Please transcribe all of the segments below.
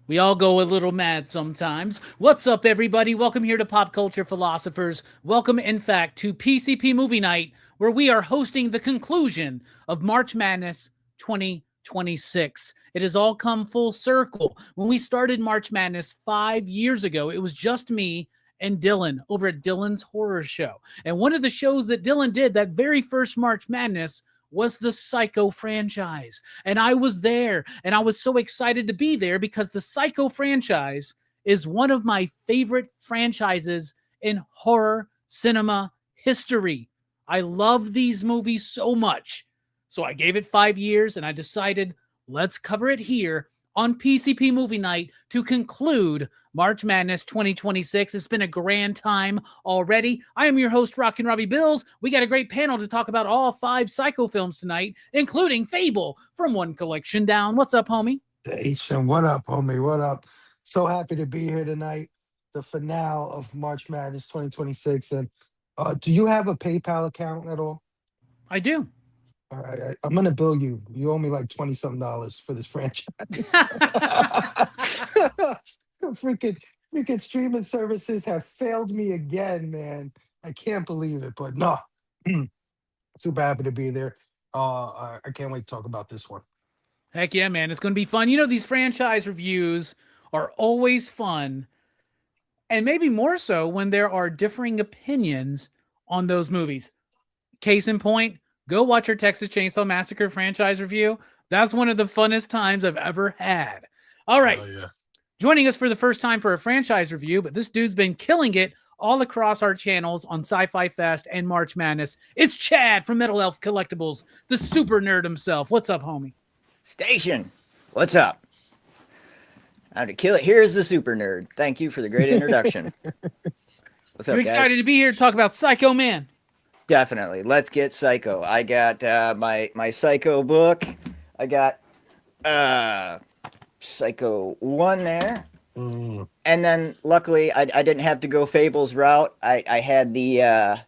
We all go a little mad sometimes. What's up, everybody? Welcome here to Pop Culture Philosophers. Welcome, in fact, to PCP Movie Night, where we are hosting the conclusion of March Madness 2026. It has all come full circle. When we started March Madness 5 years ago, it was just me and Dylan over at Dylan's Horror Show. And one of the shows that Dylan did that very first March Madness was the Psycho franchise. And I was there, and I was so excited to be there because the Psycho franchise is one of my favorite franchises in horror cinema history. I love these movies so much. So I gave it 5 years, and I decided, let's cover it here on PCP Movie Night to conclude March Madness 2026. It's been a grand time already. I am your host, Rockin' Robbie Bills. We got a great panel to talk about all 5 Psycho films tonight, including Fable from One Collection Down. What's up, homie? Station, what up, homie? What up? So happy to be here tonight. The finale of March Madness 2026. And do you have a PayPal account at all? I do. All right, I'm gonna bill you. You owe me like 20 something dollars for this franchise. freaking streaming services have failed me again, man. I can't believe it, but no, super happy to be there. I can't wait to talk about this one. Heck yeah, man. It's going to be fun. You know, these franchise reviews are always fun, and maybe more so when there are differing opinions on those movies. Case in point, go watch our Texas Chainsaw Massacre franchise review. That's one of the funnest times I've ever had. All right. Yeah. Joining us for the first time for a franchise review, but this dude's been killing it all across our channels on Sci-Fi Fest and March Madness. It's Chad from Metal Elf Collectibles, the super nerd himself. What's up, homie? Station, what's up? How to kill it. Here's the super nerd. Thank you for the great introduction. What's up, You excited to be here to talk about Psycho Man? Definitely. Let's get Psycho. I got my Psycho book. I got Psycho 1 there. And then luckily I didn't have to go Fable's route. I had the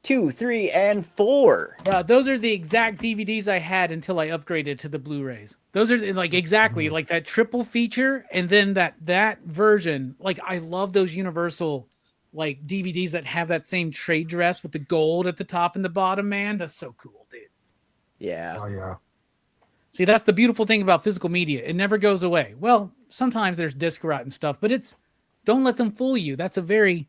2, 3, and 4. Those are the exact DVDs I had until I upgraded to the Blu-rays. Those are like exactly like that triple feature, and then that version. Like I love those Universal like DVDs that have that same trade dress with the gold at the top and the bottom. Man, that's so cool, dude. Yeah. Oh yeah. See, that's the beautiful thing about physical media. It never goes away. Well, sometimes there's disc rot and stuff, but don't let them fool you. That's a very,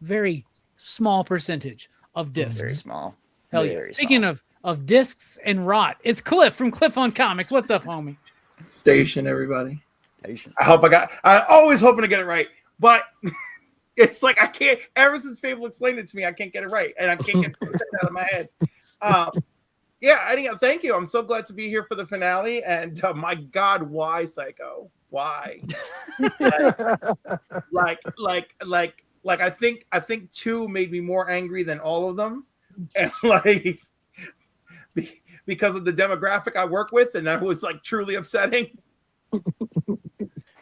very small percentage of discs. Very small. Hell yeah. Speaking of discs and rot, it's Cliff from Cliff on Comics. What's up, homie? Station, everybody. Station. I'm always hoping to get it right, but it's like I can't. Ever since Fable explained it to me, I can't get it right, and I can't get it out of my head. Thank you. I'm so glad to be here for the finale, and my God, why Psycho? Why? I think 2 made me more angry than all of them, and because of the demographic I work with, and that was like truly upsetting.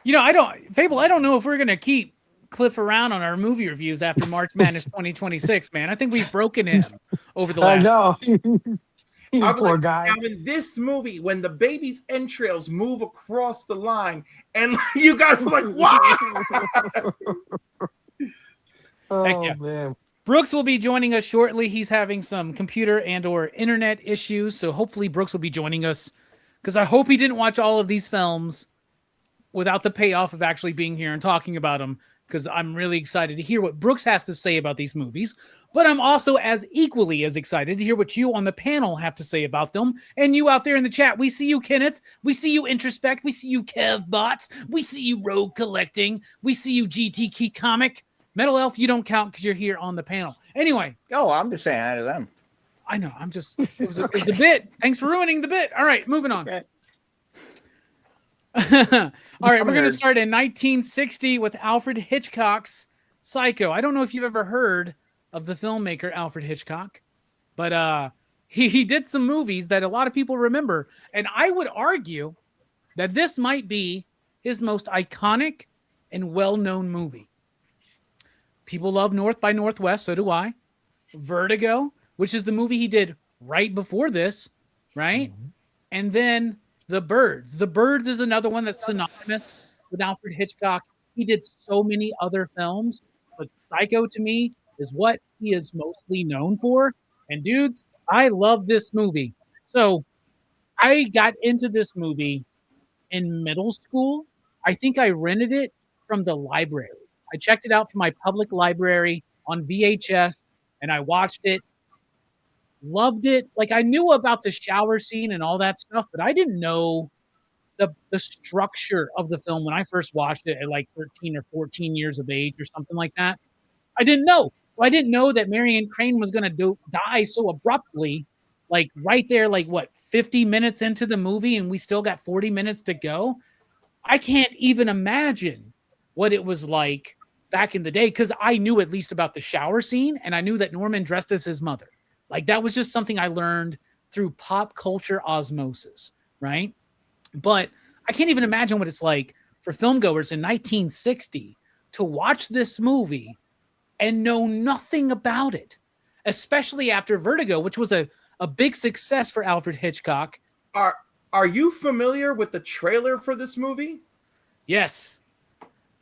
You know, I don't know if we're gonna keep Cliff around on our movie reviews after March Madness 2026, man. I think we've broken him over the last. I know. Poor guy. Now in this movie, when the baby's entrails move across the line, and you guys are like, "Wow!" Oh yeah. Man. Brooks will be joining us shortly. He's having some computer and/or internet issues, so hopefully Brooks will be joining us. Because I hope he didn't watch all of these films without the payoff of actually being here and talking about them. Because I'm really excited to hear what Brooks has to say about these movies. But I'm also as equally as excited to hear what you on the panel have to say about them. And you out there in the chat, we see you, Kenneth. We see you, Introspect. We see you, Kev Bots. We see you, Rogue Collecting. We see you, GT Key Comic. Metal Elf, you don't count because you're here on the panel. Anyway. Oh, I'm just saying hi to them. I know. I'm just, it was a bit. Thanks for ruining the bit. All right, moving on. Okay. All right, we're going to start in 1960 with Alfred Hitchcock's Psycho. I don't know if you've ever heard of the filmmaker Alfred Hitchcock, but he did some movies that a lot of people remember, and I would argue that this might be his most iconic and well-known movie. People love North by Northwest, so do I. Vertigo, which is the movie he did right before this, right? Mm-hmm. And then The Birds. The Birds is another one that's synonymous with Alfred Hitchcock. He did so many other films, but Psycho to me is what he is mostly known for. And dudes, I love this movie. So I got into this movie in middle school. I think I rented it from the library. I checked it out from my public library on VHS and I watched it. Loved it. Like I knew about the shower scene and all that stuff, but I didn't know the structure of the film when I first watched it at like 13 or 14 years of age or something like that. I didn't know. I didn't know that Marion Crane was going to die so abruptly, like right there, like what, 50 minutes into the movie, and we still got 40 minutes to go. I can't even imagine what it was like back in the day because I knew at least about the shower scene and I knew that Norman dressed as his mother. Like that was just something I learned through pop culture osmosis, right? But I can't even imagine what it's like for film goers in 1960 to watch this movie and know nothing about it, especially after Vertigo, which was a big success for Alfred Hitchcock. Are you familiar with the trailer for this movie? Yes.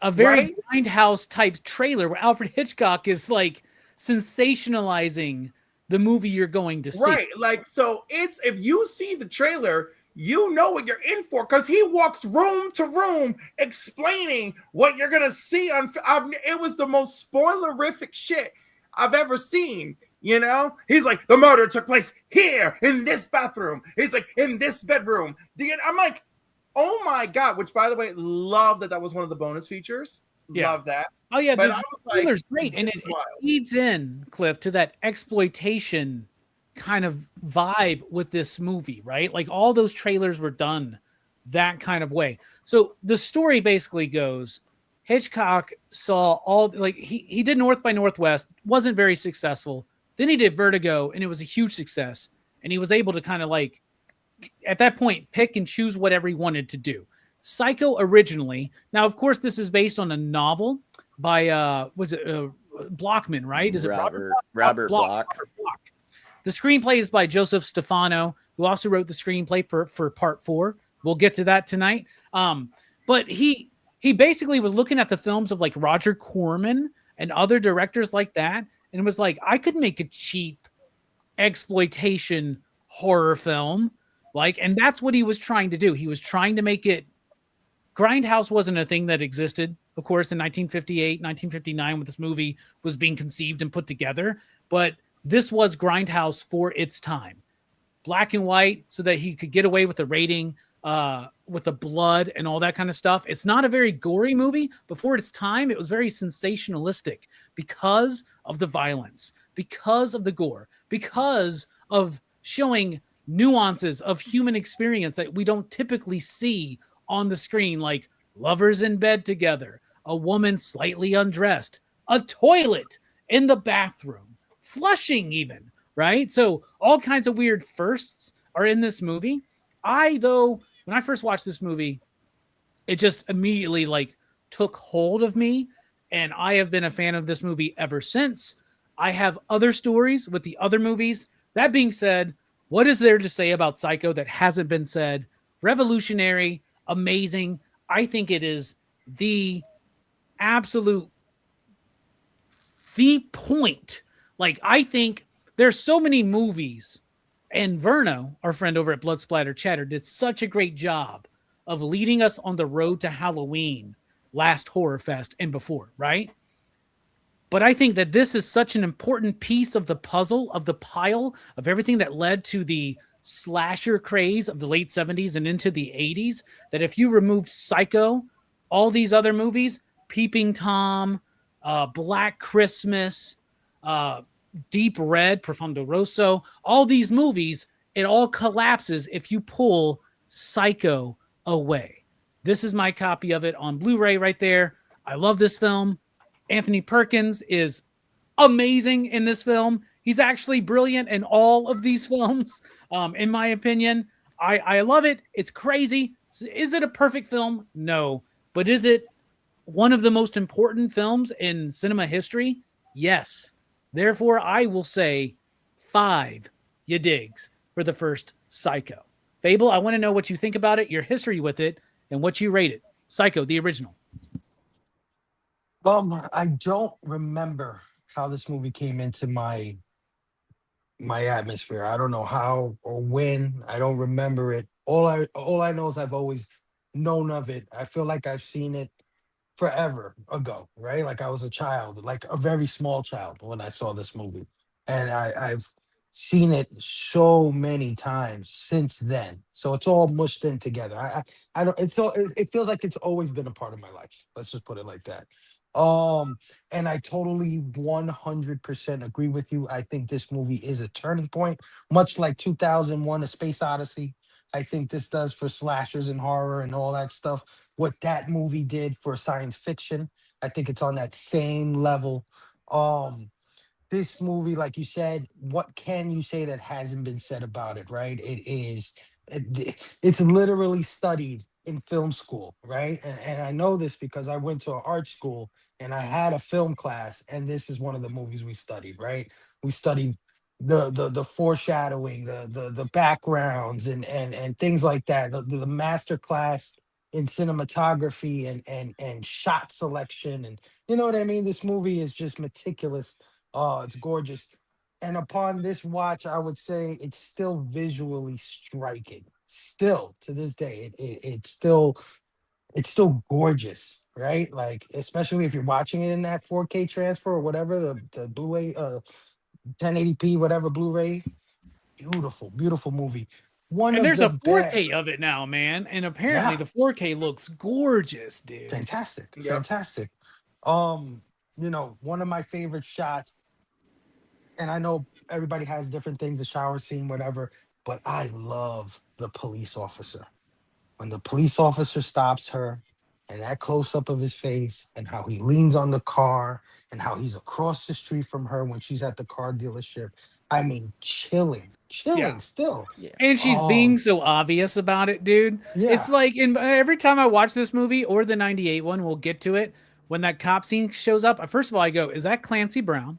A very Right? Grindhouse type trailer where Alfred Hitchcock is like sensationalizing the movie you're going to see. Right. Like, so it's, if you see the trailer, you know what you're in for because he walks room to room explaining what you're going to see on. It was the most spoilerific shit I've ever seen. You know, he's like, the murder took place here in this bathroom. He's like, in this bedroom. I'm like, oh my God, which by the way, love that was one of the bonus features. Yeah. Love that. Oh yeah, but the I was like, trailer's great, and it leads in, Cliff, to that exploitation kind of vibe with this movie, right? Like all those trailers were done that kind of way. So the story basically goes, Hitchcock saw all, like he did North by Northwest, wasn't very successful. Then he did Vertigo, and it was a huge success. And he was able to kind of like, at that point, pick and choose whatever he wanted to do. Psycho originally, now of course this is based on a novel by Blockman, right? Is it Robert Block? The screenplay is by Joseph Stefano, who also wrote the screenplay for Part 4. We'll get to that tonight. But he basically was looking at the films of like Roger Corman and other directors like that, and was like, I could make a cheap exploitation horror film, like, and that's what he was trying to do. He was trying to make it. Grindhouse wasn't a thing that existed, of course, in 1958, 1959, when this movie was being conceived and put together. But this was Grindhouse for its time. Black and white, so that he could get away with the rating, with the blood and all that kind of stuff. It's not a very gory movie, but for its time, it was very sensationalistic because of the violence, because of the gore, because of showing nuances of human experience that we don't typically see on the screen, like lovers in bed together, a woman slightly undressed, a toilet in the bathroom, flushing even, right? So all kinds of weird firsts are in this movie. When I first watched this movie, it just immediately like took hold of me, and I have been a fan of this movie ever since. I have other stories with the other movies. That being said, what is there to say about Psycho that hasn't been said? Revolutionary, amazing. I think it is the absolute point. Like, I think there's so many movies, and Verno, our friend over at Blood Splatter Chatter, did such a great job of leading us on the road to Halloween last Horror Fest and before, right? But I think that this is such an important piece of the puzzle, of the pile of everything that led to the slasher craze of the late 70s and into the 80s, that if you removed Psycho, all these other movies, Peeping Tom, Black Christmas, Deep Red, Profondo Rosso, all these movies, it all collapses if you pull Psycho away. This is my copy of it on Blu-ray right there. I love this film. Anthony Perkins is amazing in this film. He's actually brilliant in all of these films, in my opinion. I love it. It's crazy. Is it a perfect film? No. But is it one of the most important films in cinema history? Yes. Therefore, I will say 5 ya digs for the first Psycho. Fable, I want to know what you think about it, your history with it, and what you rate it. Psycho, the original. I don't remember how this movie came into my atmosphere. I don't know how or when. I don't remember it. All I know is I've always known of it. I feel like I've seen it forever ago, right? Like I was a child, like a very small child when I saw this movie. And I've seen it so many times since then. So it's all mushed in together. I don't it's all it feels like it's always been a part of my life. Let's just put it like that. And I totally 100% agree with you. I think this movie is a turning point, much like 2001 A Space Odyssey. I think this does for slashers and horror and all that stuff what that movie did for science fiction. I think it's on that same level. Um, this movie, like you said, what can you say that hasn't been said about it, right? It's literally studied in film school, right? And I know this because I went to an art school and I had a film class, and this is one of the movies we studied, right? We studied the foreshadowing, the backgrounds and things like that. The master class in cinematography and shot selection, and you know what I mean? This movie is just meticulous. Oh, it's gorgeous. And upon this watch, I would say it's still visually striking. Still to this day, it's still gorgeous, right? Like especially if you're watching it in that 4K transfer or whatever, the Blu-ray 1080p whatever Blu-ray. Beautiful, beautiful movie. One And of there's the a best. 4K of it now, man. And apparently Yeah, the 4K looks gorgeous, dude. fantastic, Yep. fantastic. One of my favorite shots, and I know everybody has different things, the shower scene, whatever, but I love the police officer. When the police officer stops her and that close up of his face and how he leans on the car and how he's across the street from her when she's at the car dealership. I mean, chilling, Yeah. chilling still. Yeah. And she's being Um, so obvious about it, dude. It's yeah, like in every time I watch this movie or the 98 one, we'll get to it. When that cop scene shows up, first of all, I go, is that Clancy Brown?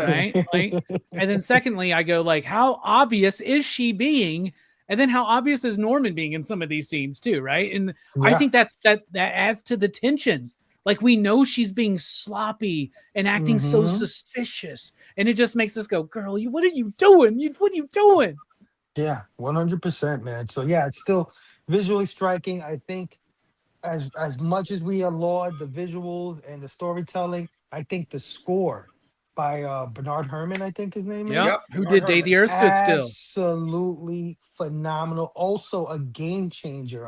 Right? Like, and then secondly, I go, like, how obvious is she being? And then how obvious is Norman being in some of these scenes too, right? And I yeah. think that adds to the tension. Like we know she's being sloppy and acting so Hmm. suspicious, and it just makes us go, "Girl, what are you doing? What are you doing?" Yeah, 100%, man. So yeah, it's still visually striking. I think as much as we applaud the visuals and the storytelling, I think the score by Bernard Herrmann, I think his name is, Yep. Yep. Who Bernard did Day Herrmann. the Earth Stood Still? absolutely phenomenal. Also a game changer.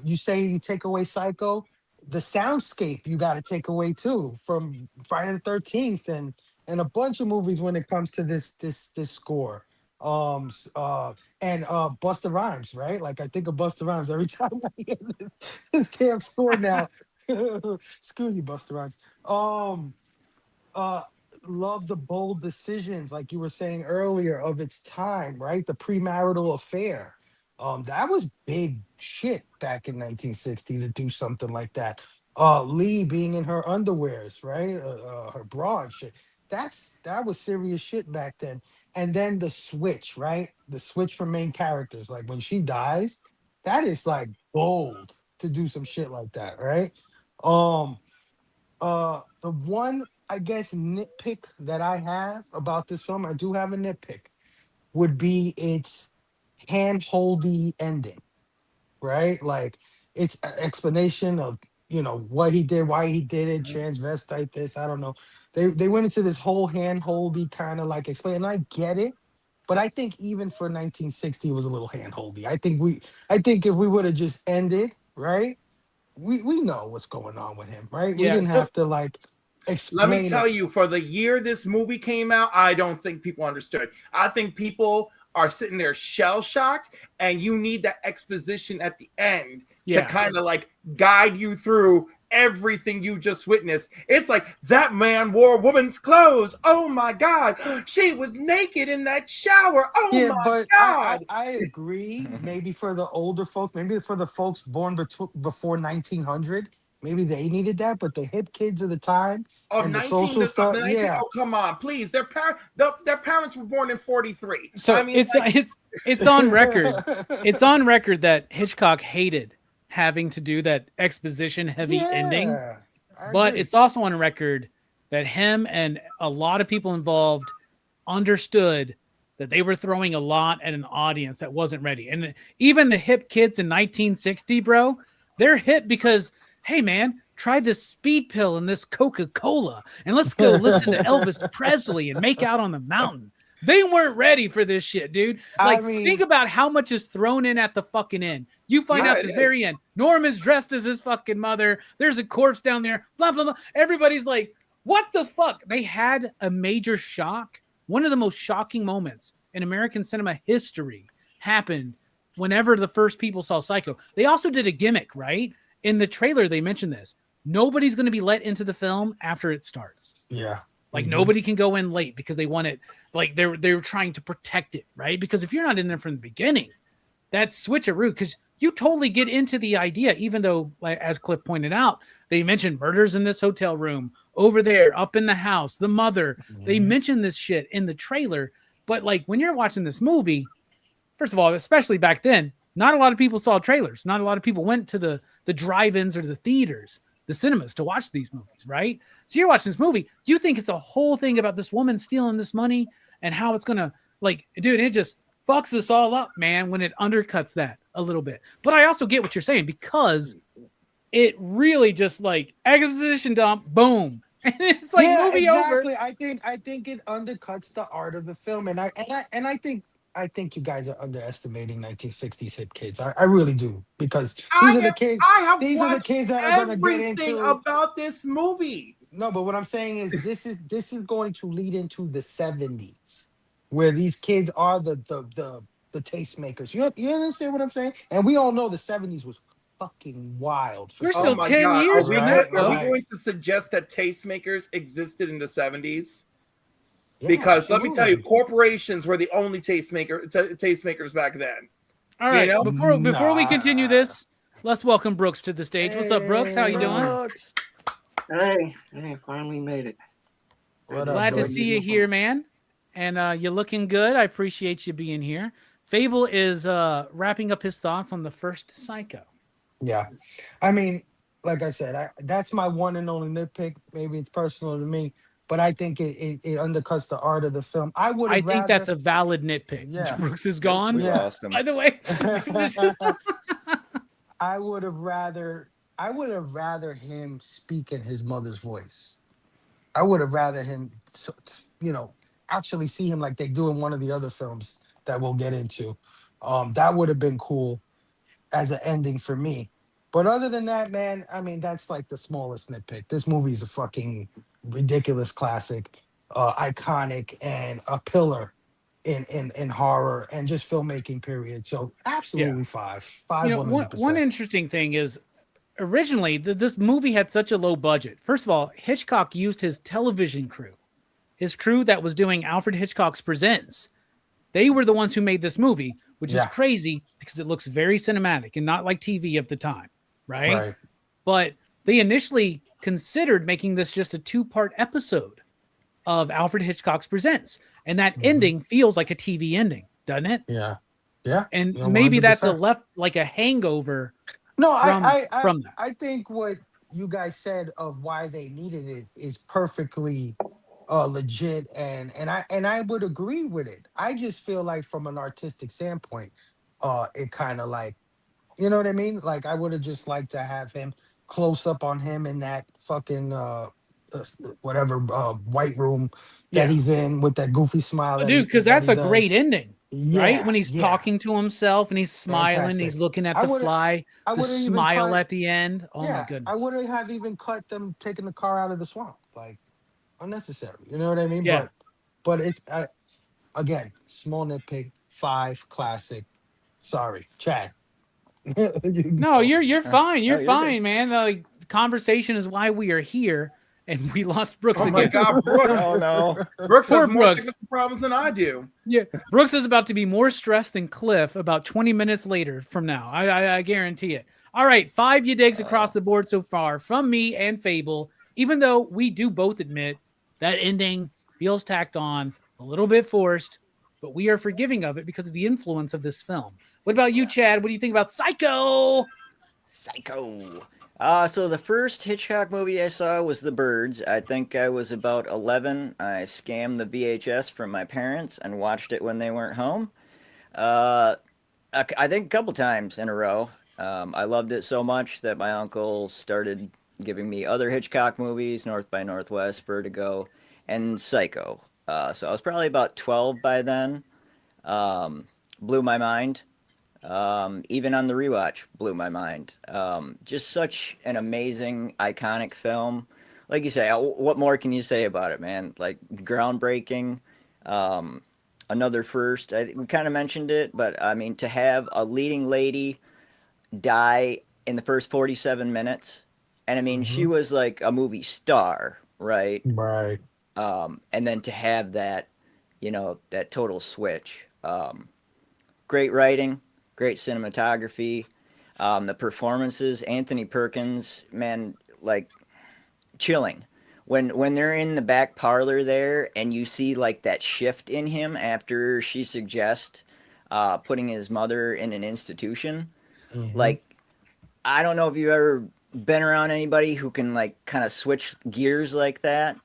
You say you take away Psycho, the soundscape you got to take away too from Friday the 13th and a bunch of movies when it comes to this score. And Busta Rhymes, right? Like I think of Busta Rhymes every time I hear this damn score now. Screw you, Busta Rhymes. Uh love the bold decisions like you were saying earlier of its time, right? The premarital affair. That was big shit back in 1960 to do something like that. Lee being in her underwears, right? Her bra and shit. That was serious shit back then. And then the switch, right? The switch from main characters, like when she dies, that is like bold to do some shit like that, right? um the one, I guess, nitpick that I have about this film, I do have a nitpick, would be its hand-holdy ending, right? Like its explanation of what he did, why he did it, transvestite this, I don't know. They went into this whole hand-holdy kind of like explain, and I get it, but I think even for 1960 it was a little hand-holdy. I think if we would have just ended, right? We know what's going on with him, right? We Yeah. didn't So have to like Let me explain tell it. you, for the year this movie came out, I don't think people understood. I think people are sitting there shell shocked, and you need that exposition at the end to yeah. kind of like guide you through everything you just witnessed. It's like that man wore a woman's clothes. Oh my God. She was naked in that shower. Oh Yeah, my but God. I agree. Maybe for the older folks, maybe for the folks born before 1900, maybe they needed that. But the hip kids of the time Of and the 19 social to stuff, 19, yeah, oh come on, please. Their parents parents were born in 43. So I mean, it's on record. It's on record that Hitchcock hated having to do that exposition heavy ending. But it's also on record that him and a lot of people involved understood that they were throwing a lot at an audience that wasn't ready. And even the hip kids in 1960, bro, they're hip because, hey, man, try this speed pill and this Coca-Cola, and let's go listen to Elvis Presley and make out on the mountain. They weren't ready for this shit, dude. Like, think about how much is thrown in at the fucking end. You find out at the very end, Norm is dressed as his fucking mother. There's a corpse down there, blah, blah, blah. Everybody's like, what the fuck? They had a major shock. One of the most shocking moments in American cinema history happened whenever the first people saw Psycho. They also did a gimmick, right? In the trailer, they mentioned this. Nobody's going to be let into the film after it starts. Yeah. Like nobody can go in late because they want it. Like they're trying to protect it, right? Because if you're not in there from the beginning, that's switcheroo. Because you totally get into the idea, even though, like, as Cliff pointed out, they mentioned murders in this hotel room, over there, up in the house, the mother. They mentioned this shit in the trailer. But like when you're watching this movie, first of all, especially back then, not a lot of people saw trailers. Not a lot of people went to the drive-ins or the theaters, the cinemas, to watch these movies, right? So you're watching this movie, you think it's a whole thing about this woman stealing this money and how it's gonna, like, dude, it just fucks us all up, man, when it undercuts that a little bit. But I also get what you're saying, because it really just, like, exposition dump, boom, and it's like movie over. I think it undercuts the art of the film, and I think you guys are underestimating 1960s hip kids. I really do, because these are the kids. These are the kids that are going to get into about this movie. No, but what I'm saying is this is going to lead into the 70s, where these kids are the tastemakers. You understand what I'm saying? And we all know the 70s was fucking wild. We're still 10 years from that. Are we going to suggest that tastemakers existed in the 70s? Because let me tell you, corporations were the only tastemakers back then. All right, before we continue this, let's welcome Brooks to the stage. What's up, Brooks? How you doing? Hey, finally made it. Glad to see you here, man. And you're looking good. I appreciate you being here. Fable is wrapping up his thoughts on the first Psycho. Yeah, I mean, like I said, that's my one and only nitpick. Maybe it's personal to me, but I think it undercuts the art of the film. I think that's a valid nitpick. Yeah. Brooks is gone. Yeah. By the way, I would have rather him speak in his mother's voice. I would have rather him, actually see him like they do in one of the other films that we'll get into. That would have been cool as an ending for me. But other than that, man, I mean, that's like the smallest nitpick. This movie is a fucking ridiculous classic, iconic, and a pillar in horror and just filmmaking, period. So absolutely five. One interesting thing is, originally this movie had such a low budget. First of all, Hitchcock used his television crew, his crew that was doing Alfred Hitchcock's Presents. They were the ones who made this movie, which is crazy because it looks very cinematic and not like TV of the time, right? But they initially considered making this just a 2-part episode of Alfred Hitchcock's Presents, and that ending feels like a TV ending, doesn't it? Yeah. And maybe 100%. That's a hangover. No, from that. I think what you guys said of why they needed it is perfectly legit, and I would agree with it. I just feel like from an artistic standpoint, it kind of like, you know what I mean? Like I would have just liked to have him close up on him in that fucking white room that he's in with that goofy smile. Dude, because that's a great ending. Right? When he's talking to himself and he's smiling, he's looking at the fly, the smile at the end. Oh my goodness. I wouldn't have even cut them taking the car out of the swamp. Like, unnecessary. You know what I mean? Yeah. But again, small nitpick, 5 classic. Sorry, Chad. No, you're fine. You're fine, man. The conversation is why we are here. And we lost Brooks again. Oh my God, Brooks! Oh no, Brooks has more technical problems than I do. Yeah, Brooks is about to be more stressed than Cliff about 20 minutes later from now. I guarantee it. All right, 5 you digs across the board so far from me and Fable. Even though we do both admit that ending feels tacked on a little bit forced, but we are forgiving of it because of the influence of this film. What about you, Chad? What do you think about Psycho? Psycho. So the first Hitchcock movie I saw was The Birds. I think I was about 11. I scammed the VHS from my parents and watched it when they weren't home. I think a couple times in a row. I loved it so much that my uncle started giving me other Hitchcock movies, North by Northwest, Vertigo, and Psycho. So I was probably about 12 by then. Blew my mind. Even on the rewatch, blew my mind. Just such an amazing, iconic film. Like you say, what more can you say about it, man? Like, groundbreaking. Another first. We kind of mentioned it, but I mean, to have a leading lady die in the first 47 minutes, and I mean, she was like a movie star, right? Right. And then to have that, that total switch. Great writing, great cinematography, the performances. Anthony Perkins, man, like chilling. When they're in the back parlor there, and you see like that shift in him after she suggests putting his mother in an institution, like I don't know if you've ever been around anybody who can like kind of switch gears like that,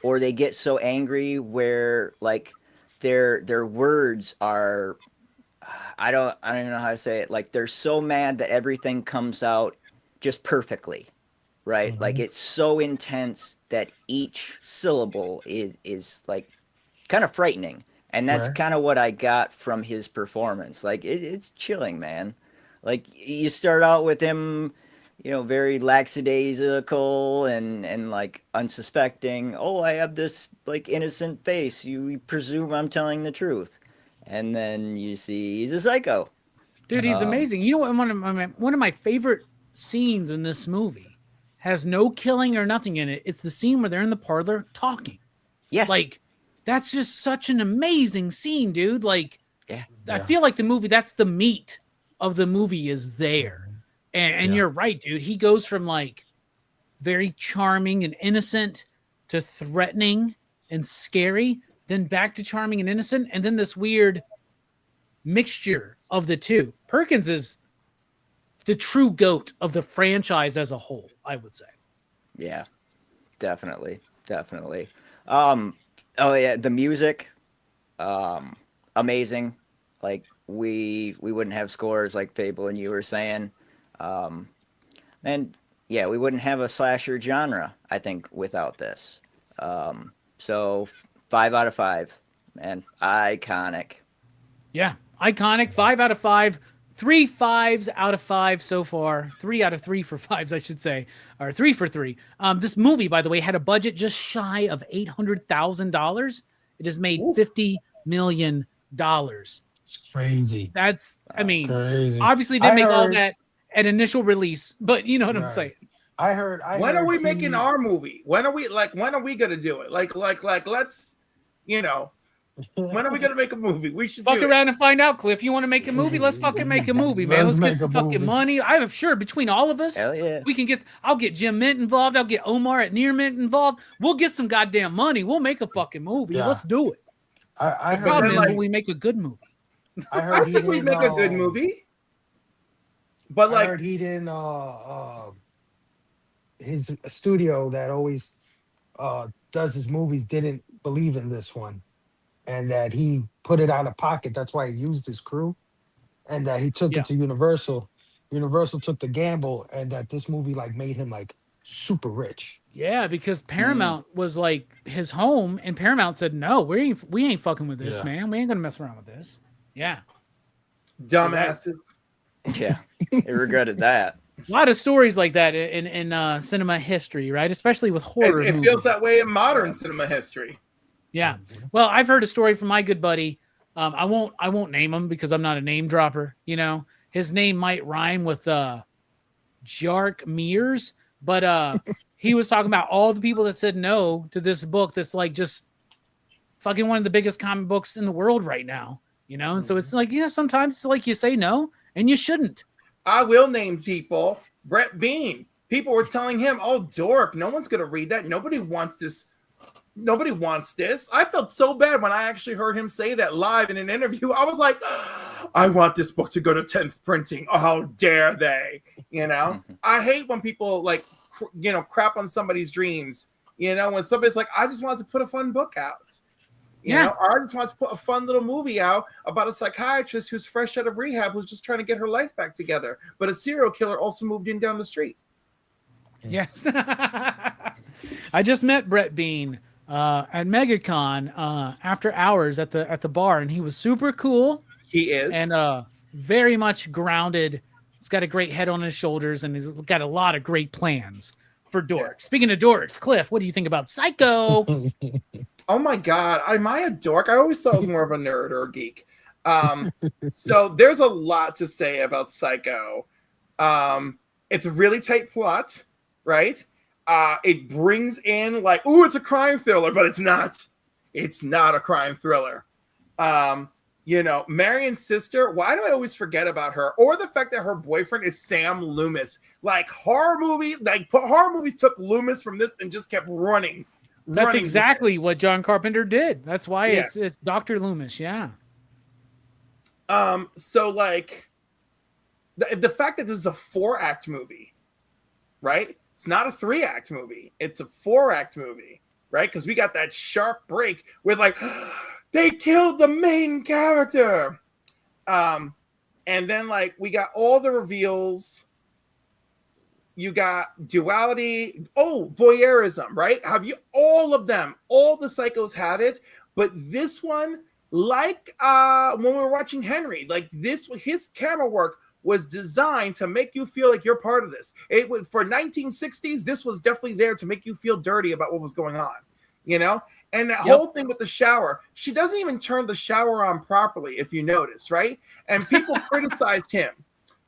or they get so angry where like their words are I don't even know how to say it. Like they're so mad that everything comes out just perfectly, right? Like it's so intense that each syllable is like kind of frightening, and that's Right. kind of what I got from his performance. Like it's chilling, man. Like you start out with him, very lackadaisical and like unsuspecting. Oh, I have this like innocent face. You presume I'm telling the truth. And then you see he's a psycho. Dude, he's amazing. You know what? One of my favorite scenes in this movie has no killing or nothing in it. It's the scene where they're in the parlor talking. Yes. Like, that's just such an amazing scene, dude. Like, Yeah. I feel like the movie, that's the meat of the movie is there. And you're right, dude. He goes from like very charming and innocent to threatening and scary, then back to charming and innocent, and then this weird mixture of the two. Perkins is the true GOAT of the franchise as a whole, I would say. Yeah, definitely. Oh yeah, the music, amazing. Like we wouldn't have scores like Fable and you were saying, and yeah, we wouldn't have a slasher genre, I think, without this. So 5 out of 5, man, iconic. Yeah, iconic. 5 out of 5. 3 5s out of 5 so far. 3 out of 3 for 5s, I should say, or 3 for 3. This movie, by the way, had a budget just shy of $800,000. It has made $50 million. It's crazy. That's, I mean, Crazy. obviously didn't make all that at initial release, but you know what I'm saying. I heard. When are we making our movie? When are we gonna do it? Like let's, when are we gonna make a movie? We should Fuck do around and find out, Cliff. You want to make a movie? Let's fucking make a movie, man. Let's get some fucking money. I'm sure between all of us, Hell yeah. we can get. I'll get Jim Mint involved. I'll get Omar at Near Mint involved. We'll get some goddamn money. We'll make a fucking movie. Yeah. Let's do it. I The problem heard. is, will we make a good movie? I I heard think we make a good movie. But I like, heard he didn't. His studio that always does his movies didn't believe in this one, and that he put it out of pocket. That's why he used his crew, and that he took Yeah. it to Universal. Universal took the gamble, and that this movie like made him like super rich. Yeah, because Paramount was like his home, and Paramount said, "No, we ain't fucking with this, Yeah. man. We ain't gonna mess around with this." Yeah, dumbasses. Yeah, he regretted that. a lot of stories like that in cinema history, right? Especially with horror. It movies. feels that way in modern cinema history. Yeah. Well, I've heard a story from my good buddy. I won't name him because I'm not a name dropper. His name might rhyme with Jark Mears, but he was talking about all the people that said no to this book that's like just fucking one of the biggest comic books in the world right now. And so it's like, sometimes it's like you say no and you shouldn't. I will name people. Brett Bean. People were telling him, "Oh, dork! No one's gonna read that. Nobody wants this Nobody wants this. I felt so bad when I actually heard him say that live in an interview. I was like, I want this book to go to 10th printing. Oh, how dare they? You know, I hate when people like, crap on somebody's dreams. You know, when somebody's like, I just wanted to put a fun book out. You know, or I just wanted to put a fun little movie out about a psychiatrist who's fresh out of rehab, who's just trying to get her life back together. But a serial killer also moved in down the street. Yes. I just met Brett Bean at MegaCon after hours at the bar, and he was super cool. He is. And very much grounded. He's got a great head on his shoulders, and he's got a lot of great plans for dorks. Yeah. Speaking of dorks, Cliff, what do you think about Psycho? Oh my God. Am I a dork? I always thought I was more of a nerd or a geek. So there's a lot to say about Psycho. It's a really tight plot, right? It brings in like, ooh, it's a crime thriller, but it's not. It's not a crime thriller. Marion's sister, why do I always forget about her? Or the fact that her boyfriend is Sam Loomis. Like horror movies took Loomis from this and just kept running. That's exactly what John Carpenter did. That's why it's Dr. Loomis, yeah. So like the fact that this is a 4-act movie, right? It's not a 3-act movie. It's a 4-act movie, right? Because we got that sharp break with like, they killed the main character. And then like we got all the reveals. You got duality. Oh, voyeurism, right? Have you all of them? All the psychos have it. But this one, like when we were watching Henry, like his camera work was designed to make you feel like you're part of this. It was for 1960s. This was definitely there to make you feel dirty about what was going on, you know? And that whole thing with the shower, she doesn't even turn the shower on properly, if you notice, right? And people criticized him.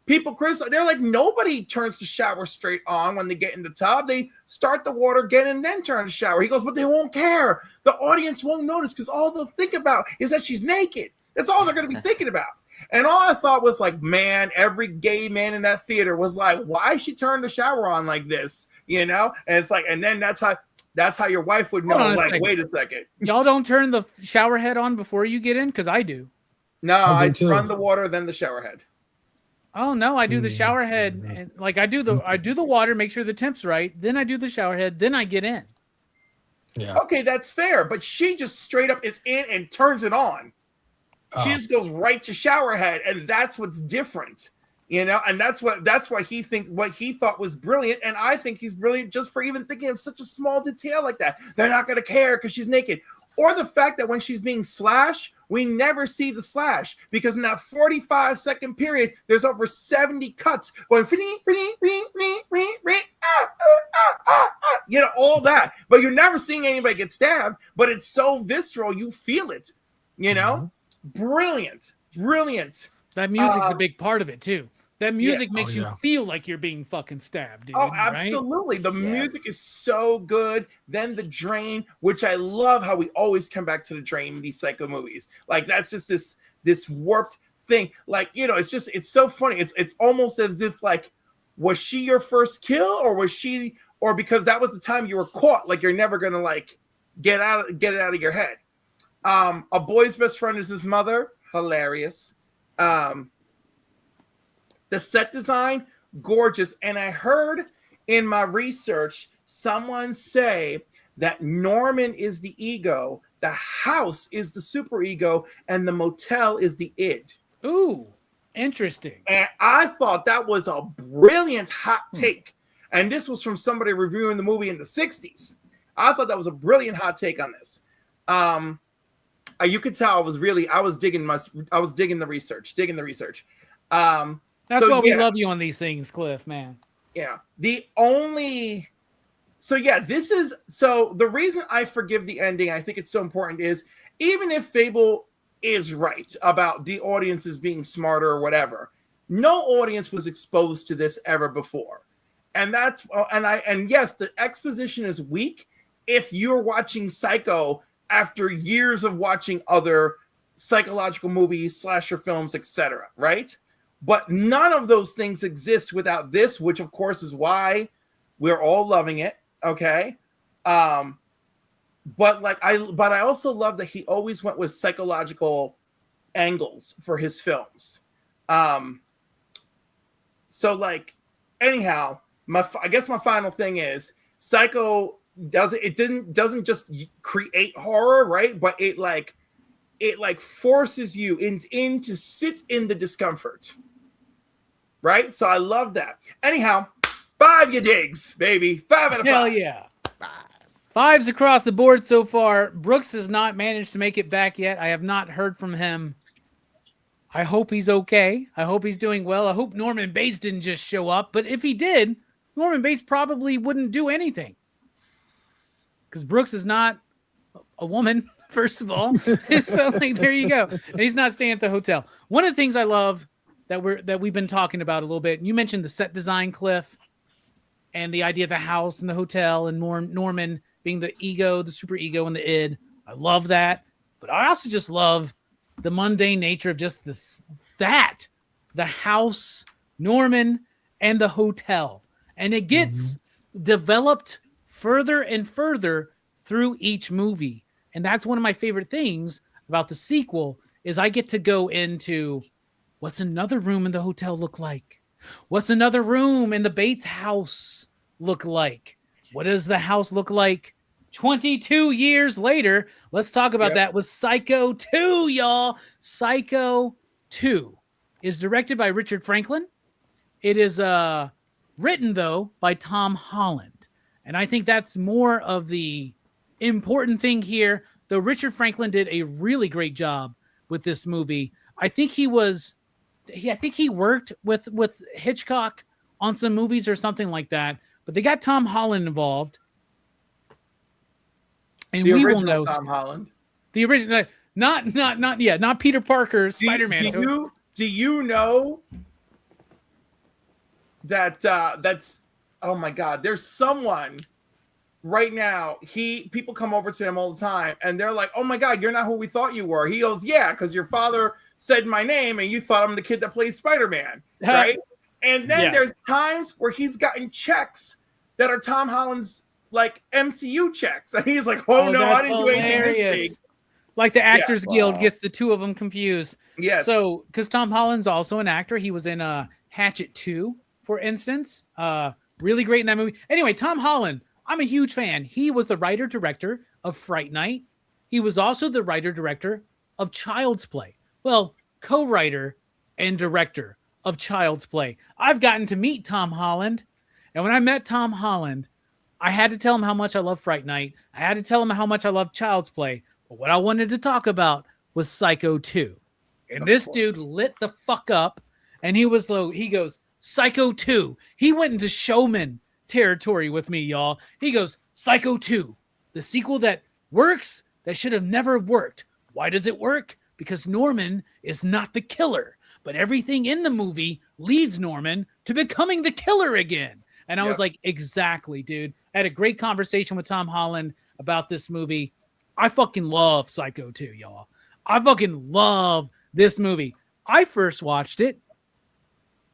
They're like, nobody turns the shower straight on when they get in the tub. They start the water again and then turn the shower. He goes, but they won't care. The audience won't notice because all they'll think about is that she's naked. That's all they're going to be thinking about. And all I thought was like, man, every gay man in that theater was like, why she turned the shower on like this? You know? And it's like, and then that's how your wife would know. Like, wait a second. Y'all don't turn the shower head on before you get in? Because I do. No, I run the water, then the shower head. Oh no, I do the shower head, and like I do the water, make sure the temp's right. Then I do the shower head, then I get in. Yeah. Okay, that's fair. But she just straight up is in and turns it on. She just goes right to shower head, and that's what's different, you know. And that's what he thought was brilliant, and I think he's brilliant just for even thinking of such a small detail like that. They're not going to care because she's naked, or the fact that when she's being slashed, we never see the slash because in that 45-second period, there's over 70 cuts going, all that. But you're never seeing anybody get stabbed, but it's so visceral, you feel it, you know? Brilliant. That music's a big part of it, too. That music makes you feel like you're being fucking stabbed, dude. Oh, absolutely. Right? The music is so good. Then the drain, which I love how we always come back to the drain in these psycho movies. Like that's just this warped thing. Like, you know, it's so funny. It's almost as if like, was she your first kill or because that was the time you were caught, like you're never gonna like get it out of your head. A boy's best friend is his mother. Hilarious. The set design, gorgeous. And I heard in my research someone say that Norman is the ego, the house is the superego, and the motel is the id. Ooh, interesting. And I thought that was a brilliant hot take. And this was from somebody reviewing the movie in the 60s. I thought that was a brilliant hot take on this. You could tell I was digging the research. That's why we love you on these things, Cliff, man. Yeah. The reason I forgive the ending, I think it's so important, is even if Fable is right about the audiences being smarter or whatever, no audience was exposed to this ever before. And yes, the exposition is weak if you're watching Psycho after years of watching other psychological movies, slasher films, etc., right? But none of those things exist without this, which of course is why we're all loving it. Okay. but I also love that he always went with psychological angles for his films. So like, anyhow, I guess my final thing is Psycho doesn't just create horror, right? But it forces you in to sit in the discomfort, right? So I love that. Anyhow, 5 you digs, baby. 5 out of 5. Hell yeah. 5s across the board so far. Brooks has not managed to make it back yet. I have not heard from him. I hope he's okay. I hope he's doing well. I hope Norman Bates didn't just show up. But if he did, Norman Bates probably wouldn't do anything. Because Brooks is not a woman, first of all. So like, there you go. And he's not staying at the hotel. One of the things I love that we've been talking about a little bit, and you mentioned the set design, Cliff, and the idea of the house and the hotel and Norman being the ego, the super ego, and the id. I love that. But I also just love the mundane nature of just the house, Norman, and the hotel. And it gets developed further and further through each movie. And that's one of my favorite things about the sequel is I get to go into what's another room in the hotel look like? What's another room in the Bates house look like? What does the house look like 22 years later? Let's talk about that with Psycho 2, y'all. Psycho 2 is directed by Richard Franklin. It is written, though, by Tom Holland. And I think that's more of the important thing here. Though Richard Franklin did a really great job with this movie. I think he worked with Hitchcock on some movies or something like that. But they got Tom Holland involved. And the we original will know Tom Holland. The original, not Peter Parker, Spider-Man. Do you know that that's, oh my God, there's someone right now, people come over to him all the time and they're like, oh my God, you're not who we thought you were. He goes, yeah, because your father said my name and you thought I'm the kid that plays Spider-Man, right? And then there's times where he's gotten checks that are Tom Holland's like MCU checks. And he's like, oh no, I didn't do anything this big. Like the Actors Guild gets the two of them confused. Yes. So, because Tom Holland's also an actor. He was in Hatchet 2, for instance. Really great in that movie. Anyway, Tom Holland, I'm a huge fan. He was the writer-director of Fright Night. He was also the writer-director of Child's Play. Well, co-writer and director of Child's Play. I've gotten to meet Tom Holland. And when I met Tom Holland, I had to tell him how much I love Fright Night. I had to tell him how much I love Child's Play. But what I wanted to talk about was Psycho 2. And this dude lit the fuck up. And he goes, Psycho 2. He went into showman territory with me, y'all. He goes, Psycho 2, the sequel that works, that should have never worked. Why does it work? Because Norman is not the killer. But everything in the movie leads Norman to becoming the killer again. And I was like, exactly, dude. I had a great conversation with Tom Holland about this movie. I fucking love Psycho 2, y'all. I fucking love this movie. I first watched it.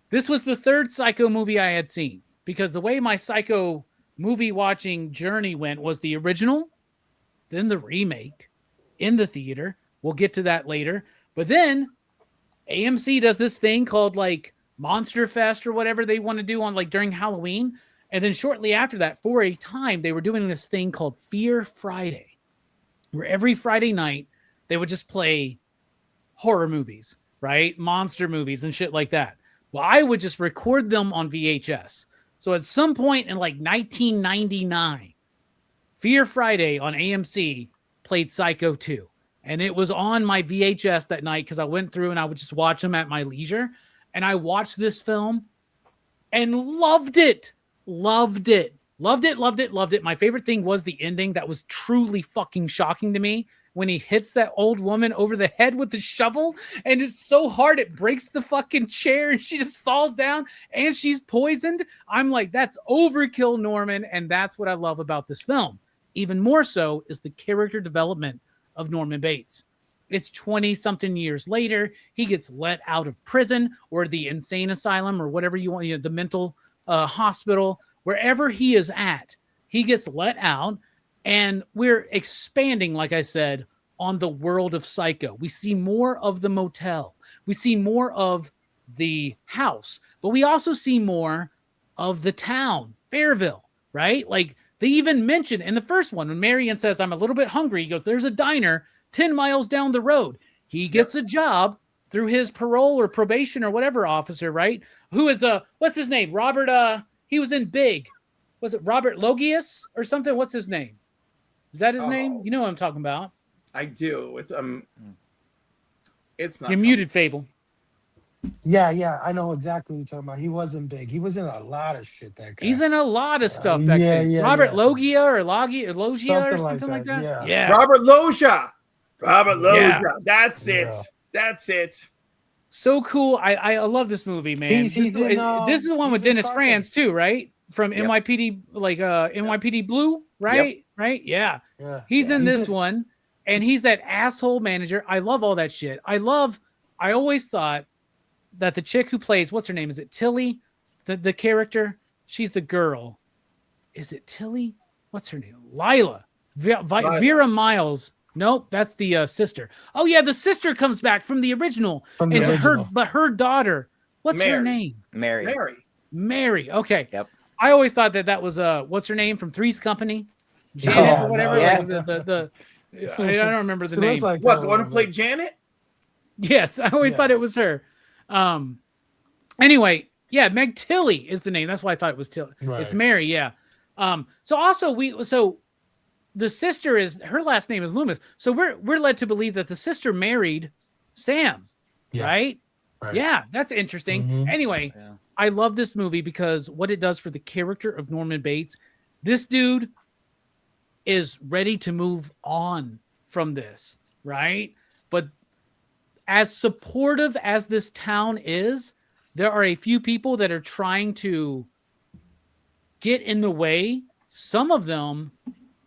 This was the third Psycho movie I had seen because the way my Psycho movie watching journey went was the original, then the remake in the theater. We'll get to that later. But then AMC does this thing called like Monster Fest or whatever they want to do on like during Halloween. And then shortly after that, for a time, they were doing this thing called Fear Friday, where every Friday night they would just play horror movies, right? Monster movies and shit like that. Well, I would just record them on VHS. So at some point in like 1999, Fear Friday on AMC played Psycho 2. And it was on my VHS that night because I went through and I would just watch them at my leisure. And I watched this film and loved it. Loved it. Loved it, loved it, loved it. My favorite thing was the ending that was truly fucking shocking to me when he hits that old woman over the head with the shovel and it's so hard it breaks the fucking chair and she just falls down and she's poisoned. I'm like, that's overkill, Norman, and that's what I love about this film. Even more so is the character development of Norman Bates. It's 20-something years later. He gets let out of prison or the insane asylum or whatever you want, the mental hospital, wherever he is at. He gets let out And we're expanding, like I said, on the world of Psycho. We see more of the motel. We see more of the house, but we also see more of the town, Fairville, right? Like they even mention in the first one when Marion says, I'm a little bit hungry. He goes, there's a diner 10 miles down the road. He gets a job through his parole or probation or whatever officer, right? Who is what's his name? Robert, he was in Big. Was it Robert Logius or something? What's his name? Is that his name? You know what I'm talking about. I do. It's not. You're muted, Fable. Yeah, I know exactly what you're talking about. He wasn't big. He was in a lot of shit. That guy. He's in a lot of stuff. That kid. Robert Logia or Logia or something like that. Yeah. Robert Loggia. Yeah. That's it. Yeah. That's it. So cool. I love this movie, man. This is the one with Dennis Franz too, right? From NYPD, like NYPD Blue, right? Yep. Right? Yeah. He's in this one, and he's that asshole manager. I love all that shit. I always thought that the chick who plays, what's her name? Is it Tilly? The character? She's the girl. Is it Tilly? What's her name? Lila. Vera Miles. Nope, that's the sister. Oh yeah, the sister comes back from the original. Her daughter. What's her name? Mary. Okay. Yep. I always thought that was what's her name from Three's Company, Janet or whatever. Yeah. Like I don't remember the name. Like, what, the one who played Janet? Yes, I always thought it was her. Anyway, yeah, Meg Tilly is the name. That's why I thought it was Tilly. Right. It's Mary, yeah. So the sister her last name is Loomis. So we're led to believe that the sister married Sam, right? Yeah, that's interesting. Mm-hmm. Anyway, I love this movie because what it does for the character of Norman Bates. This dude is ready to move on from this, right? But as supportive as this town is, there are a few people that are trying to get in the way. Some of them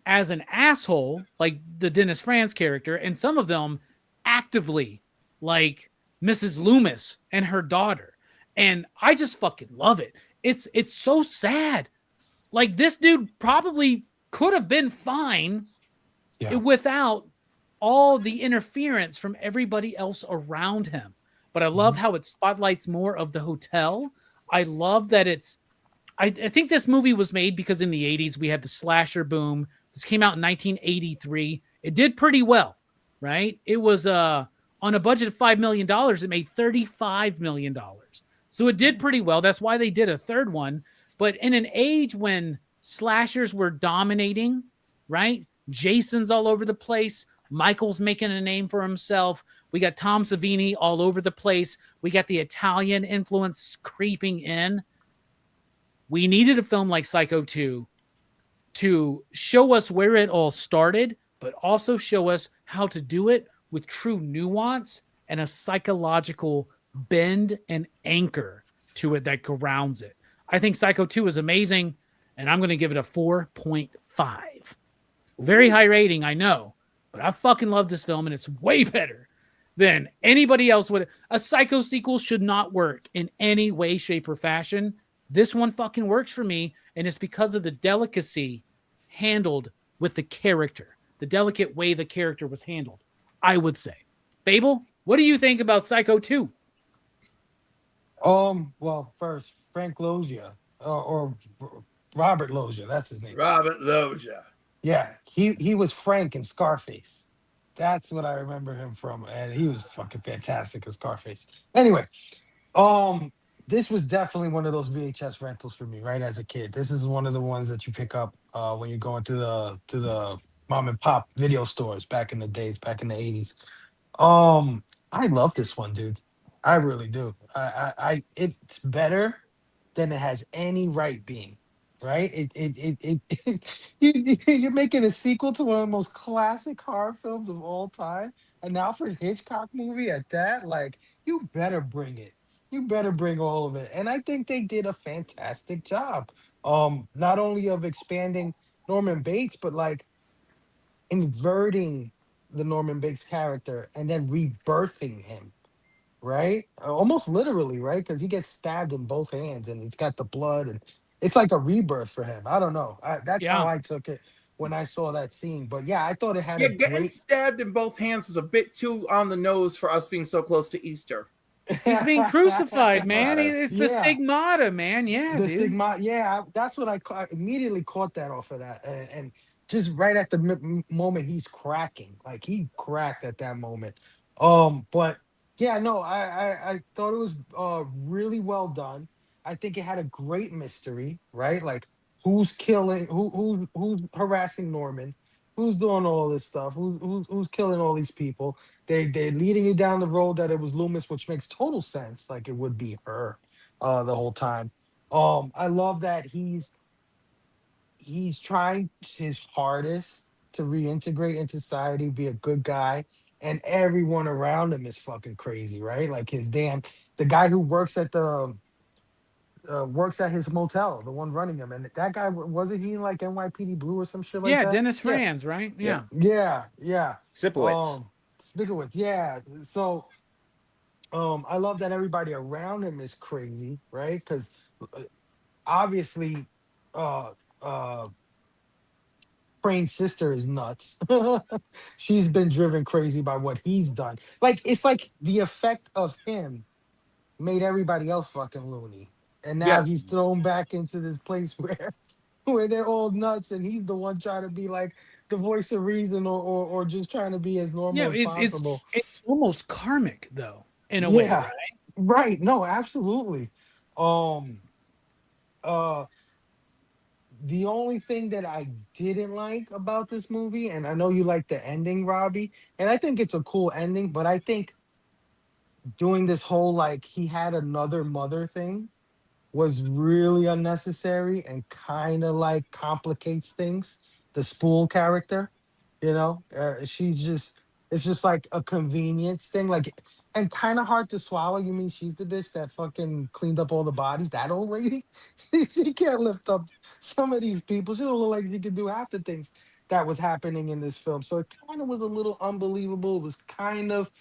as an asshole, like the Dennis Franz character, and some of them actively, like Mrs. Loomis and her daughter. And I just fucking love it. It's so sad. Like this dude probably could have been fine without all the interference from everybody else around him. But I love how it spotlights more of the hotel. I love that I think this movie was made because in the 80s we had the slasher boom. This came out in 1983. It did pretty well, right? It was on a budget of $5 million. It made $35 million. So it did pretty well. That's why they did a third one. But in an age when slashers were dominating, right? Jason's all over the place. Michael's making a name for himself. We got Tom Savini all over the place. We got the Italian influence creeping in. We needed a film like Psycho 2 to show us where it all started, but also show us how to do it with true nuance and a psychological bend and anchor to it that grounds it. I think Psycho 2 is amazing, and I'm going to give it a 4.5. Very high rating, I know, but I fucking love this film, and it's way better than anybody else would. A Psycho sequel should not work in any way, shape, or fashion. This one fucking works for me, and it's because of the delicacy handled with the character, the delicate way the character was handled, I would say. Fable, what do you think about Psycho 2? Well, first, Frank Loggia, or Robert Loggia, that's his name. Robert Loggia. Yeah, he was Frank in Scarface. That's what I remember him from, and he was fucking fantastic as Scarface. Anyway, this was definitely one of those VHS rentals for me, right? As a kid, this is one of the ones that you pick up when you go into the mom and pop video stores back in the days, back in the 80s. I love this one, dude. I really do. It's better than it has any right being, right? You're making a sequel to one of the most classic horror films of all time, an Alfred Hitchcock movie at that. Like, you better bring it. You better bring all of it. And I think they did a fantastic job. Not only of expanding Norman Bates, but like inverting the Norman Bates character and then rebirthing him, right? Almost literally, right? Because he gets stabbed in both hands and he's got the blood, and it's like a rebirth for him. I don't know. That's how I took it. when I saw that scene. But yeah, I thought it had Yeah, a getting great. stabbed in both hands was a bit too on the nose for us being so close to Easter. He's being crucified, man. Stigmata. It's the Yeah. stigmata, man. Yeah, The dude. stigma, yeah, that's what I immediately caught that off of that, and just right at the moment he's cracking, like he cracked at that moment. But yeah, no, I thought it was really well done. I think it had a great mystery, right? Like who's killing, who's harassing Norman, who's doing all this stuff, who's killing all these people. They're leading you down the road that it was Loomis, which makes total sense, like it would be her the whole time. I love that he's trying his hardest to reintegrate into society, be a good guy, and everyone around him is fucking crazy, right? Like the guy who works at his motel, the one running him, and that guy wasn't he like NYPD Blue or some shit like Yeah, that? Dennis Yeah. Franz, right? Yeah. Yeah. Yeah. Sipowicz. Speaking with, yeah. So I love that everybody around him is crazy, right? Because obviously uh Crane's sister is nuts. She's been driven crazy by what he's done. Like it's like the effect of him made everybody else fucking loony. And now he's Yes. thrown back into this place where they're all nuts and he's the one trying to be like the voice of reason or just trying to be as normal Yeah, as it's possible. it's almost karmic though, in a way, Yeah. right? Right. No, absolutely. Um uh the only thing that I didn't like about this movie, and I know you like the ending, Robbie, and I think it's a cool ending, but I think doing this whole like he had another mother thing was really unnecessary and kind of like complicates things. The Spool character, she's just it's just like a convenience thing, like and kind of hard to swallow. You mean she's the bitch that fucking cleaned up all the bodies? That old lady, she can't lift up some of these people. She don't look like she could do half the things that was happening in this film. So it kind of was a little unbelievable. It was kind of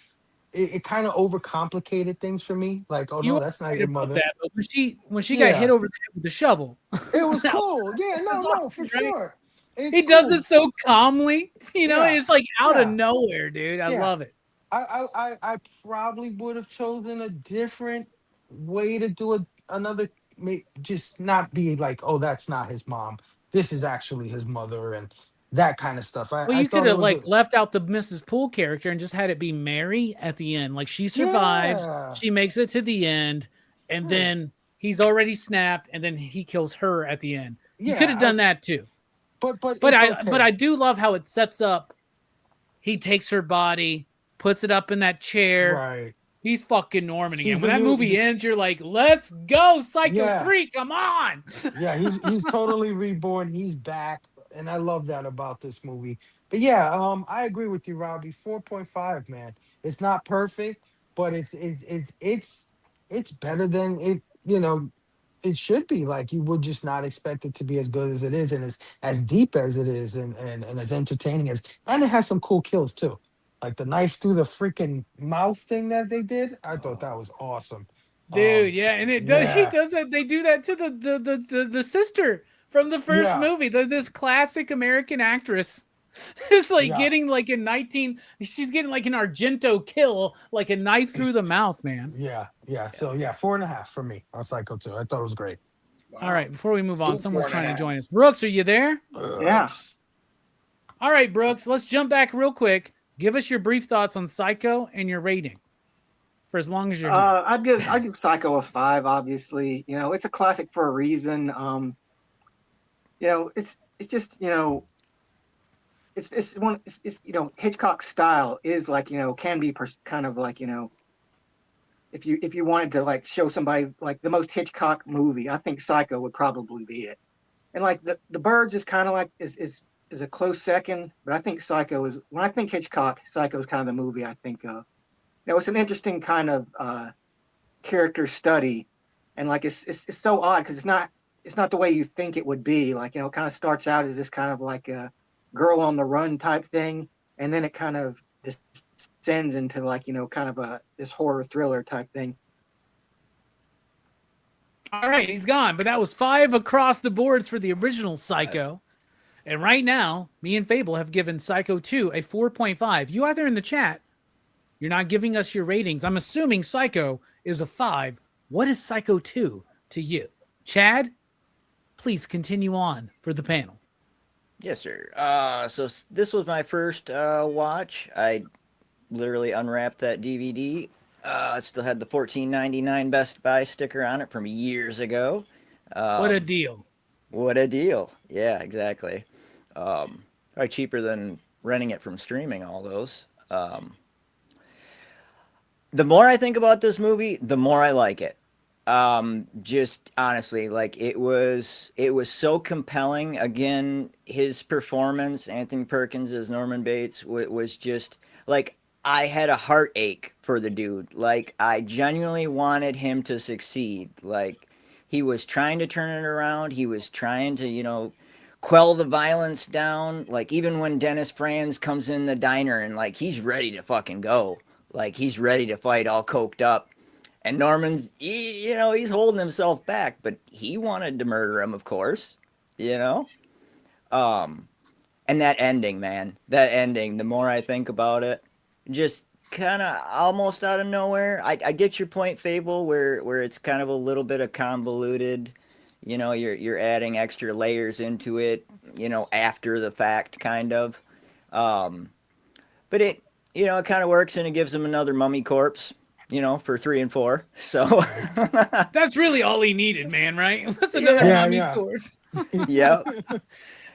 it kind of overcomplicated things for me. Like, oh You no, are that's not right your about mother. that, but when she got hit Yeah, over the head with the shovel, it was that cool. Yeah, was no, for awesome, right? sure. It's He does it cool. so calmly, Yeah, it's like out of yeah, nowhere, dude. I yeah. love it. I probably would have chosen a different way to do it. Another, just not be like, oh, that's not his mom. This is actually his mother, and that kind of stuff. Well, I you could thought it have was like a left out the Mrs. Poole character and just had it be Mary at the end. Like she survives, yeah, she makes it to the end, and right, then he's already snapped, and then he kills her at the end. You could yeah. have done that too. But But it's I okay. do love how it sets up. He takes her body, puts it up in that chair. Right. He's fucking Norman again. She's When the that new. movie ends, you're like, let's go, Psycho Yeah. 3, come on. Yeah, he's totally reborn. He's back, and I love that about this movie. But yeah, I agree with you, Robbie. 4.5, man. It's not perfect, but it's better than it. It should be. Like you would just not expect it to be as good as it is, and as deep as it is, and as entertaining as. And it has some cool kills too, like the knife through the freaking mouth thing that they did. I thought that was awesome. Dude, S- yeah, and it does. He yeah, does that. They do that to the sister from the first yeah, movie. This classic American actress is like yeah. getting like in 19. She's getting like an Argento kill, like a knife through the mouth, man. Yeah. So yeah, 4.5 for me on Psycho 2. I thought it was great. All right, before we move on, Ooh, someone's four and a trying to half. join us. Brooks, are you there? Yeah. All right, Brooks, let's jump back real quick. Give us your brief thoughts on Psycho and your rating for as long as you're here. I'd give Psycho a 5. Obviously, it's a classic for a reason. It's just it's Hitchcock's style is like can be kind of like if you wanted to like show somebody like the most Hitchcock movie, I think Psycho would probably be it. And like the Birds is kind of like is a close second, but I think Psycho is, when I think Hitchcock, Psycho is kind of the movie I think of. It's an interesting kind of character study, and like it's so odd because it's not the way you think it would be. Like it kind of starts out as this kind of like a girl on the run type thing, and then it kind of descends into like kind of this horror thriller type thing. All right, he's gone, but that was 5 across the boards for the original Psycho. And right now, me and Fable have given Psycho 2 a 4.5. You out there in the chat, you're not giving us your ratings. I'm assuming Psycho is a 5. What is Psycho 2 to you? Chad, please continue on for the panel. Yes, sir. So this was my first watch. I literally unwrapped that DVD. It still had the $14.99 Best Buy sticker on it from years ago. What a deal. What a deal. Yeah, exactly. Probably cheaper than renting it from streaming, all those. The more I think about this movie, the more I like it. Just honestly, like it was so compelling. Again, his performance, Anthony Perkins as Norman Bates, was just like I had a heartache for the dude. Like I genuinely wanted him to succeed. Like he was trying to turn it around. He was trying to, quell the violence down. Like even when Dennis Franz comes in the diner and like he's ready to fucking go. Like he's ready to fight all coked up. And Norman's, he's holding himself back, but he wanted to murder him, of course, And that ending, man, the more I think about it, just kind of almost out of nowhere. I get your point, Fable, where it's kind of a little bit of convoluted, you're adding extra layers into it, after the fact, kind of. But it, it kind of works and it gives him another mummy corpse. For 3 and 4. So that's really all he needed, man, right? What's another mummy corpse? Yeah.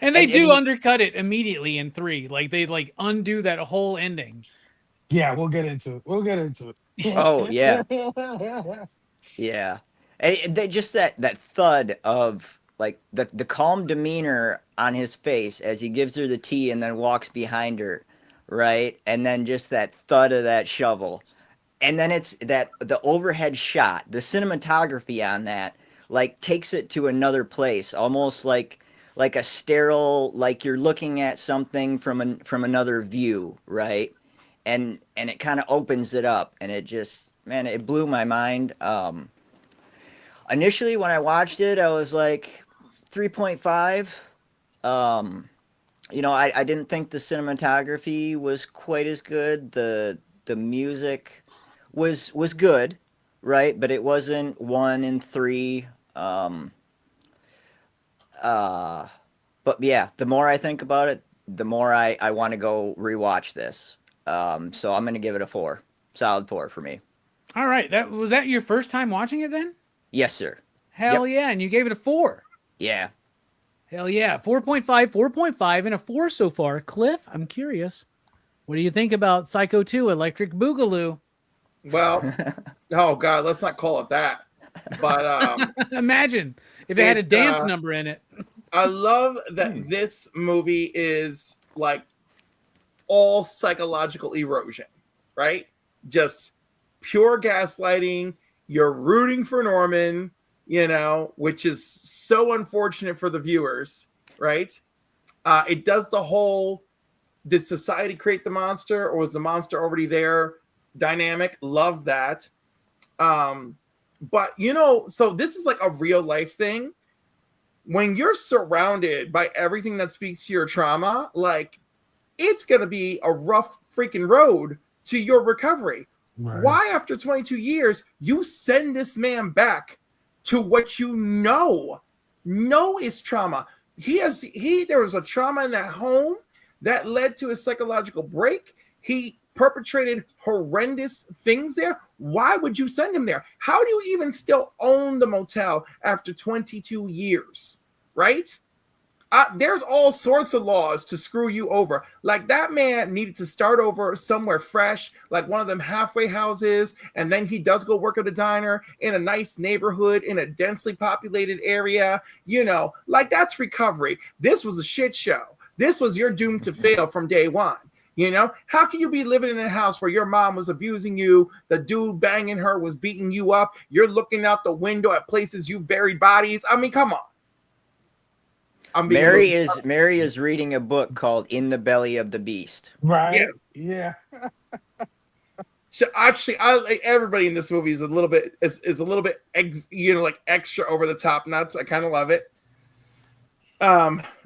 And they do undercut it immediately in 3. Like they undo that whole ending. Yeah, we'll get into it. Oh, yeah. Yeah. And they just that thud of like the calm demeanor on his face as he gives her the tea and then walks behind her, right? And then just that thud of that shovel. And then it's the overhead shot, the cinematography on that, like takes it to another place, almost like a sterile, like you're looking at something from another view, right? And it kind of opens it up, and it just, man, it blew my mind. Initially, when I watched it, I was like 3.5. I didn't think the cinematography was quite as good. The music was good, right? But it wasn't 1 and 3. But yeah, the more I think about it, the more I want to go rewatch this. So I'm going to give it a 4. Solid 4 for me. All right. Was that your first time watching it then? Yes, sir. Hell yeah. And you gave it a 4. Yeah. Hell yeah. 4.5, 4.5, and a 4 so far. Cliff, I'm curious. What do you think about Psycho 2 Electric Boogaloo? Well, oh God, let's not call it that. But imagine if it had a dance number in it. I love that this movie is like all psychological erosion, right? Just pure gaslighting. You're rooting for Norman, which is so unfortunate for the viewers, right? It does the whole, did society create the monster or was the monster already there dynamic? Love that. But so this is like a real life thing. When you're surrounded by everything that speaks to your trauma, like it's going to be a rough freaking road to your recovery. Right. Why, after 22 years, you send this man back to what know is trauma? There was a trauma in that home that led to a psychological break. He perpetrated horrendous things there. Why would you send him there? How do you even still own the motel after 22 years, right? There's all sorts of laws to screw you over. Like that man needed to start over somewhere fresh, like one of them halfway houses, and then he does go work at a diner in a nice neighborhood in a densely populated area. Like that's recovery. This was a shit show. This was your doom to fail from day one. How can you be living in a house where your mom was abusing you, the dude banging her was beating you up, you're looking out the window at places you've buried bodies? I mean, come on. Mary is reading a book called In the Belly of the Beast. Right. Yes. Yeah. So actually, everybody in this movie is a little bit like extra over the top nuts. I kind of love it.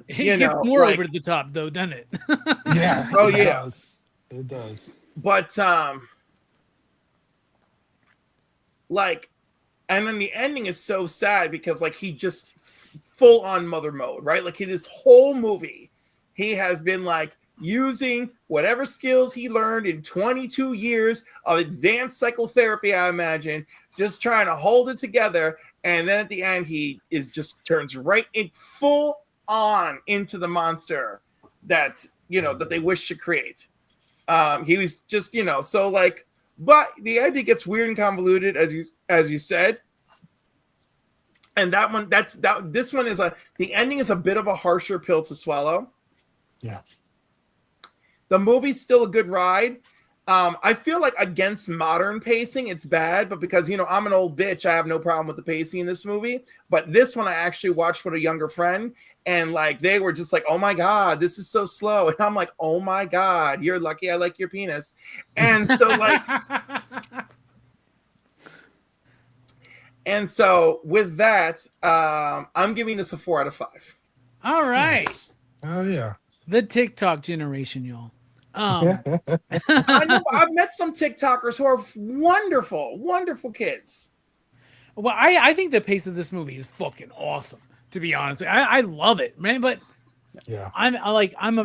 It You gets know, more like- over the top, though, doesn't it? Yeah. Oh, it yeah. does. It does. But like, and then the ending is so sad because like he just full on mother mode, right? Like in this whole movie, he has been like using whatever skills he learned in 22 years of advanced psychotherapy, I imagine, just trying to hold it together. And then at the end, he is just turns right in full on into the monster that, you know, that they wish to create. He was just, you know, so like, but the ending gets weird and convoluted, as you said. And that one, this one is the ending is a bit of a harsher pill to swallow. Yeah. The movie's still a good ride. I feel like against modern pacing, it's bad, but because, you know, I'm an old bitch, I have no problem with the pacing in this movie. But this one I actually watched with a younger friend, and like they were just like, oh my God, this is so slow. And I'm like, oh my God, you're lucky I like your penis. And so like, and so with that, I'm giving this a 4 out of 5. All right. Yes. Oh yeah. The TikTok generation, y'all. I know, I've met some TikTokers who are wonderful, wonderful kids. Well, I think the pace of this movie is fucking awesome, to be honest. I love it, man. But Yeah. I've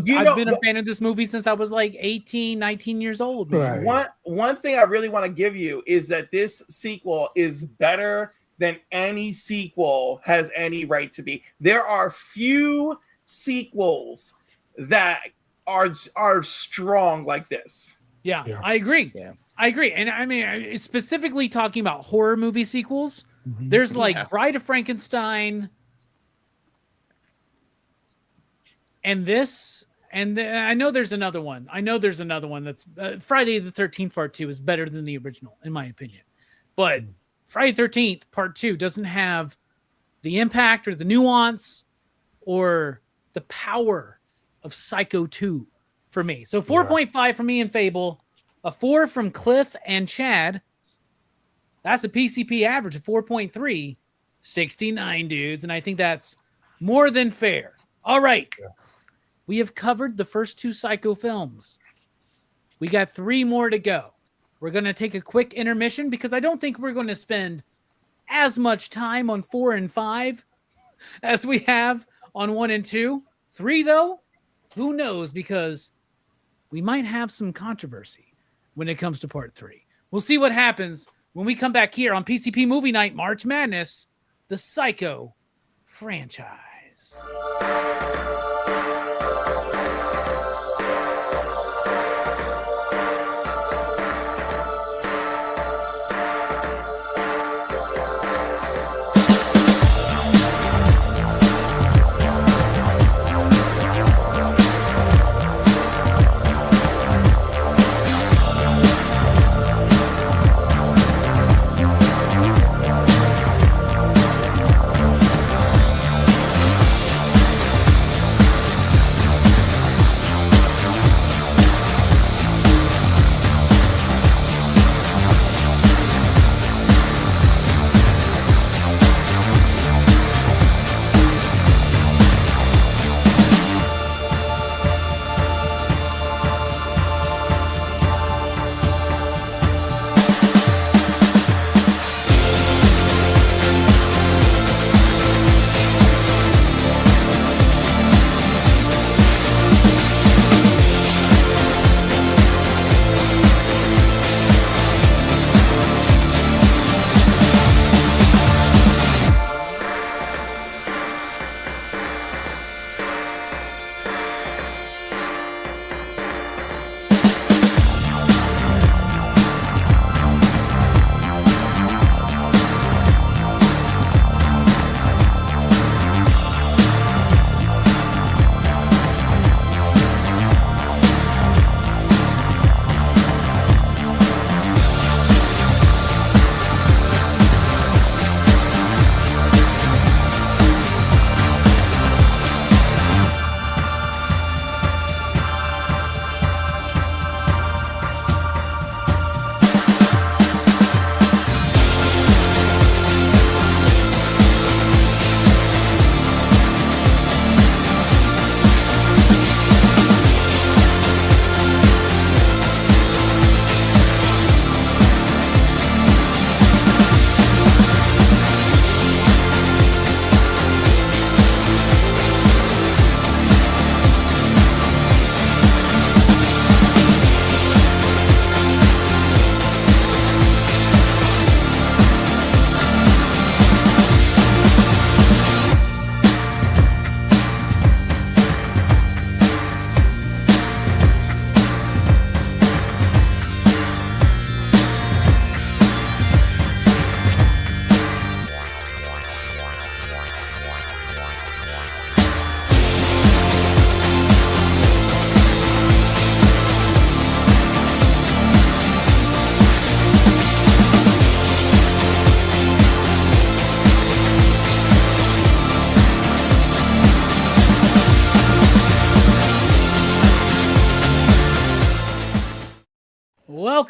been a fan of this movie since I was like 18, 19 years old, man. Right. One thing I really want to give you is that this sequel is better than any sequel has any right to be. There are few sequels that are strong like this. Yeah, Yeah. I agree. Yeah. I agree. And I mean, specifically talking about horror movie sequels, Mhm. there's like Yeah. Bride of Frankenstein and this, and I know there's another one. That's Friday the 13th Part 2 is better than the original, in my opinion. But Friday the 13th Part 2 doesn't have the impact or the nuance or the power of Psycho 2 for me. So 4.5 for me and Fable, a 4 from Cliff and Chad. That's a PCP average of 4.3, 69 dudes, and I think that's more than fair. All right. Yeah. We have covered the first 2 Psycho films. We got 3 more to go. We're going to take a quick intermission because I don't think we're going to spend as much time on 4 and 5 as we have on 1 and 2. 3, though, who knows, because we might have some controversy when it comes to Part 3. We'll see what happens when we come back here on PCP Movie Night March Madness, the Psycho franchise.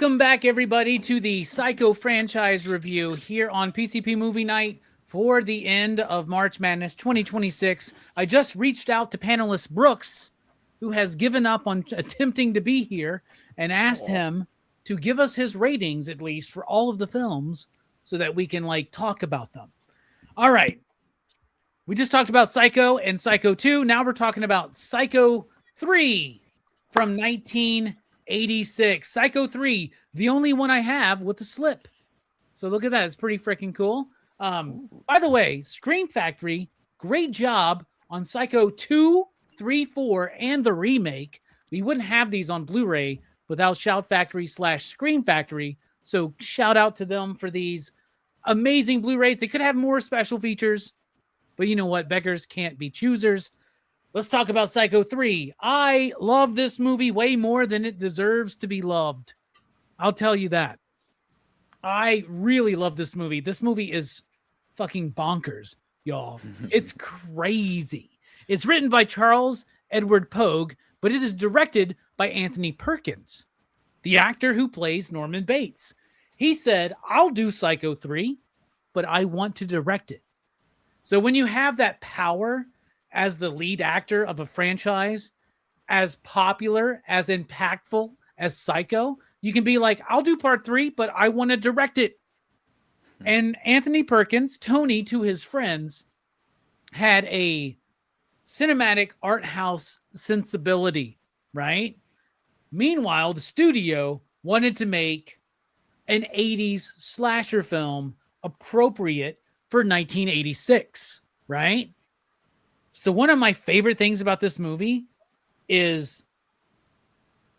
Welcome back, everybody, to the Psycho franchise review here on PCP Movie Night for the end of March Madness 2026. I just reached out to panelist Brooks, who has given up on attempting to be here, and asked him to give us his ratings, at least, for all of the films so that we can, like, talk about them. All right. We just talked about Psycho and Psycho 2. Now we're talking about Psycho 3 from 1986. Psycho 3, the only one I have with a slip. So look at that. It's pretty freaking cool. By the way, Scream Factory, great job on Psycho 2, 3, 4, and the remake. We wouldn't have these on Blu-ray without Shout Factory / Scream Factory. So shout out to them for these amazing Blu-rays. They could have more special features, but you know what? Beggars can't be choosers. Let's talk about Psycho 3. I love this movie way more than it deserves to be loved. I'll tell you that. I really love this movie. This movie is fucking bonkers, y'all. It's crazy. It's written by Charles Edward Pogue, but it is directed by Anthony Perkins, the actor who plays Norman Bates. He said, I'll do Psycho 3, but I want to direct it. So when you have that power as the lead actor of a franchise, as popular, as impactful as Psycho, you can be like, I'll do part 3, but I want to direct it. And Anthony Perkins, Tony to his friends, had a cinematic art house sensibility, right? Meanwhile, the studio wanted to make an 80s slasher film appropriate for 1986, right? So one of my favorite things about this movie is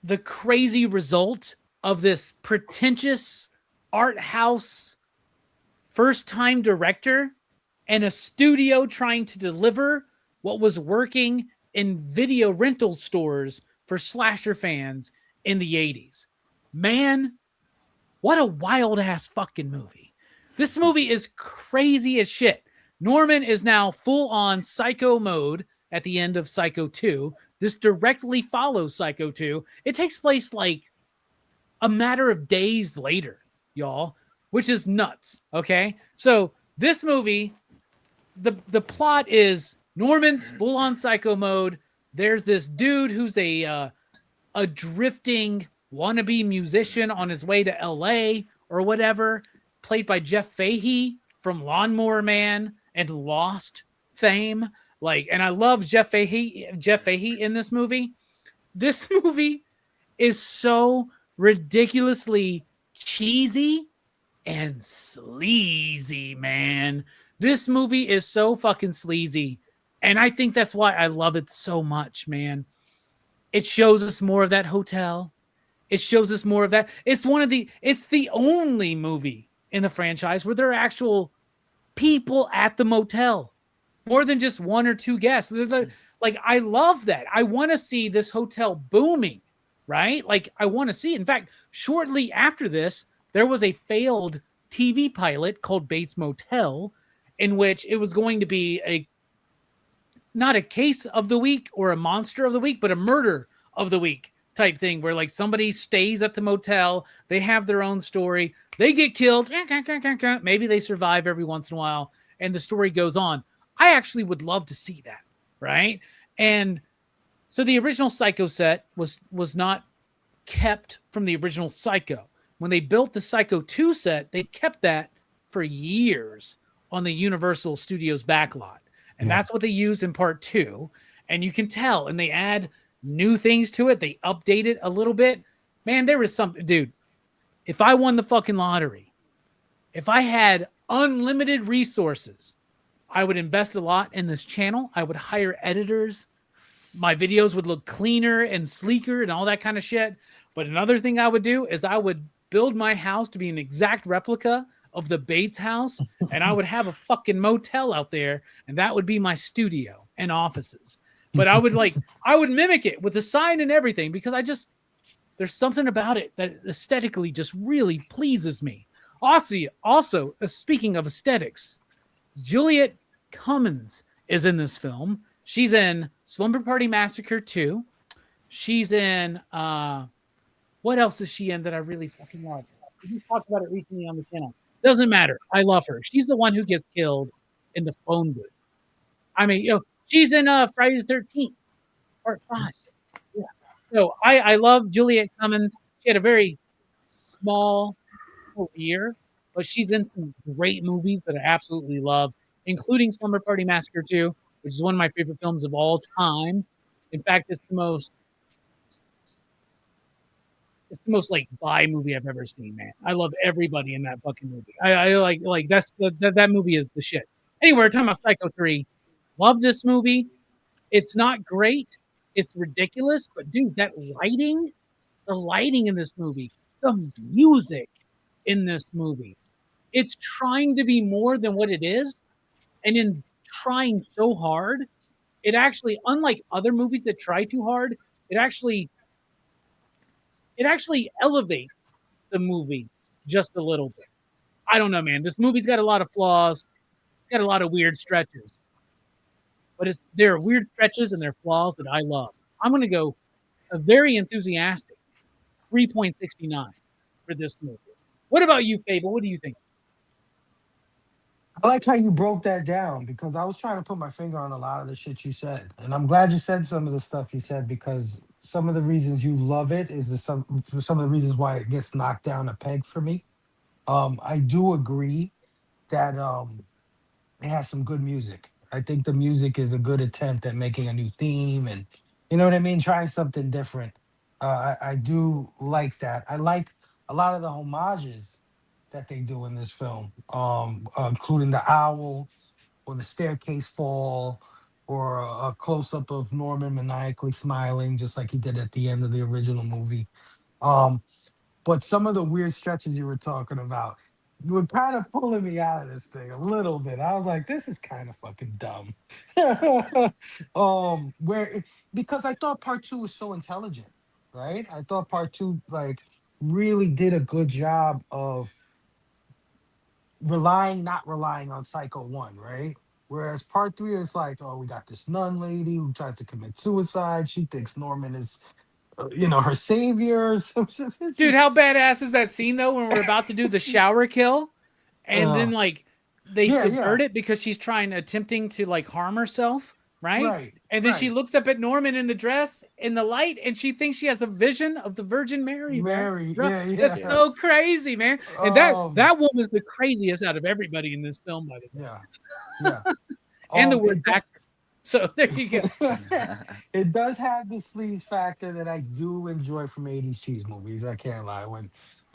the crazy result of this pretentious art house first-time director and a studio trying to deliver what was working in video rental stores for slasher fans in the 80s. Man, what a wild-ass fucking movie. This movie is crazy as shit. Norman is now full-on psycho mode at the end of Psycho 2. This directly follows Psycho 2. It takes place like a matter of days later, y'all, which is nuts, okay? So this movie, the plot is Norman's full-on psycho mode. There's this dude who's a drifting wannabe musician on his way to L.A. or whatever, played by Jeff Fahey from Lawnmower Man and Lost fame. Like, and I love Jeff Fahey in this movie. This movie is so ridiculously cheesy and sleazy, man. This movie is so fucking sleazy. And I think that's why I love it so much, man. It shows us more of that hotel. It shows us more of that. It's the only movie in the franchise where there are actual people at the motel. More than just one or two guests. Like, I love that. I want to see this hotel booming, right? Like, I want to see. In fact, shortly after this, there was a failed TV pilot called Bates Motel, in which it was going to be not a case of the week or a monster of the week, but a murder of the week type thing, where like somebody stays at the motel, they have their own story, they get killed, maybe they survive every once in a while, and the story goes on. I actually would love to see that, right? And so the original Psycho set was not kept from the original Psycho. When they built the Psycho 2 set, they kept that for years on the Universal Studios backlot. And that's what they use in part 2. And you can tell, and they add new things to it. They update it a little bit. Man, there was something, dude. If I won the fucking lottery, if I had unlimited resources, I would invest a lot in this channel. I would hire editors. My videos would look cleaner and sleeker and all that kind of shit. But another thing I would do is I would build my house to be an exact replica of the Bates house, and I would have a fucking motel out there, and that would be my studio and offices. But I would mimic it with the sign and everything, because there's something about it that aesthetically just really pleases me. Also, speaking of aesthetics, Juliet Cummins is in this film. She's in Slumber Party Massacre 2. She's in What else is she in that I really fucking love? We just talked about it recently on the channel. Doesn't matter. I love her. She's the one who gets killed in the phone booth. I mean, she's in Friday the 13th, part 5. Yeah. So I love Juliet Cummins. She had a very small career, but she's in some great movies that I absolutely love, including Slumber Party Massacre 2, which is one of my favorite films of all time. In fact, it's the most like bi movie I've ever seen, man. I love everybody in that fucking movie. I like that movie is the shit. Anyway, we're talking about Psycho 3. Love this movie. It's not great. It's ridiculous, but dude, the lighting in this movie, the music in this movie, it's trying to be more than what it is, and in trying so hard, it actually, unlike other movies that try too hard, it actually elevates the movie just a little bit. I don't know, man. This movie's got a lot of flaws. It's got a lot of weird stretches, but there are weird stretches and there are flaws that I love. I'm going to go a very enthusiastic 3.69 for this movie. What about you, Fable? What do you think? I like how you broke that down because I was trying to put my finger on a lot of the shit you said, and I'm glad you said some of the stuff you said because some of the reasons you love it is some of the reasons why it gets knocked down a peg for me. I do agree that it has some good music. I think the music is a good attempt at making a new theme and you know what I mean, trying something different. I do like that. I like a lot of the homages that they do in this film, including the owl or the staircase fall or a close up of Norman maniacally smiling, just like he did at the end of the original movie. Um, but some of the weird stretches you were talking about, you were kind of pulling me out of this thing a little bit. I was like, this is kind of fucking dumb. Because I thought part two was so intelligent, right? I thought part two like really did a good job of not relying on Psycho 1, right? Whereas part three is like, oh, we got this nun lady who tries to commit suicide. She thinks Norman is, her savior. So it's Dude, just, how badass is that scene though when we're about to do the shower kill and uh, then like they yeah, subvert yeah, it because she's attempting to like harm herself, right? right, And then she right. looks up at Norman in the dress in the light and she thinks she has a vision of the Virgin Mary, man. Mary, Bro, yeah, that's Yeah. yeah. so crazy, man. And that Um, that woman's the craziest out of everybody in this film, by the way. yeah, yeah. And the worst It does. actor. So there you go. It does have the sleaze factor that I do enjoy from 80s cheese movies. I can't lie. When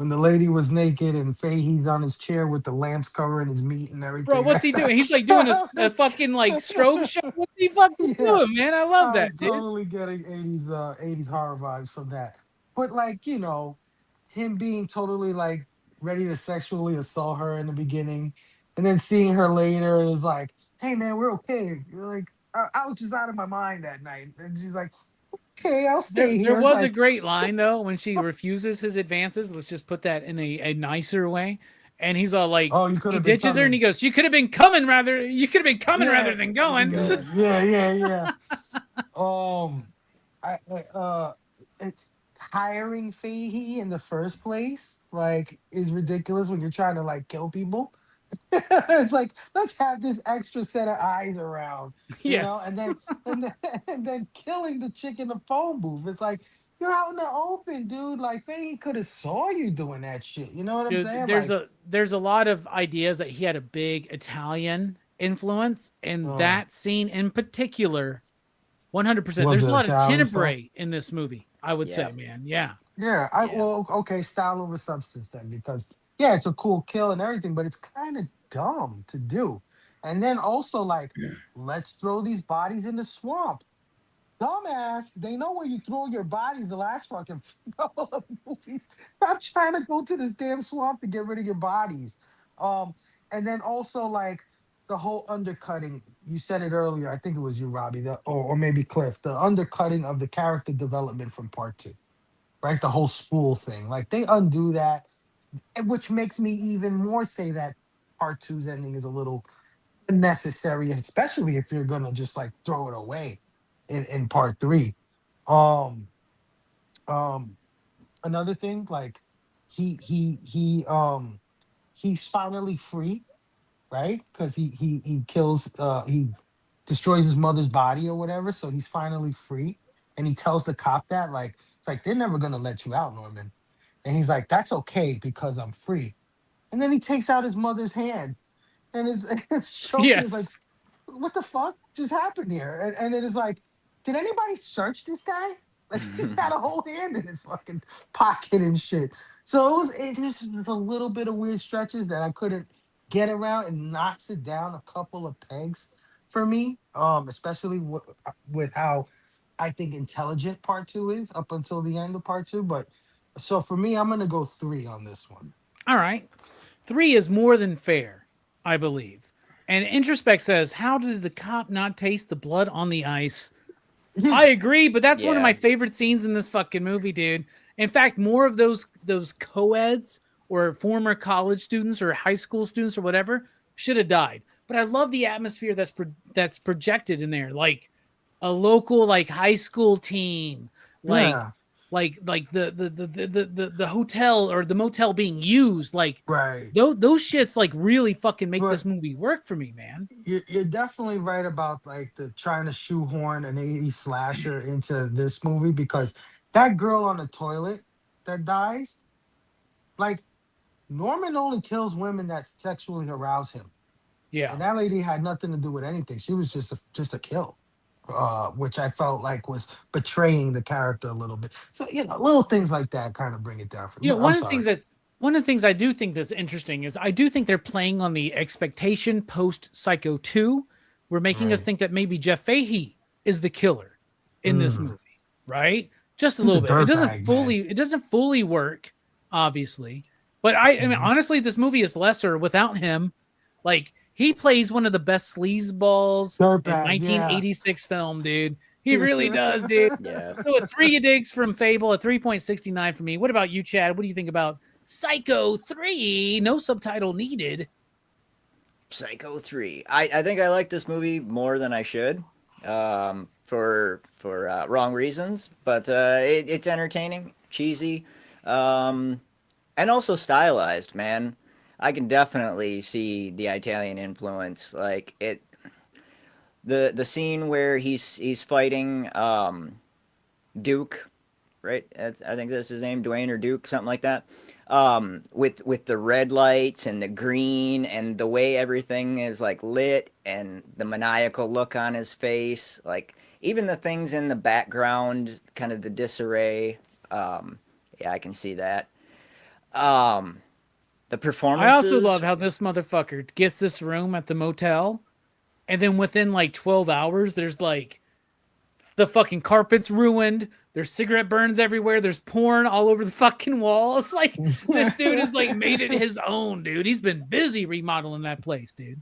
the lady was naked and Fahey's on his chair with the lamps covering his meat and Bro, everything. what's he doing? He's like doing a fucking like strobe show. What's he fucking Yeah, doing, man? I love I that, was dude. totally getting 80s horror vibes from that. But like, him being totally like ready to sexually assault her in the beginning and then seeing her later and is like, hey man, we're okay. You're like, I was just out of my mind that night. And she's like, okay, I'll There, stay there here. It's was a like, great line though when she refuses his advances. Let's just put that in a nicer way. And he's all like, oh, you could he have been ditches her and he coming. goes, "You could have been coming rather. You could have been coming rather Yeah, than going." Going. yeah, yeah, yeah. Um, I it, hiring Fahey in the first place like is ridiculous when you're trying to like kill people. It's like let's have this extra set of eyes around, Yes, and then and then killing the chick in the phone booth. It's like you're out in the open, dude. Like Fahey could have saw you doing that shit. You know what I'm dude. saying? There's a lot of ideas that he had a big Italian influence, and Uh, that scene in particular, 100%. was There's a it lot of Italian stuff? tenebrae in this movie. I would Yeah. say, man. Yeah. Yeah, Yeah. okay, style over substance then, because yeah, it's a cool kill and everything, but it's kind of dumb to do. And then also like, let's throw these bodies in the swamp. Dumbass, they know where you throw your bodies the last fucking couple of movies. Stop trying to go to this damn swamp to get rid of your bodies. Um, and then also like the whole undercutting. You said it earlier. I think it was you, Robbie, or maybe Cliff. The undercutting of the character development from part two, right? The whole spool thing. Like they undo that, which makes me even more say that part two's ending is a little unnecessary, especially if you're gonna just like throw it away in part three. Um, um, another thing, like he he's finally free, right? Because he kills he destroys his mother's body or whatever, so he's finally free. And he tells the cop that, like, it's like they're never gonna let you out, Norman. And he's like, that's okay because I'm free. And then he takes out his mother's hand and is it's choking. Is like, Yes. what the fuck just happened here? And it is like, did anybody search this guy? Like he had a whole hand in his fucking pocket and shit. So this was a little bit of weird stretches that I couldn't get around, and knocks it down a couple of pegs for me. Especially with how I think intelligent part two is up until the end of part two. But so for me, I'm gonna go 3 on this one. All right. 3 is more than fair, I believe. And Introspect says, how did the cop not taste the blood on the ice? I agree, but that's one of my Yeah. favorite scenes in this fucking movie, dude. In fact, more of those co-eds or former college students or high school students or whatever should have died. But I love the atmosphere that's projected in there, like a local like high school team, like Yeah, the hotel or the motel being used, like right. those shits like really fucking make But this movie work for me, man. you're definitely right about like the trying to shoehorn an 80s slasher into this movie, because that girl on the toilet that dies, like, Norman only kills women that sexually arouse him. Yeah. And that lady had nothing to do with anything. She was just a kill. Which I felt like was betraying the character a little bit. So, little things like that kind of bring it down for me. I'm sorry. One of the things I do think that's interesting is I do think they're playing on the expectation post Psycho 2. We're making us Right. think that maybe Jeff Fahey is the killer in this Mm. movie, right? Just a He's a little bit. dirtbag, man. It doesn't fully work, obviously. But I mean, Mhm. honestly, this movie is lesser without him. Like, he plays one of the best sleazeballs in Dirtbag, yeah. 1986 film, dude. He really does, dude. Yeah. So a 3 digs from Fable, a 3.69 for me. What about you, Chad? What do you think about Psycho 3? No subtitle needed. Psycho 3. I think I like this movie more than I should, for wrong reasons, but it's entertaining, cheesy, and also stylized, man. I can definitely see the Italian influence. Like the scene where he's fighting Duke, right? I think that's his name, Dwayne or Duke, something like that. With the red lights and the green and the way everything is like lit and the maniacal look on his face, like even the things in the background, kind of the disarray. Yeah, I can see that. The I also love performances. how this motherfucker gets this room at the motel, and then within like 12 hours, there's like the fucking carpet's ruined. There's cigarette burns everywhere. There's porn all over the fucking walls. Like, this dude has like made it his own, dude. He's been busy remodeling that place, dude.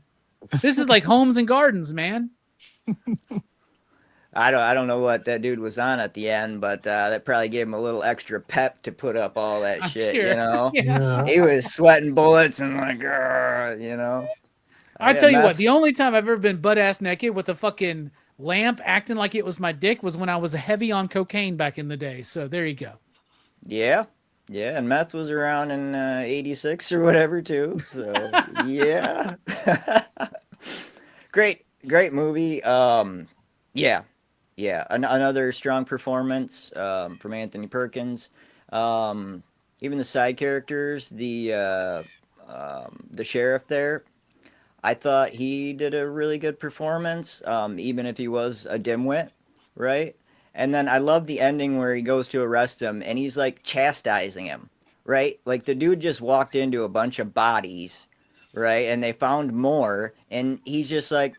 This is like homes and gardens, man. I don't know what that dude was on at the end, but that probably gave him a little extra pep to put up all that I'm shit, sure. you know? Yeah. Yeah. He was sweating bullets and like, "Grr," you know? I Yeah, tell you what, meth. the only time I've ever been butt ass naked with a fucking lamp acting like it was my dick was when I was heavy on cocaine back in the day. So there you go. Yeah. Yeah, and meth was around in 86 or whatever too. So, yeah. Great movie. Yeah. Yeah, another strong performance from Anthony Perkins. Even the side characters, the sheriff there, I thought he did a really good performance, even if he was a dimwit, right? And then I love the ending where he goes to arrest him and he's like chastising him, right? Like the dude just walked into a bunch of bodies, right? And they found more, and he's just like,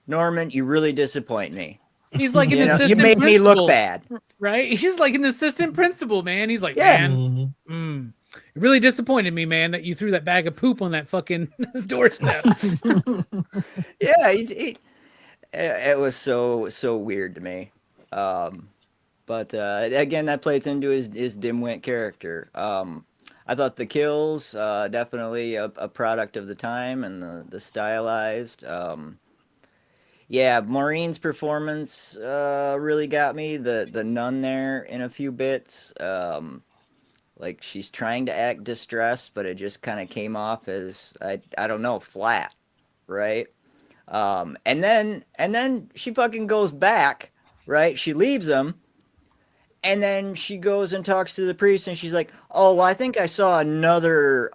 Norman, you really disappoint me. He's like an You know, you assistant made me look principal, bad. right? He's like an assistant principal, man. He's like, Yeah. man, Mhm. it really disappointed me, man, that you threw that bag of poop on that fucking doorstep. Yeah, it was so weird to me. But again, that plays into his dimwit character. I thought the kills, definitely a product of the time and the stylized. Yeah, Maureen's performance really got me. The nun there in a few bits. Like she's trying to act distressed, but it just kind of came off as I don't know, flat, right? And then she fucking goes back, right? She leaves him, and then she goes and talks to the priest, and she's like, "Oh, well, I think I saw another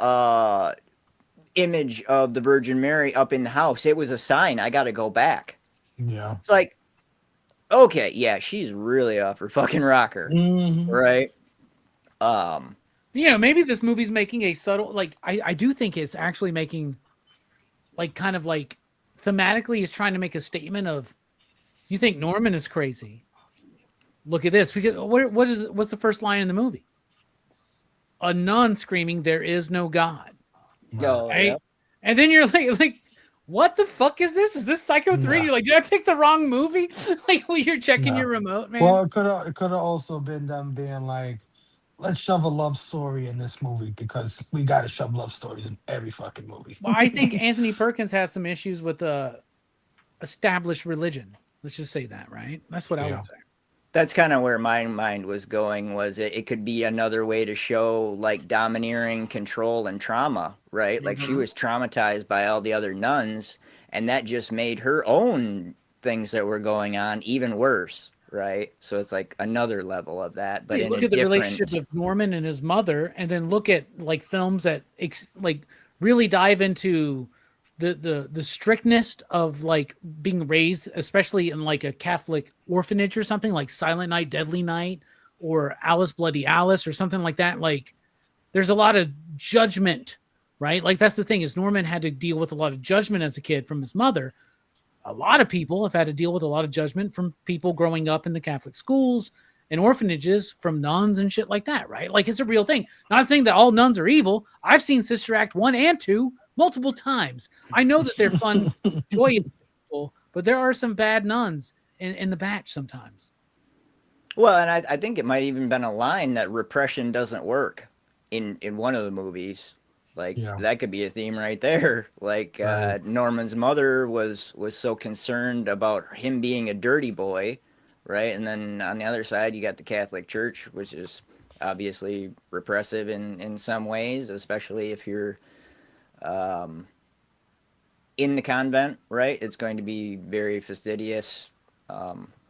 image of the Virgin Mary up in the house. It was a sign. I got to go back." Yeah. It's like, okay, yeah, she's really off her fucking rocker, Mhm. right? Maybe this movie's making a subtle, like, I do think it's actually making, like, kind of like, thematically is trying to make a statement of, you think Norman is crazy. Look at this. What's the first line in the movie? A nun screaming, "There is no God." Oh, Right? yeah. And then you're like, what the fuck is this? Is this Psycho 3? Yeah. You're like, did I pick the wrong movie? Like, when you're checking Yeah. your remote, man. Well, it could have also been them being like, let's shove a love story in this movie because we got to shove love stories in every fucking movie. Well, I think Anthony Perkins has some issues with the established religion. Let's just say that, right? That's what I Yeah. would say. That's kind of where my mind was going. Was it could be another way to show like domineering control and trauma, right? Like she was traumatized by all the other nuns, and that just made her own things that were going on even worse, right? So it's like another level of that, but Hey, in look a at the different. relationship of Norman and his mother, and then look at like films that like really dive into the strictness of like being raised, especially in like a Catholic orphanage or something like Silent Night, Deadly Night, or Alice Bloody Alice or something like that. Like there's a lot of judgment, right? Like that's the thing is Norman had to deal with a lot of judgment as a kid from his mother. A lot of people have had to deal with a lot of judgment from people growing up in the Catholic schools and orphanages from nuns and shit like that, right? Like it's a real thing. Not saying that all nuns are evil. I've seen Sister Act 1 and 2 multiple times. I know that they're fun, joyous people, but there are some bad nuns in the batch sometimes. Well, and I think it might even been a line that repression doesn't work in one of the movies. Like Yeah. that could be a theme right there. Like Right. Norman's mother was so concerned about him being a dirty boy, right? And then on the other side, you got the Catholic Church, which is obviously repressive in some ways, especially if you're in the convent, right? It's going to be very fastidious,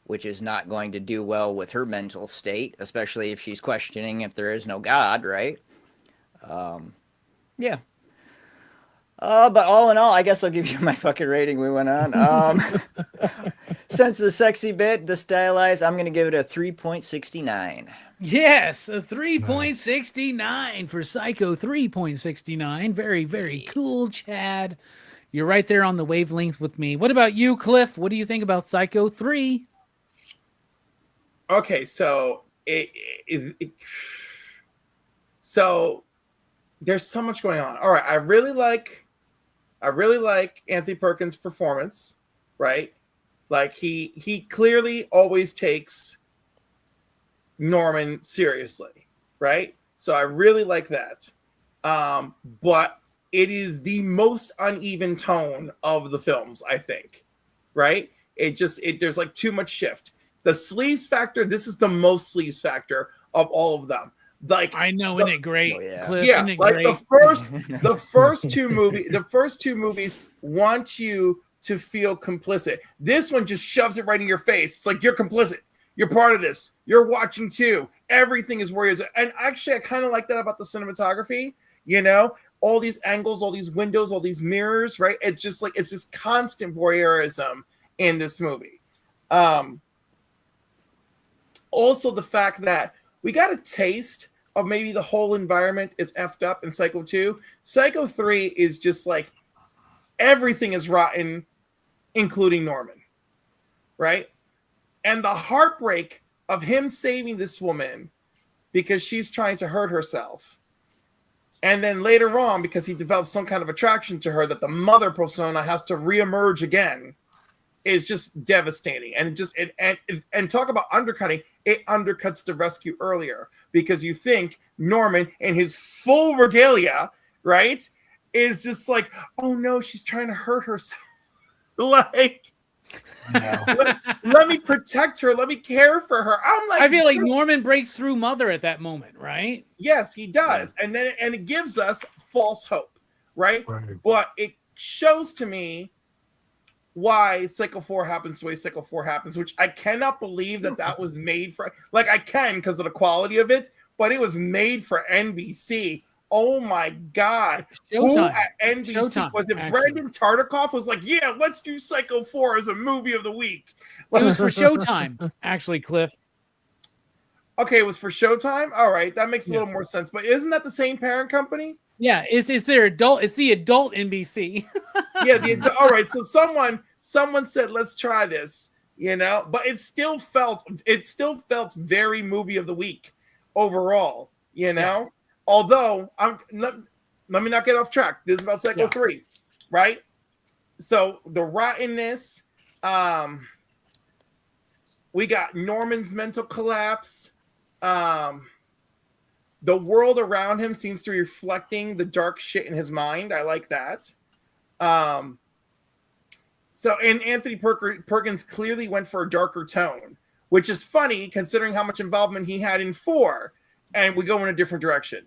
which is not going to do well with her mental state, especially if she's questioning if there is no God, right? Yeah. But all in all, I guess I'll give you my fucking rating. We went on. Since the sexy bit, the stylized, I'm going to give it a 3.69. Yes, a 3.69 for Psycho 3.69. Very, very cool, Chad. You're right there on the wavelength with me. What about you, Cliff? What do you think about Psycho 3? Okay, so so there's so much going on. All right, I really like Anthony Perkins' performance, right? Like he clearly always takes Norman seriously, right? So I really like that. But it is the most uneven tone of the films, I think, right? There's like too much shift. The sleaze factor, this is the most sleaze factor of all of them. Like I know, isn't it great, Oh, yeah. Cliff? yeah, Isn't it like great? the first two movies want you to feel complicit. This one just shoves it right in your face. It's like you're complicit. You're part of this. You're watching too. Everything is where it is. And actually, I kind of like that about the cinematography. You know, all these angles, all these windows, all these mirrors, right? It's just constant voyeurism in this movie. Also, the fact that we got a taste of maybe the whole environment is effed up in Psycho 2. Psycho 3 is just like everything is rotten, including Norman, right? And the heartbreak of him saving this woman because she's trying to hurt herself. And then later on, because he develops some kind of attraction to her, that the mother persona has to reemerge again, is just devastating. And and talk about undercutting, it undercuts the rescue earlier because you think Norman in his full regalia, right, is just like, oh no, she's trying to hurt herself. Like, No. Let me protect her. Let me care for her. I'm like, I feel like Norman breaks through Mother at that moment, right? yes, he does, and it gives us false hope, right? But it shows to me why Psycho 4 happens the way Psycho 4 happens, which I cannot believe that was made for. Like, I can because of the quality of it, but it was made for NBC. Oh my God. Showtime. Who at NBC? Showtime, was it actually. Brandon Tartikoff was like, yeah, let's do Psycho 4 as a movie of the week. It was for Showtime, actually, Cliff. Okay, it was for Showtime? All right, that makes a little more sense. But isn't that the same parent company? Yeah, it's their adult. It's the adult NBC. Yeah, all right. So someone said, let's try this, but it still felt very movie of the week overall, Yeah. Although let me not get off track. This is about Psycho 3, right? So the rottenness, we got Norman's mental collapse. The world around him seems to be reflecting the dark shit in his mind. I like that. So, and Anthony Perkins clearly went for a darker tone, which is funny considering how much involvement he had in 4, and we go in a different direction.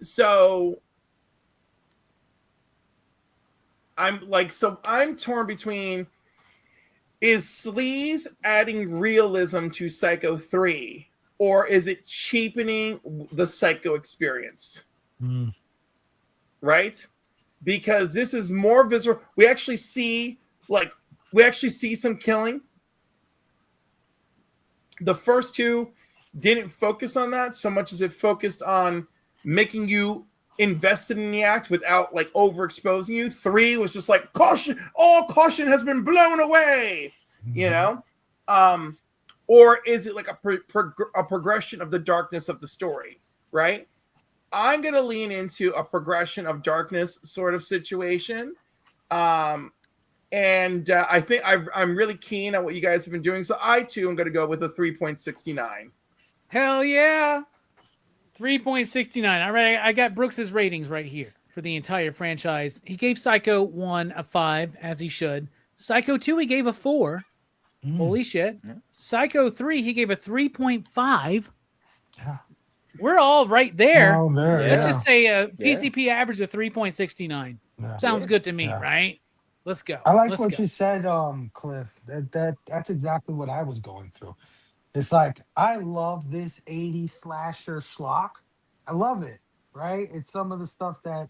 So I'm torn between, is sleaze adding realism to Psycho 3, or is it cheapening the Psycho experience? Right? Because this is more visceral. We actually see some killing. The first 2 didn't focus on that so much as it focused on making you invested in the act without like overexposing you. 3 was just like, caution, all caution has been blown away, or is it like a progression of the darkness of the story, right? I'm going to lean into a progression of darkness sort of situation. And I think I'm really keen on what you guys have been doing. So I too am going to go with a 3.69. Hell yeah. 3.69. All right, I got Brooks's ratings right here for the entire franchise. He gave Psycho 1 a 5, as he should. Psycho 2, he gave a 4. Holy shit. Yeah. Psycho 3, he gave a 3.5. Yeah. We're all right there. Oh, there. Let's just say a PCP average of 3.69. Yeah. Sounds good to me, right? Let's go. I like what you said, Cliff. That's exactly what I was going through. It's like, I love this 80s slasher schlock. I love it, right? It's some of the stuff that,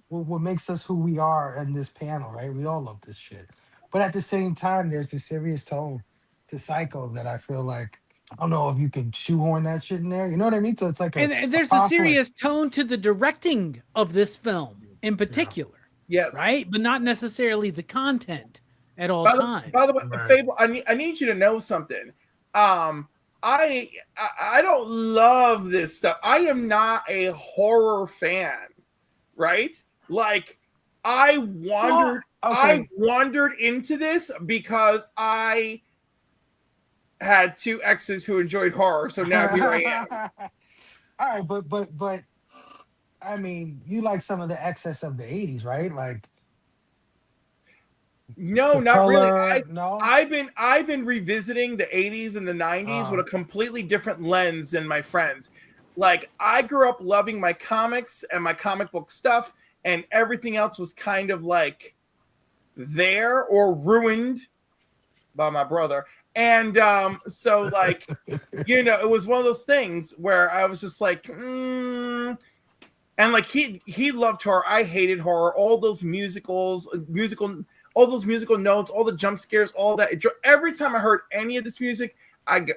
what makes us who we are in this panel, right? We all love this shit. But at the same time, there's the serious tone to Psycho that I feel like, I don't know if you can shoehorn that shit in there. You know what I mean? So it's like and there's a serious tone to the directing of this film in particular. Yes. Right? But not necessarily the content at all times. By the way, Fable, I need you to know something. I don't love this stuff. I am not a horror fan, right? Like, I wandered into this because I had 2 exes who enjoyed horror, so now here I am. All right, but I mean, you like some of the excess of the 80s, right? Like, no, not really. No, I've been revisiting the 80s and the 90s with a completely different lens than my friends. Like, I grew up loving my comics and my comic book stuff, and everything else was kind of like there or ruined by my brother. And so like, it was one of those things where I was just like, and like he loved horror. I hated horror. All those musical notes, all the jump scares, all that. Every time I heard any of this music,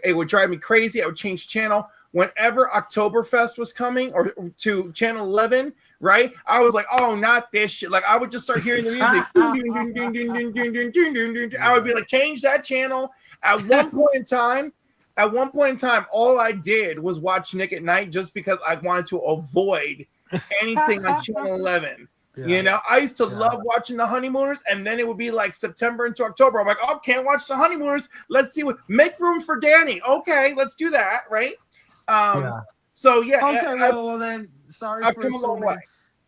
it would drive me crazy. I would change channel. Whenever Oktoberfest was coming or to channel 11, right? I was like, oh, not this shit. Like, I would just start hearing the music. I would be like, change that channel. At one point in time, all I did was watch Nick at Night just because I wanted to avoid anything on channel 11. Yeah. I used to love watching the Honeymooners, and then it would be like September into October. I'm like, oh, can't watch the Honeymooners. Let's see make room for Danny. Okay, let's do that, right? So yeah. Okay, well then, sorry. I've come a long way.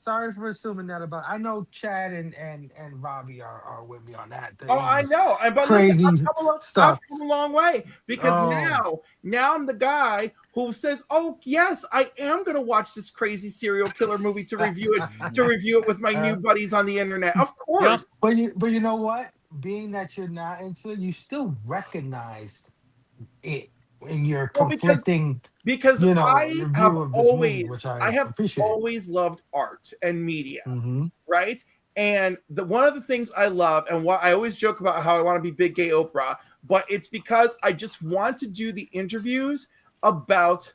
Sorry for assuming that about. I know Chad and Robbie are with me on that. Oh, I It's know. And but crazy listen, I've stuff. come a long way because Oh. now I'm the guy who says, "Oh, yes, I am going to watch this crazy serial killer movie to review it with my new buddies on the internet." Of course. But you know what? Being that you're not into it, you still recognized it in your Well, conflicting, because I have review of this movie, which I I have appreciate. always loved art and media, Mm-hmm. right? And one of the things I love, and what I always joke about how I want to be big gay Oprah, but it's because I just want to do the interviews about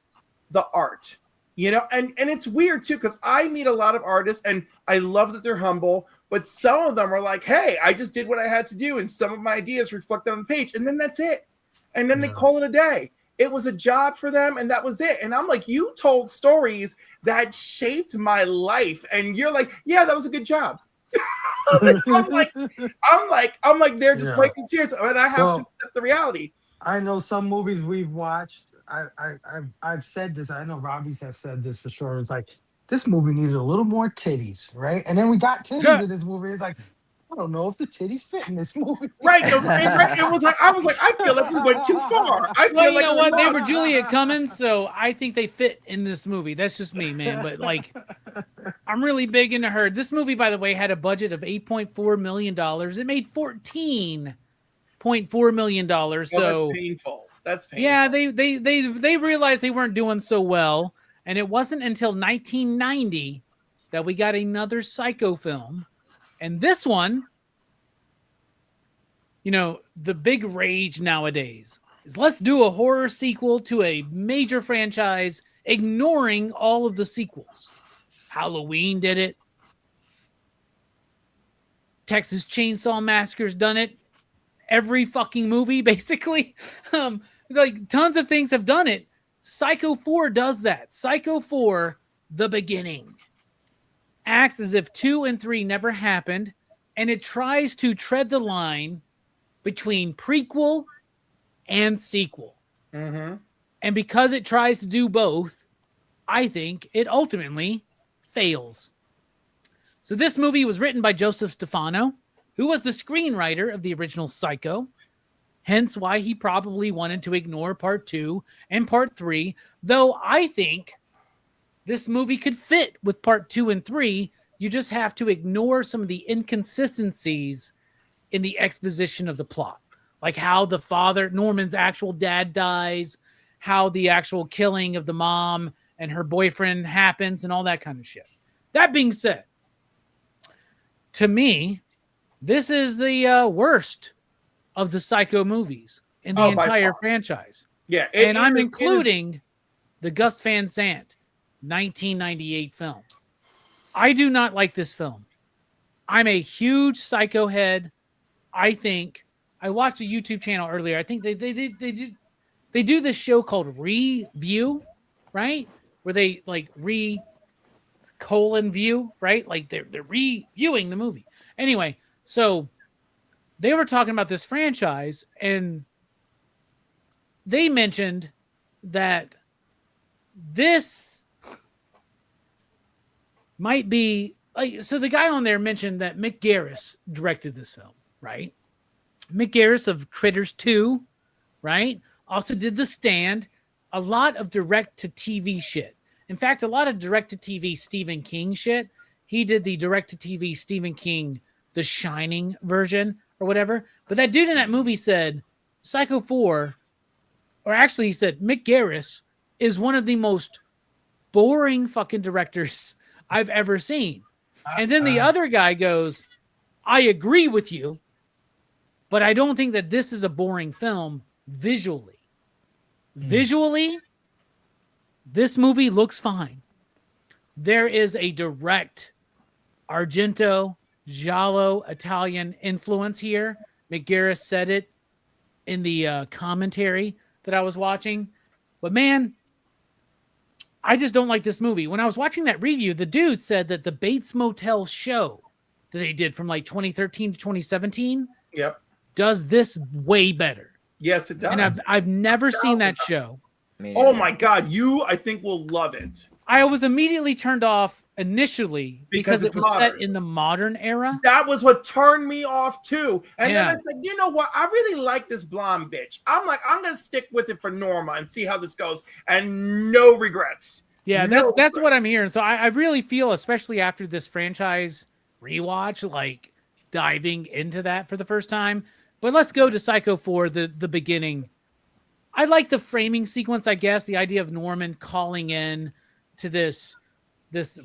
the art, and it's weird too, because I meet a lot of artists and I love that they're humble, but some of them are like, hey, I just did what I had to do, and some of my ideas reflected on the page, and then that's it. And then they call it a day. It was a job for them, and that was it. And I'm like, you told stories that shaped my life, and you're like, yeah, that was a good job. I'm like, they're just wiping tears, and I have to accept the reality. I know some movies we've watched. I've said this. I know Robbie's have said this for sure. It's like this movie needed a little more titties, right? And then we got titties in this movie. It's like, I don't know if the titties fit in this movie. Right. It was like, I was like, I feel like we went too far. Well, you know what? They were Juliet Cummins, so I think they fit in this movie. That's just me, man. But like, I'm really big into her. This movie, by the way, had a budget of $8.4 million. It made $14.4 million. So that's painful. That's painful. Yeah, they realized they weren't doing so well, and it wasn't until 1990 that we got another Psycho film. And this one, the big rage nowadays is let's do a horror sequel to a major franchise, ignoring all of the sequels. Halloween did it. Texas Chainsaw Massacre's done it. Every fucking movie, basically. Like tons of things have done it. Psycho 4 does that. Psycho 4, The Beginning, acts as if 2 and 3 never happened, and it tries to tread the line between prequel and sequel. Mm-hmm. And because it tries to do both, I think it ultimately fails. So this movie was written by Joseph Stefano, who was the screenwriter of the original Psycho, hence why he probably wanted to ignore part 2 and part 3, though I think this movie could fit with part 2 and 3. You just have to ignore some of the inconsistencies in the exposition of the plot. Like how the father, Norman's actual dad, dies, how the actual killing of the mom and her boyfriend happens, and all that kind of shit. That being said, to me, this is the worst of the Psycho movies in the entire franchise. Yeah. And I'm including the Gus Van Sant 1998 film. I do not like this film. I'm a huge Psycho head. I think I watched a YouTube channel earlier. I think they do this show called Review, right? Where they like view, right? Like they're reviewing the movie. Anyway, so they were talking about this franchise, and they mentioned that this might be like, so the guy on there mentioned that Mick Garris directed this film, right? Mick Garris of Critters 2, right? Also did The Stand, a lot of direct-to-TV shit. In fact, a lot of direct-to-TV Stephen King shit. He did the direct-to-TV Stephen King, The Shining version or whatever. But that dude in that movie said Psycho 4, or actually he said Mick Garris is one of the most boring fucking directors I've ever seen. And then the other guy goes, I agree with you, but I don't think that this is a boring film visually. Visually, this movie looks fine. There is a direct Argento, Giallo, Italian influence here. Mick Garris said it in the commentary that I was watching. But man, I just don't like this movie. When I was watching that review, the dude said that the Bates Motel show that they did from like 2013 to 2017 does this way better. Yes, it does. And I've never seen that show. Oh my God, I think will love it. I was immediately turned off initially because it it's was modern. set in the modern era. That was what turned me off too. And Yeah. then I said, you know what? I really like this blonde bitch. I'm like, I'm gonna stick with it for Norma and see how this goes. And no regrets. Yeah, No that's what regrets. I'm hearing. So I really feel, especially after this franchise rewatch, like diving into that for the first time. But let's go to Psycho 4, the beginning. I like the framing sequence, I guess, the idea of Norman calling in to this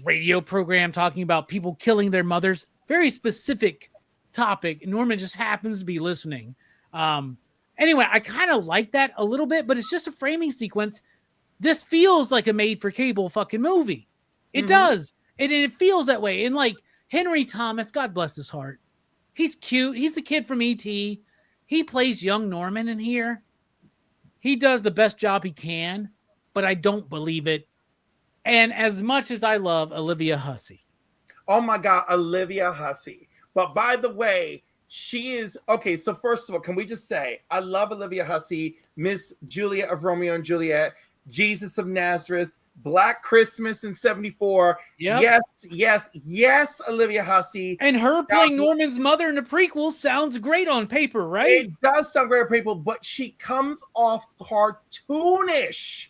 radio program talking about people killing their mothers. Very specific topic. Norman just happens to be listening. Anyway, I kind of like that a little bit, but it's just a framing sequence. This feels like a made-for-cable fucking movie. It does. And it feels that way. And like Henry Thomas, God bless his heart. He's cute. He's the kid from E.T. He plays young Norman in here. He does the best job he can, but I don't believe it. And as much as I love Olivia Hussey. Oh my God, Olivia Hussey. But by the way, she is okay. So first of all, can we just say I love Olivia Hussey, Miss Juliet of Romeo and Juliet, Jesus of Nazareth, Black Christmas in '74. Yep. Yes, Olivia Hussey. And her playing Norman's mother in the prequel sounds great on paper, right? It does sound great on paper, but she comes off cartoonish.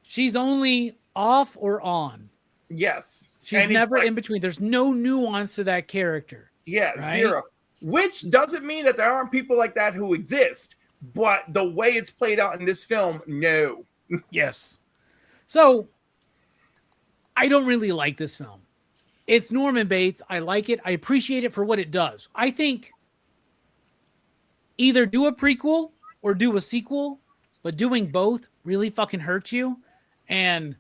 She's only off or on. Yes. She's And never it's like, in between. There's no nuance to that character. yeah, right? zero. Which doesn't mean that there aren't people like that who exist, but the way it's played out in this film, no. Yes. So I don't really like this film. It's Norman Bates. I like it. I appreciate it for what it does. I think either do a prequel or do a sequel, but doing both really fucking hurts you. And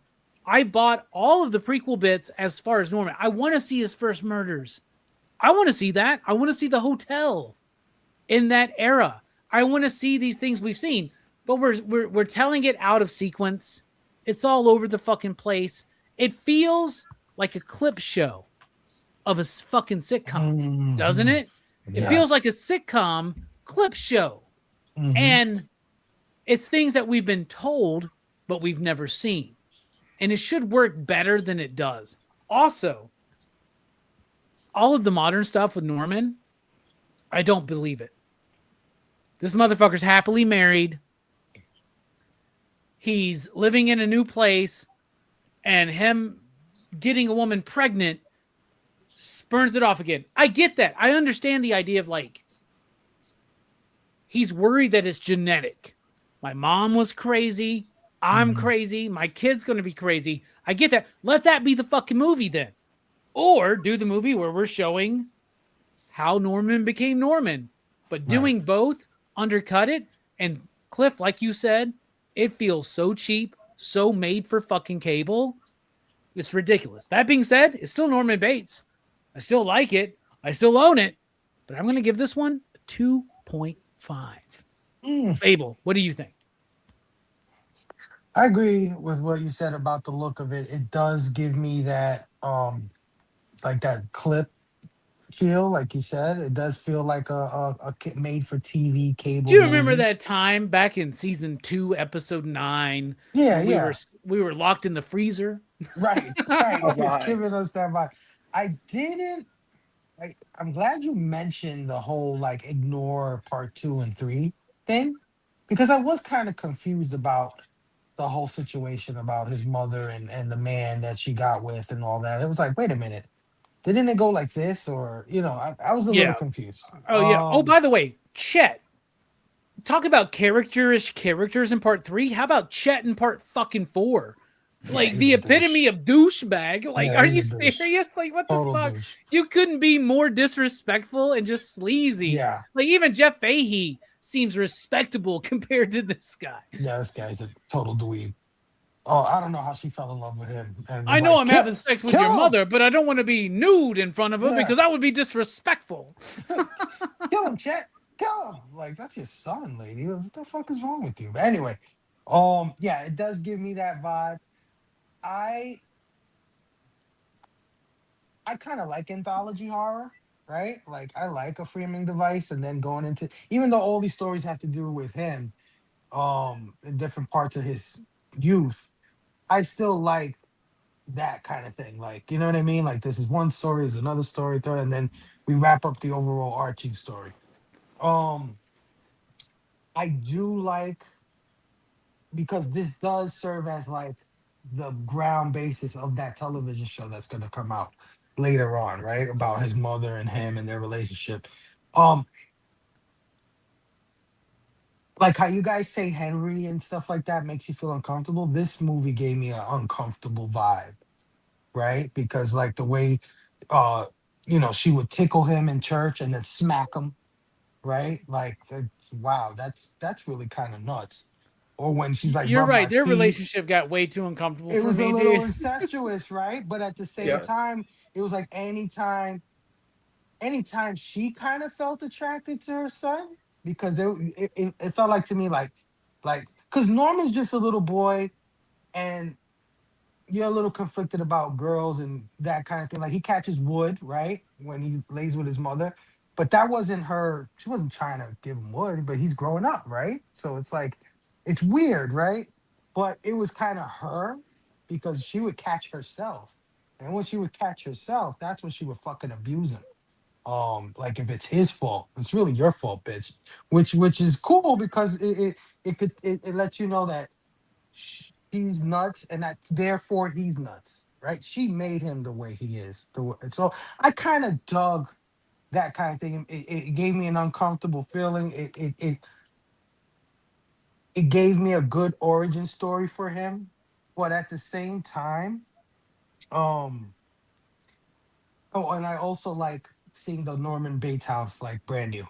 I bought all of the prequel bits as far as Norman. I want to see his first murders. I want to see that. I want to see the hotel in that era. I want to see these things we've seen, but we're telling it out of sequence. It's all over the fucking place. It feels like a clip show of a fucking sitcom, doesn't it? It feels like a sitcom clip show. And it's things that we've been told, but we've never seen. And it should work better than it does. Also, all of the modern stuff with Norman, I don't believe it. This motherfucker's happily married. He's living in a new place, and him getting a woman pregnant spurns it off again. I get that. I understand the idea of like, he's worried that it's genetic. My mom was crazy. I'm crazy. My kid's going to be crazy. I get that. Let that be the fucking movie then. Or do the movie where we're showing how Norman became Norman. But doing both, undercut it. And Cliff, like you said, it feels so cheap, so made for fucking cable. It's ridiculous. That being said, it's still Norman Bates. I still like it. I still own it. But I'm going to give this one a 2.5. Fable, what do you think? I agree with what you said about the look of it. It does give me that like that clip feel, like you said. It does feel like a made for TV cable. Do you remember movie. that time back in season 2, episode 9? Yeah, when we were locked in the freezer. Right. Oh, It's right. giving us that vibe. I didn't. I'm glad you mentioned the whole like ignore part 2 and 3 thing, because I was kind of confused about the whole situation about his mother and the man that she got with and all that. It was like, wait a minute, didn't it go like this? Or I was a little confused. Oh, yeah. Oh, by the way, Chet. Talk about characters in part 3. How about Chet in part fucking 4? Like he's the a epitome douche. of douchebag. Like, Yeah, are he's you a douche. serious? Like, what Total the fuck? douche. You couldn't be more disrespectful and just sleazy. Yeah. Like, even Jeff Fahey seems respectable compared to this guy. Yeah, this guy's a total dweeb. Oh, I don't know how she fell in love with him. And I was know like, I'm "Kill- having sex with kill your him, mother, but I don't want to be nude in front of her Yeah. because that would be disrespectful. Kill him, Chet. Kill him. Like, that's your son, lady. What the fuck is wrong with you? But anyway, yeah, it does give me that vibe. I kind of like anthology horror, right? Like, I like a framing device, and then going into, even though all these stories have to do with him, in different parts of his youth, I still like that kind of thing. Like, you know what I mean? Like, this is one story, there's another story, third, and then we wrap up the overall arching story. Um, I do like, because this does serve as like the ground basis of that television show that's gonna come out later on, right? About his mother and him and their relationship. Um, like how you guys say Henry and stuff like that makes you feel uncomfortable. This movie gave me an uncomfortable vibe, right? Because like the way uh she would tickle him in church and then smack him, right? Like wow, that's really kind of nuts. Or when she's like You're rub right. my Their feet, relationship got way too uncomfortable it for was a me, little dude. incestuous, right? But at the same Yeah. time, it was like anytime she kind of felt attracted to her son, because it felt like to me like because Norman's just a little boy, and you're a little conflicted about girls and that kind of thing. Like he catches wood, right? When he lays with his mother. But that wasn't her, she wasn't trying to give him wood, but he's growing up, right? So it's like it's weird, right? But it was kind of her, because she would catch herself. And when she would catch herself, that's when she would fucking abuse him. Like if it's his fault, it's really your fault, bitch. Which is cool, because it lets you know that she's nuts, and that therefore he's nuts, right? She made him the way he is. So I kind of dug that kind of thing. It gave me an uncomfortable feeling. It gave me a good origin story for him, but at the same time, um, oh, and I also like seeing the Norman Bates house like brand new.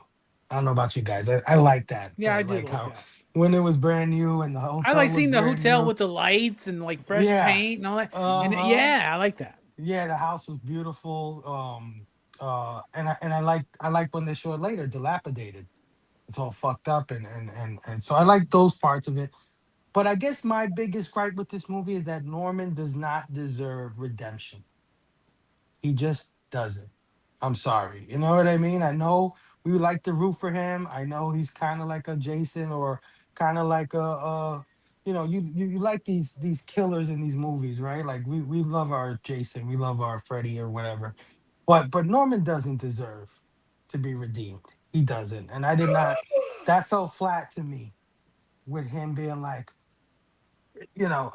I don't know about you guys. I like that. Yeah, I did Like like how that. when it was brand new and the I hotel like was seeing the brand hotel new. with the lights and like fresh Yeah. paint and all that. And Uh-huh. yeah, I like that. Yeah, the house was beautiful. And I like when they show it later, dilapidated. It's all fucked up, and so I like those parts of it. But I guess my biggest gripe with this movie is that Norman does not deserve redemption. He just doesn't. I'm sorry. You know what I mean? I know we would like to root for him. I know he's kind of like a Jason, or kind of like you like these killers in these movies, right? Like we love our Jason, we love our Freddy or whatever. But Norman doesn't deserve to be redeemed. He doesn't. And I did not, that felt flat to me, with him being like, you know,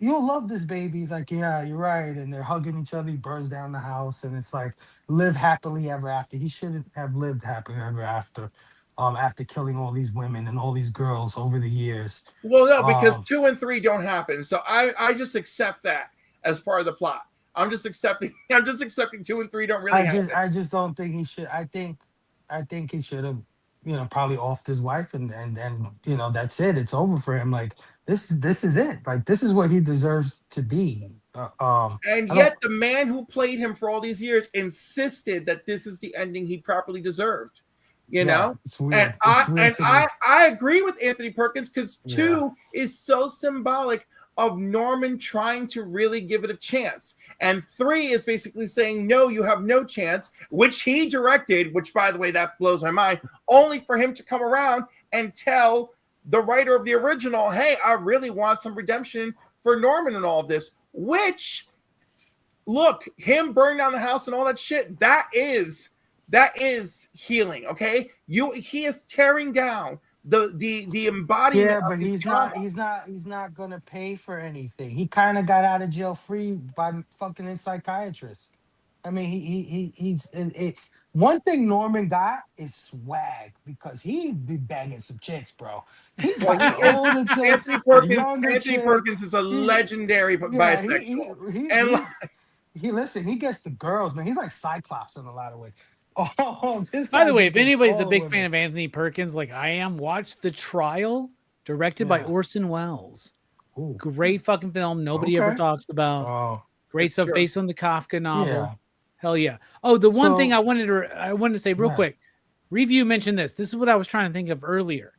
you'll love this baby. He's like, yeah, you're right. And they're hugging each other. He burns down the house, and it's like, live happily ever after. He shouldn't have lived happily ever after, after killing all these women and all these girls over the years. Well, no, because Um, 2 and 3 don't happen. So I just accept that as part of the plot. I'm just accepting. I'm just accepting 2 and 3 don't really I happen. just, I just don't think he should. I think he should have, probably offed his wife, and that's it. It's over for him. Like this is it. Like this is what he deserves to be. And I don't. yet, the man who played him for all these years insisted that this is the ending he properly deserved. You Yeah, know, it's and weird. I It's weird and to I me. I agree with Anthony Perkins because Yeah. 2 is so symbolic of Norman trying to really give it a chance, and 3 is basically saying no, you have no chance, which he directed. Which, by the way, that blows my mind. Only for him to come around and tell the writer of the original, "Hey, I really want some redemption for Norman and all of this," which look, him burning down the house and all that shit, that is healing. Okay, he is tearing down the embodiment Yeah, of but his he's trauma. not. He's not gonna pay for anything. He kind of got out of jail free by fucking his psychiatrist. I mean, he's one thing Norman got is swag, because he be banging some chicks, bro. He Well, got the older chick, Anthony the Perkins. younger Anthony chick. Perkins is a He legendary yeah, he bisexual, he and he he listen, he gets the girls, man. He's like Cyclops in a lot of ways. Oh, this By guy the way, just if gets anybody's a all the big fan women. of Anthony Perkins like I am, watch The Trial, directed by Yeah. Orson Welles. Ooh. Great fucking film. Nobody ever Okay. talks about. Oh, Great it's stuff based just on the Kafka novel. yeah. Hell yeah. Oh, the one thing So I wanted to say real yeah. quick. Review mentioned this. This is what I was trying to think of earlier.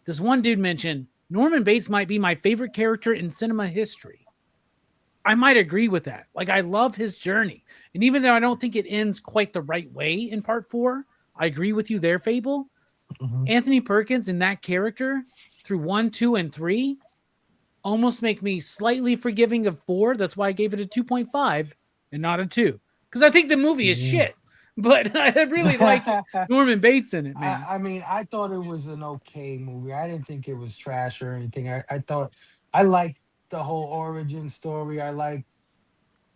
This one dude mentioned Norman Bates might be my favorite character in cinema history. I might agree with that. Like, I love his journey. And even though I don't think it ends quite the right way in part 4, I agree with you there, Fable. Mhm. Anthony Perkins in that character through 1, 2, and 3 almost make me slightly forgiving of 4. That's why I gave it a 2.5 and not a 2. Because I think the movie is shit. But I really like Norman Bates in it, man. I mean, I thought it was an okay movie. I didn't think it was trash or anything. I thought I liked the whole origin story. I like,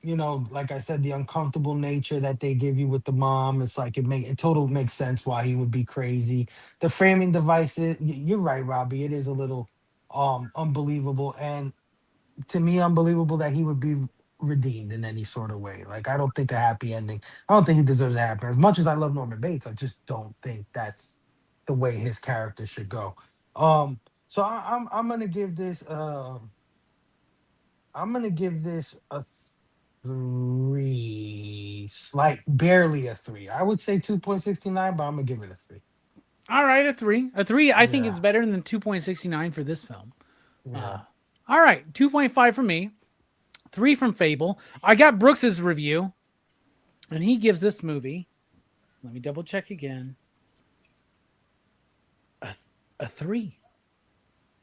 like I said, the uncomfortable nature that they give you with the mom. It's like it total makes sense why he would be crazy. The framing devices, you're right, Robbie. It is a little unbelievable, and to me, unbelievable that he would be redeemed in any sort of way. Like, I don't think a happy ending. I don't think he deserves a happy. As much as I love Norman Bates, I just don't think that's the way his character should go. So I'm gonna give this. I'm gonna give this a 3, barely a 3. I would say 2.69, but I'm gonna give it a 3. All right, a 3. A 3 I think Yeah. is better than 2.69 for this film. Yeah. All right, 2.5 from me. 3 from Fable. I got Brooks's review, and he gives this movie, let me double check again, a 3.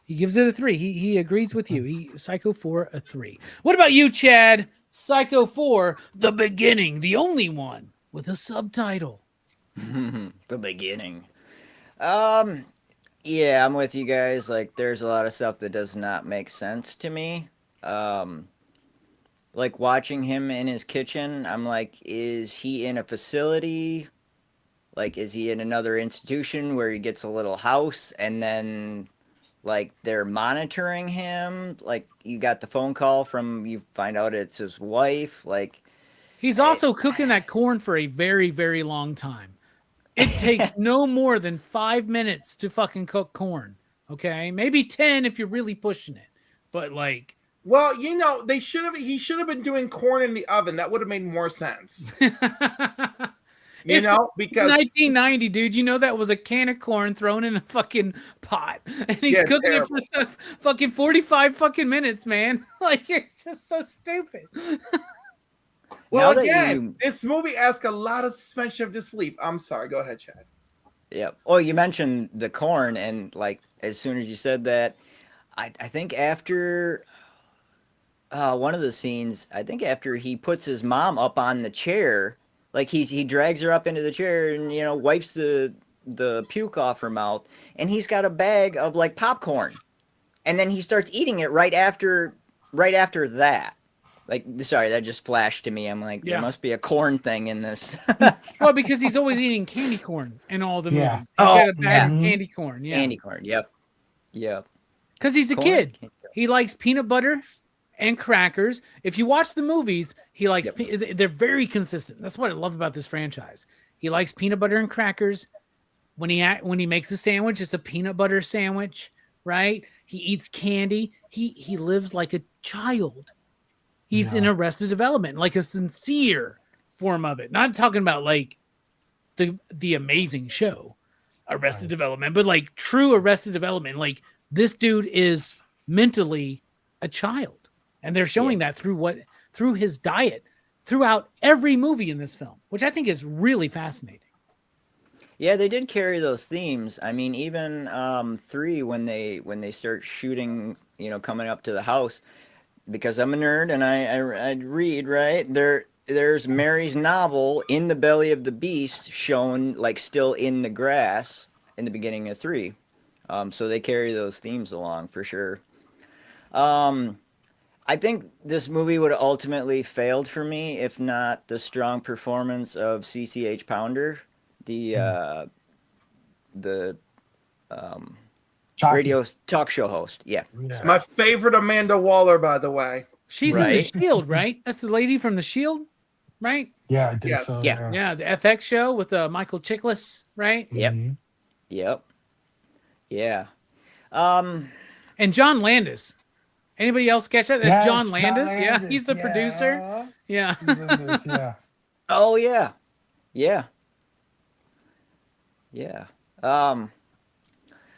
He gives it a 3. He agrees with you. Psycho 4 a 3. What about you, Chad? Psycho 4, The Beginning, the only one with a subtitle. The beginning. Yeah, I'm with you guys. Like, there's a lot of stuff that does not make sense to me. Like, watching him in his kitchen, I'm like, is he in a facility? Like, is he in another institution where he gets a little house and then, like, they're monitoring him? Like, you got the phone call from, you find out it's his wife. Like, He's also cooking that corn for a very, very long time. It takes no more than 5 minutes to fucking cook corn. Okay, maybe 10 if you're really pushing it. But like, Well, he should have been doing corn in the oven. That would have made more sense. It's Because 1990, dude. You know that was a can of corn thrown in a fucking pot, and he's cooking terrible. it for fucking 45 fucking minutes, man. Like, it's just so stupid. Well, Now that again, this movie asks a lot of suspension of disbelief. I'm sorry. Go ahead, Chad. yeah. Oh, you mentioned the corn, and like, as soon as you said that, I think after one of the scenes, I think after he puts his mom up on the chair, like he drags her up into the chair and wipes the puke off her mouth, and he's got a bag of like popcorn, and then he starts eating it right after that. Like, sorry, that just flashed to me. I'm like, there must be a corn thing in this. Well, because he's always eating candy corn in all the Yeah. movies. He's got a bag of candy corn. Yeah. Candy corn. Yep. Because he's a Corn? kid. He likes peanut butter and crackers. If you watch the movies, he likes. They're very consistent. That's what I love about this franchise. He likes peanut butter and crackers. When he makes a sandwich, it's a peanut butter sandwich, right? He eats candy. He lives like a child. He's in Arrested Development, like a sincere form of it. Not talking about like the amazing show, Arrested Development, but like true Arrested Development. Like, this dude is mentally a child, and they're showing that through his diet throughout every movie in this film, which I think is really fascinating. Yeah, they did carry those themes. I mean, even 3, when they start shooting, coming up to the house, because I'm a nerd and I read, right? There's Mary's novel In the Belly of the Beast shown like still in the grass in the beginning of 3. So they carry those themes along for sure. I think this movie would have ultimately failed for me if not the strong performance of CCH Pounder, the radio talk show host. Yeah. My favorite Amanda Waller, by the way. She's in The Shield, right? That's the lady from The Shield, right? Yeah, I think so. Yeah, the FX show with Michael Chiklis, right? Yep. Yep. Yeah. And John Landis. Anybody else catch that? That's Yes, John Landis. John Yeah, Landis. he's the producer. Yeah. He's in this, yeah. Oh yeah. Yeah. Yeah.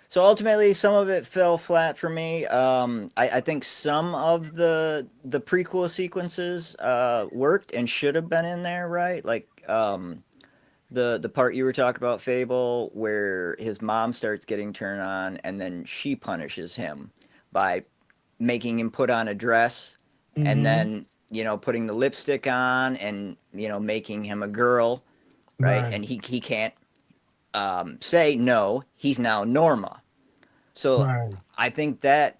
So ultimately, some of it fell flat for me. I think some of the prequel sequences worked and should have been in there, right? Like the part you were talking about, Fable, where his mom starts getting turned on, and then she punishes him by making him put on a dress Mhm. and then, putting the lipstick on and, making him a girl, right? Right. And he can't say no, he's now Norma. So Right. I think that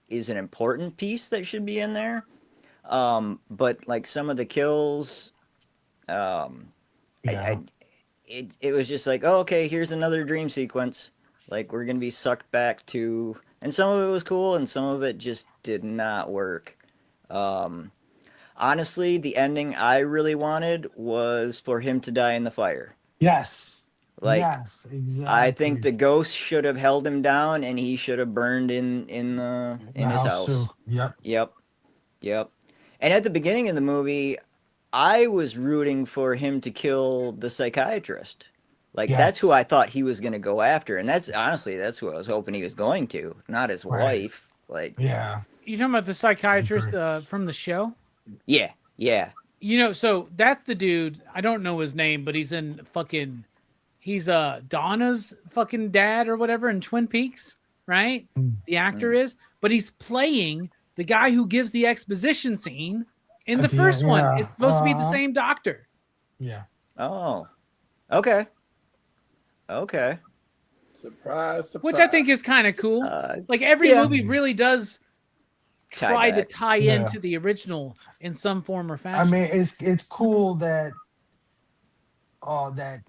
is an important piece that should be in there. But like some of the kills, Yeah. it was just like, oh, okay, here's another dream sequence. Like we're gonna be sucked back to, and some of it was cool, and some of it just did not work. Honestly, the ending I really wanted was for him to die in the fire. Yes. Like Yes. I think Exactly. the ghost should have held him down, and he should have burned in The his house too. house. Yep. Yep, yep. And at the beginning of the movie, I was rooting for him to kill the psychiatrist. Like that's who Yes. I thought he was going to go after, and that's who I was hoping he was going to, not his Right. wife. Like, Yeah. You talking about the psychiatrist Agree. from the show? yeah. So that's the dude. I don't know his name, but he's in fucking. He's Donna's fucking dad or whatever in Twin Peaks, right? Mm. The actor Mm. is, but he's playing the guy who gives the exposition scene in the At the first end, one. yeah. It's supposed to be the Uh-huh. same doctor. Yeah. Oh, okay, okay. Surprise, surprise. Which I think is kind of cool. Like every yeah. movie really does Tie try to back. tie Yeah. into the original in some form or I fashion. mean, it's cool that that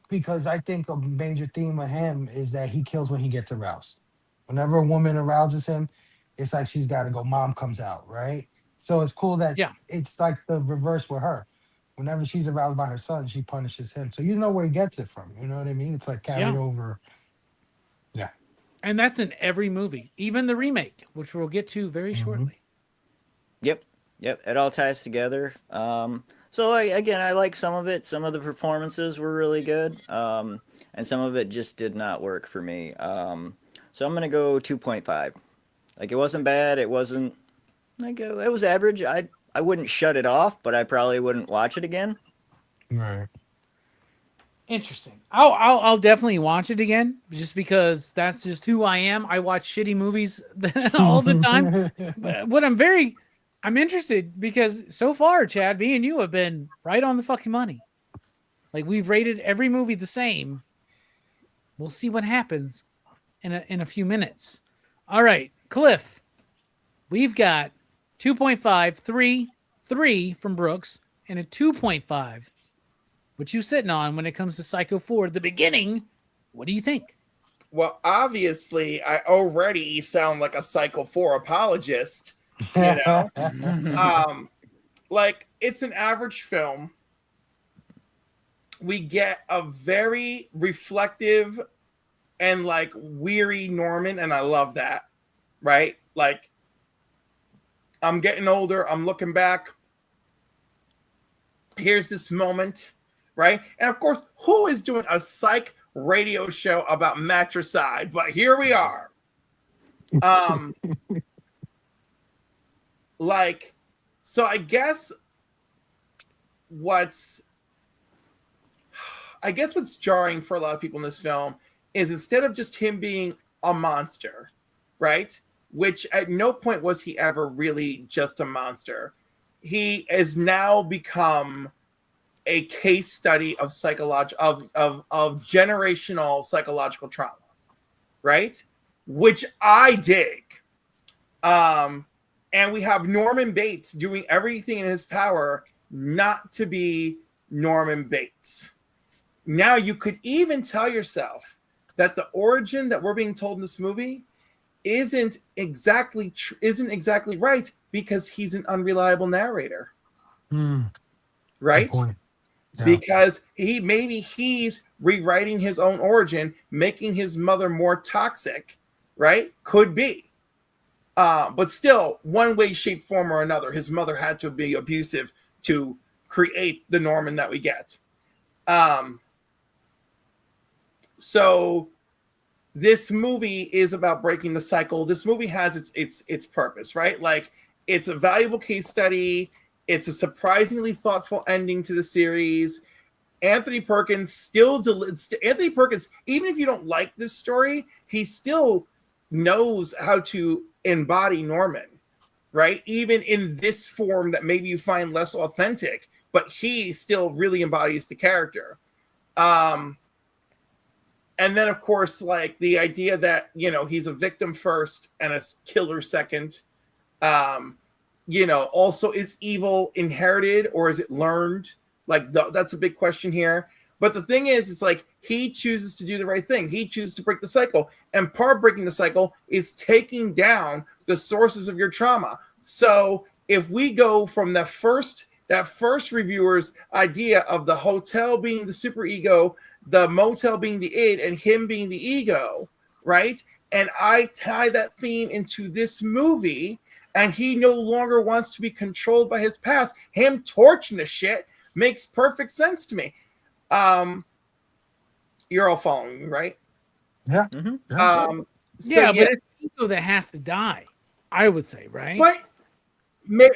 because I think a major theme of him is that he kills when he gets aroused. Whenever a woman arouses him, it's like she's got to go. Mom comes out, right? So it's cool that Yeah. it's like the reverse with her. Whenever she's aroused by her son, she punishes him. So you know where he gets it from. You know what I mean? It's like carried Yeah. over. Yeah. And that's in every movie, even the remake, which we'll get to very Mhm. shortly. Yep. It all ties together. So again, I like some of it. Some of the performances were really good, and some of it just did not work for me. So I'm gonna go 2.5. Like it wasn't bad. It wasn't like it was average. I wouldn't shut it off, but I probably wouldn't watch it again. Right. Interesting. I'll definitely watch it again just because that's just who I am. I watch shitty movies all the time. But what I'm interested because so far, Chad, me and you have been right on the fucking money. Like we've rated every movie the same. We'll see what happens in a few minutes. All right, Cliff. We've got 2.5, 3 from Brooks, and a 2.5. What you sitting on when it comes to Psycho 4, the beginning? What do you think? Well, obviously, I already sound like a Psycho 4 apologist. You know, like it's an average film. We get a very reflective and like weary Norman, and I love that. Right? Like, I'm getting older. I'm looking back. Here's this moment, right? And of course, who is doing a psych radio show about matricide? But here we are. Like, so I guess what's jarring for a lot of people in this film is instead of just him being a monster, right? Which at no point was he ever really just a monster. He has now become a case study of generational psychological trauma, right? Which I dig. And we have Norman Bates doing everything in his power not to be Norman Bates. Now you could even tell yourself that the origin that we're being told in this movie isn't exactly right because he's an unreliable narrator. Right? Good point. Yeah. Because he's rewriting his own origin, making his mother more toxic, right? Could be. But still, one way, shape, form, or another, his mother had to be abusive to create the Norman that we get. So this movie is about breaking the cycle. This movie has its purpose, right? Like it's a valuable case study. It's a surprisingly thoughtful ending to the series. Anthony Perkins, even if you don't like this story, he still knows how to embody Norman, right? Even in this form that maybe you find less authentic, but he still really embodies the character. And then, of course, like the idea that, you know, he's a victim first and a killer second. You know, also, is evil inherited or is it learned? Like, that's a big question here. But the thing is, it's like he chooses to do the right thing. He chooses to break the cycle. And part of breaking the cycle is taking down the sources of your trauma. So if we go from that first reviewer's idea of the hotel being the superego, the motel being the id, and him being the ego, right? And I tie that theme into this movie, and he no longer wants to be controlled by his past. Him torching the shit makes perfect sense to me. You're all following me, right? Yeah. Mhm. So, But it's ego that has to die, I would say, right?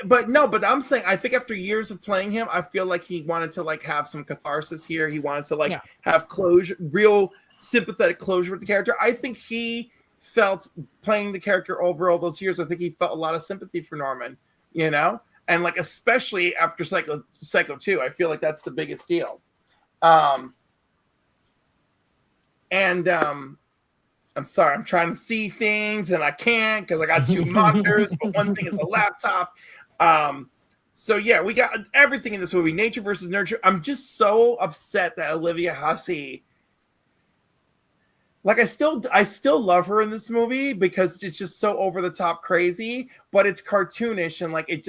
But I'm saying, I think after years of playing him, I feel like he wanted to like have some catharsis here. He wanted to have closure, real sympathetic closure with the character. I think he felt, playing the character over all those years, I think he felt a lot of sympathy for Norman, you know, and like especially after Psycho 2, I feel like that's the biggest deal. I'm sorry, I'm trying to see things and I can't because I got 2 monitors, but one thing is a laptop. So yeah, we got everything in this movie, nature versus nurture. I'm just so upset that Olivia Hussey, like I still love her in this movie because it's just so over the top crazy, but it's cartoonish and like it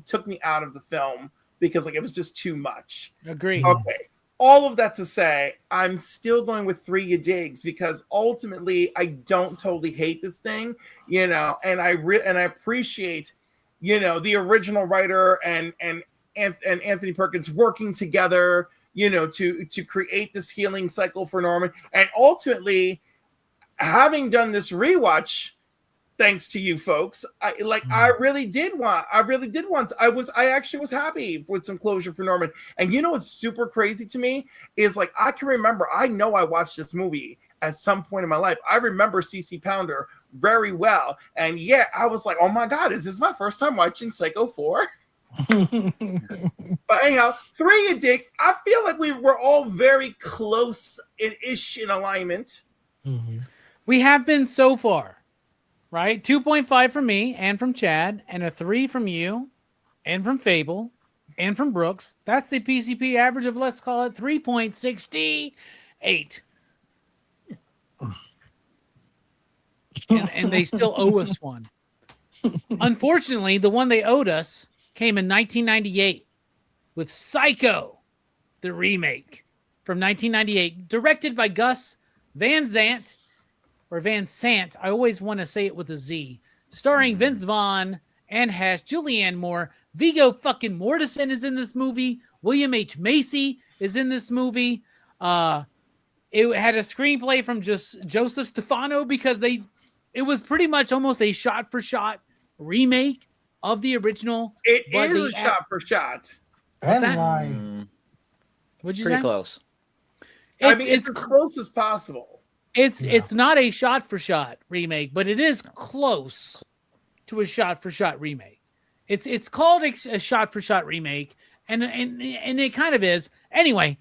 took me out of the film because like it was just too much. Agreed. Okay. All of that to say, I'm still going with 3 ya digs because ultimately I don't totally hate this thing, you know, and I appreciate, you know, the original writer and Anthony Perkins working together, you know, to create this healing cycle for Norman, and ultimately having done this rewatch. Thanks to you folks, I actually was happy with some closure for Norman. And you know what's super crazy to me is like I can remember, I know I watched this movie at some point in my life. I remember CC Pounder very well, and yeah, I was like, oh my god, is this my first time watching Psycho 4? But anyhow, 3 ya dicks. I feel like we were all very close in alignment. We have been so far. Right? 2.5 from me and from Chad, and a 3 from you, and from Fable, and from Brooks. That's the PCP average of, let's call it 3.68. And they still owe us one. Unfortunately, the one they owed us came in 1998 with Psycho, the remake from 1998, directed by Gus Van Sant. Or Van Sant, I always want to say it with a Z. Starring Vince Vaughn, Anne Hesh, Julianne Moore, Viggo fucking Mortensen is in this movie. William H. Macy is in this movie. It had a screenplay from just Joseph Stefano because it was pretty much almost a shot-for-shot remake of the original. It is a shot-for-shot. What's that? What'd you say? Pretty close. It's as close as possible. It's not a shot-for-shot remake, but it is close to a shot-for-shot remake. It's called a shot-for-shot remake, and it kind of is. Anyway,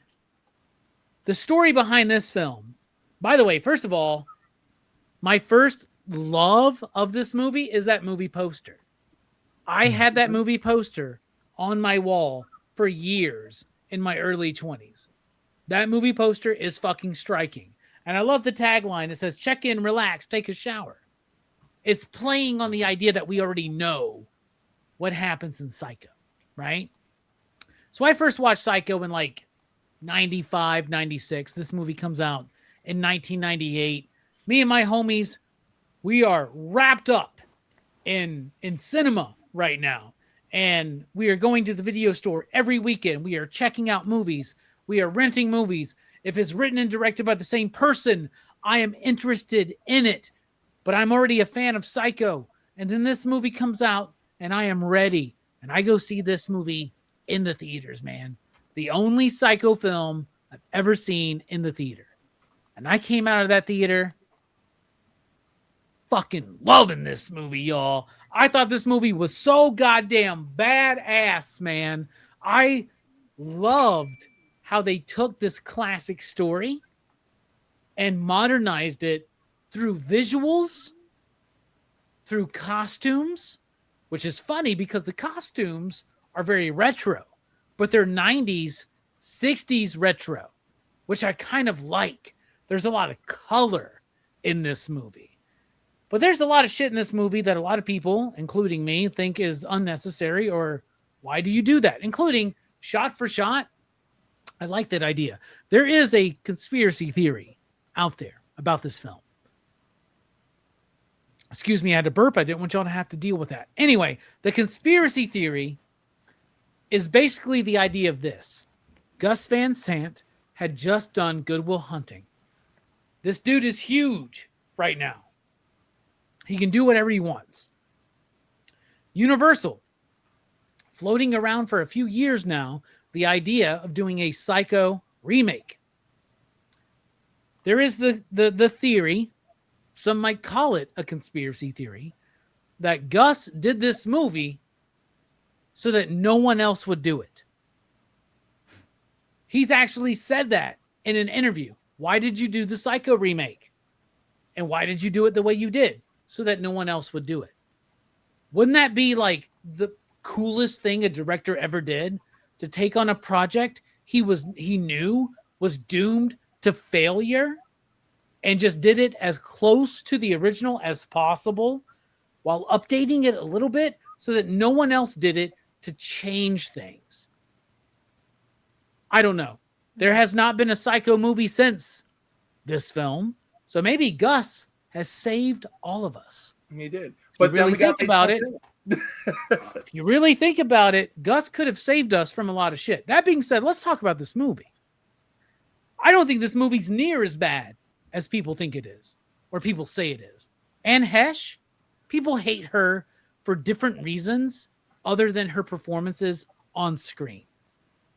the story behind this film. By the way, first of all, my first love of this movie is that movie poster. I had that movie poster on my wall for years in my early 20s. That movie poster is fucking striking. And I love the tagline. It says, check in, relax, take a shower. It's playing on the idea that we already know what happens in Psycho, right? So I first watched Psycho in like 95, 96. This movie comes out in 1998. Me and my homies, we are wrapped up in cinema right now. And we are going to the video store every weekend. We are checking out movies. We are renting movies. If it's written and directed by the same person, I am interested in it. But I'm already a fan of Psycho. And then this movie comes out, and I am ready. And I go see this movie in the theaters, man. The only Psycho film I've ever seen in the theater. And I came out of that theater fucking loving this movie, y'all. I thought this movie was so goddamn badass, man. I loved how they took this classic story and modernized it through visuals, through costumes, which is funny because the costumes are very retro, but they're 90s, 60s retro, which I kind of like. There's a lot of color in this movie. But there's a lot of shit in this movie that a lot of people, including me, think is unnecessary or why do you do that? Including shot for shot. I like that idea. There is a conspiracy theory out there about this film. Excuse me, I had to burp. I didn't want y'all to have to deal with that. Anyway, the conspiracy theory is basically the idea of this. Gus Van Sant had just done Good Will Hunting. This dude is huge right now. He can do whatever he wants. Universal, floating around for a few years now, the idea of doing a Psycho remake. There is the theory, some might call it a conspiracy theory, that Gus did this movie so that no one else would do it. He's actually said that in an interview. Why did you do the Psycho remake? And why did you do it the way you did? So that no one else would do it. Wouldn't that be like the coolest thing a director ever did? To take on a project he knew was doomed to failure and just did it as close to the original as possible while updating it a little bit so that no one else did it to change things. I don't know. There has not been a Psycho movie since this film. So maybe Gus has saved all of us. He did. But really think about it. If you really think about it, Gus could have saved us from a lot of shit. That being said, let's talk about this movie. I don't think this movie's near as bad as people think it is, or people say it is. Anne Hesh, people hate her for different reasons other than her performances on screen.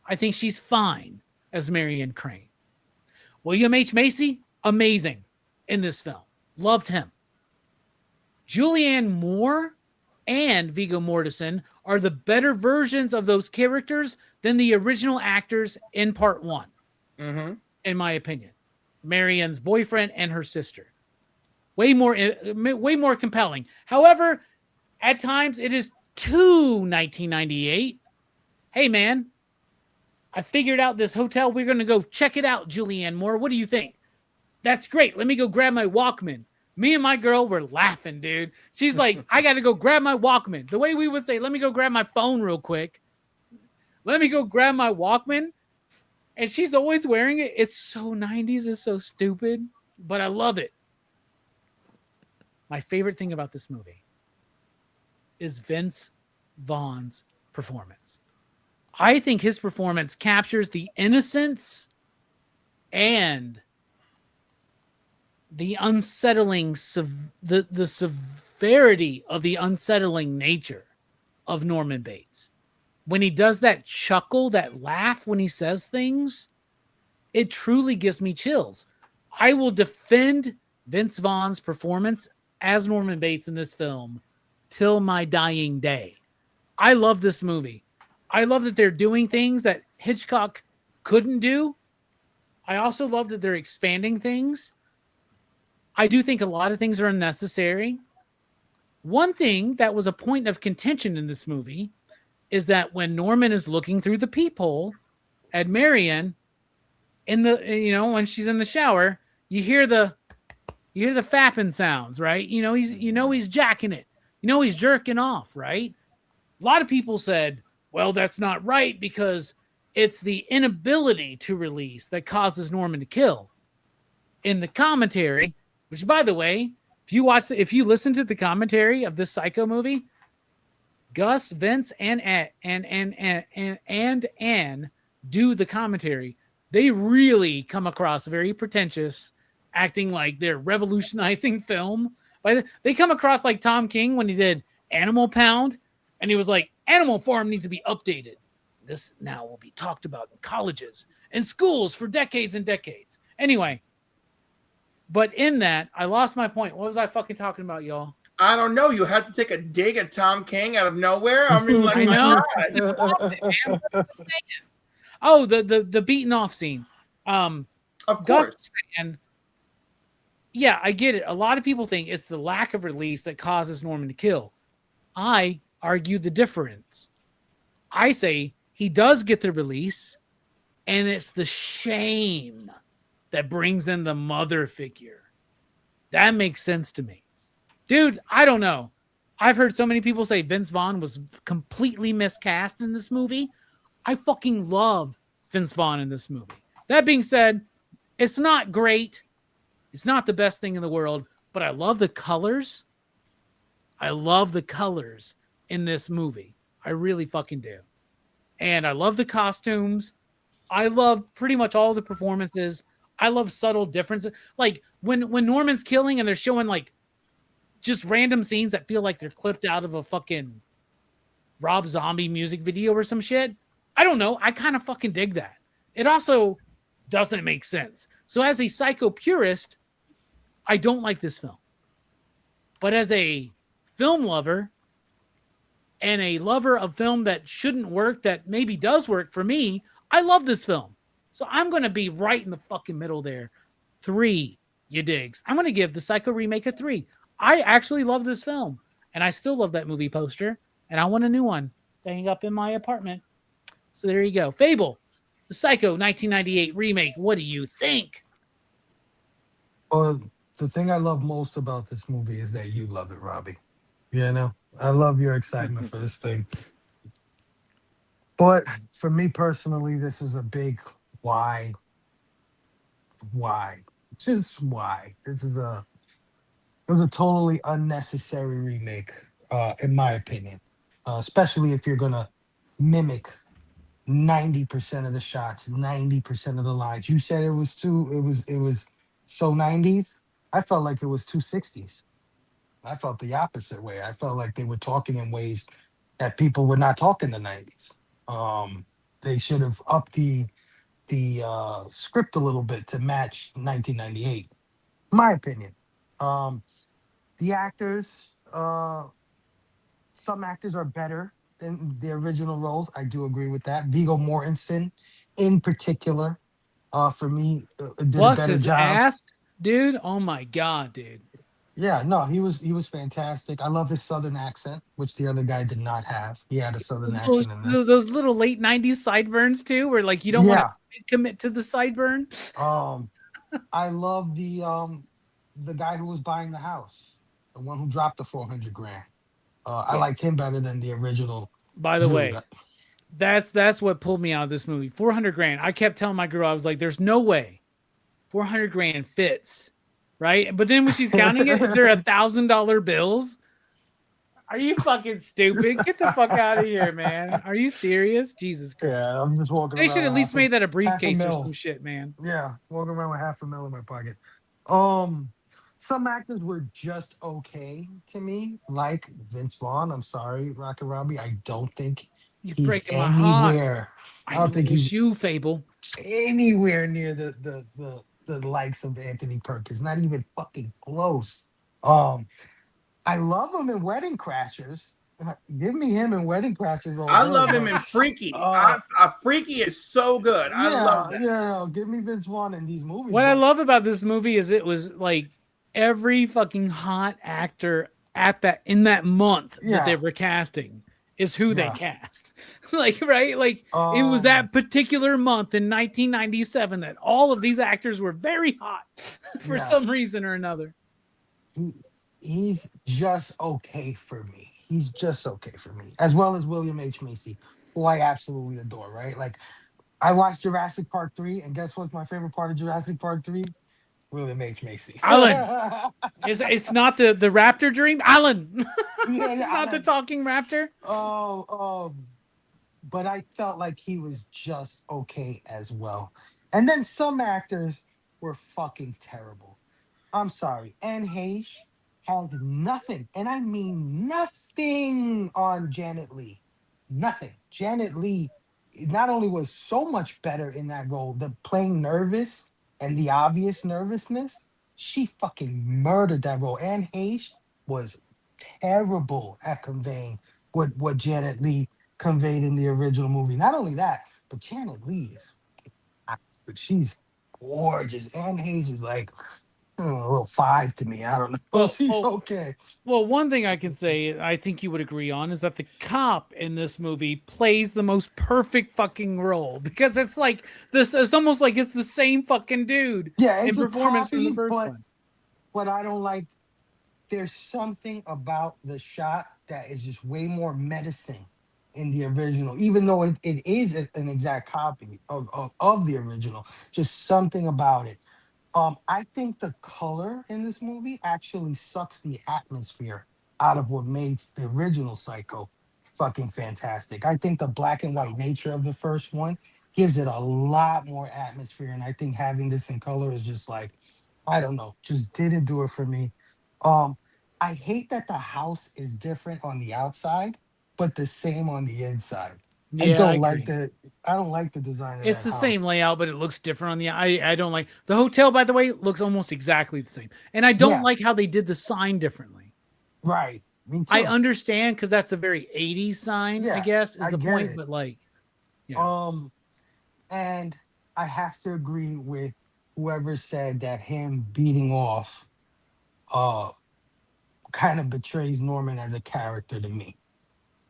I think she's fine as Marion Crane. William H. Macy, amazing in this film. Loved him. Julianne Moore and Viggo Mortensen are the better versions of those characters than the original actors in part one, in my opinion. Marion's boyfriend and her sister. Way more compelling. However, at times it is too 1998. Hey, man, I figured out this hotel. We're going to go check it out, Julianne Moore. What do you think? That's great. Let me go grab my Walkman. Me and my girl were laughing, dude. She's like, I got to go grab my Walkman. The way we would say, let me go grab my phone real quick. Let me go grab my Walkman. And she's always wearing it. It's so 90s. It's so stupid. But I love it. My favorite thing about this movie is Vince Vaughn's performance. I think his performance captures the innocence and the unsettling, the severity of the unsettling nature of Norman Bates. When he does that chuckle, that laugh when he says things, it truly gives me chills. I will defend Vince Vaughn's performance as Norman Bates in this film till my dying day. I love this movie. I love that they're doing things that Hitchcock couldn't do. I also love that they're expanding things. I do think a lot of things are unnecessary. One thing that was a point of contention in this movie is that when Norman is looking through the peephole at Marion in the, when she's in the shower, you hear the fapping sounds, right? He's jacking it. He's jerking off, right? A lot of people said, well, that's not right because it's the inability to release that causes Norman to kill. In the commentary, which, by the way, if you listen to the commentary of this Psycho movie, Gus, Vince, and Anne do the commentary. They really come across very pretentious, acting like they're revolutionizing film. They come across like Tom King when he did Animal Pound, and he was like, Animal Farm needs to be updated. This now will be talked about in colleges and schools for decades and decades. Anyway, But in that, I lost my point. What was I fucking talking about, y'all? I don't know. You had to take a dig at Tom King out of nowhere. I mean, like, I my know. God. Oh, the beaten off scene. Of Gus course. was saying, yeah, I get it. A lot of people think it's the lack of release that causes Norman to kill. I argue the difference. I say he does get the release, and it's the shame that brings in the mother figure. That makes sense to me. Dude, I don't know. I've heard so many people say Vince Vaughn was completely miscast in this movie. I fucking love Vince Vaughn in this movie. That being said, it's not great. It's not the best thing in the world, but I love the colors. I love the colors in this movie. I really fucking do. And I love the costumes. I love pretty much all the performances. I love subtle differences. Like when Norman's killing and they're showing like just random scenes that feel like they're clipped out of a fucking Rob Zombie music video or some shit. I don't know. I kind of fucking dig that. It also doesn't make sense. So as a psycho purist, I don't like this film. But as a film lover and a lover of film that shouldn't work, that maybe does work for me, I love this film. So I'm going to be right in the fucking middle there. 3, you digs. I'm going to give the Psycho remake a 3. I actually love this film. And I still love that movie poster. And I want a new one to hang up in my apartment. So there you go. Fable, the Psycho 1998 remake. What do you think? Well, the thing I love most about this movie is that you love it, Robbie. You know, I love your excitement for this thing. But for me personally, this was a big why. Why? Just why? It was a totally unnecessary remake, in my opinion. Especially if you're gonna mimic 90% of the shots, 90% of the lines. You said it was so 90s. I felt like it was 260s. I felt the opposite way. I felt like they were talking in ways that people were not talking the 90s. They should have upped the script a little bit to match 1998. My opinion. Um, the actors, some actors are better than the original roles. I do agree with that. Viggo Mortensen, in particular, for me, did a Plus better his job. ass, dude. Oh my God, dude. Yeah, no, he was fantastic. I love his southern accent, which the other guy did not have. He had a southern Those, accent in this. those little late 90s sideburns too, where like you don't want Yeah. to commit to the sideburn. Um, I love the guy who was buying the house, the one who dropped the 400 grand. I liked him better than the original By the dude. way, that's what pulled me out of this movie. 400 grand. I kept telling my girl, I was like, there's no way 400 grand fits, right? But then when she's counting it, they're $1,000 bills. Are you fucking stupid? Get the fuck out of here, man. Are you serious? Jesus Christ. Yeah, I'm just walking They around. should at with least made that a briefcase or mil. some shit, man. Yeah, walking around with $500,000 in my pocket. Some actors were just okay to me, like Vince Vaughn. I'm sorry, Rockin' Robbie. I don't think You're he's breaking my heart. anywhere. I don't know think it was he's you, Fable. anywhere near the likes of Anthony Perkins. Not even fucking close. I love him in Wedding Crashers. Give me him in Wedding Crashers. I love him in Freaky. Freaky is so good. I love that. Yeah, give me Vince Vaughn in these movies. What I love about this movie is it was like every fucking hot actor in that month that they were casting is who they cast. Like, right? Like it was that particular month in 1997 that all of these actors were very hot for some reason or another. He's just okay for me. He's just okay for me, as well as William H. Macy, who I absolutely adore. Right? Like, I watched Jurassic Park 3, and guess what's my favorite part of Jurassic Park 3? William H. Macy. Alan. It's not the raptor dream, Alan. It's not the talking raptor. But I felt like he was just okay as well. And then some actors were fucking terrible. I'm sorry. Anne Heche had nothing, and I mean nothing on Janet Leigh. Nothing. Janet Leigh not only was so much better in that role, the playing nervous and the obvious nervousness, she fucking murdered that role. Anne Heche was terrible at conveying what Janet Leigh conveyed in the original movie. Not only that, but Janet Leigh is she's gorgeous. Anne Heche is like a little 5 to me. I don't know. Well, She's well, okay. Well, one thing I can say, I think you would agree on, is that the cop in this movie plays the most perfect fucking role because it's like this. It's almost like it's the same fucking dude Yeah, in it's a performance from the copy, first but one. I don't like. There's something about the shot that is just way more menacing in the original, even though it is an exact copy of the original. Just something about it. I think the color in this movie actually sucks the atmosphere out of what made the original Psycho fucking fantastic. I think the black and white nature of the first one gives it a lot more atmosphere, and I think having this in color is just like, I don't know, just didn't do it for me. Um, I hate that the house is different on the outside, but the same on the inside. I Yeah, I don't like agree. the I don't like the design of It's that the same house. layout, but it looks different on the. I don't like the hotel. By the way, looks almost exactly the same, and I don't Yeah, like how they did the sign differently. right. Me I too. understand because that's a very '80s sign, I Yeah, guess, is I the get point. it. But like, yeah, Um, and I have to agree with whoever said that him beating off uh kind of betrays Norman as a character to me.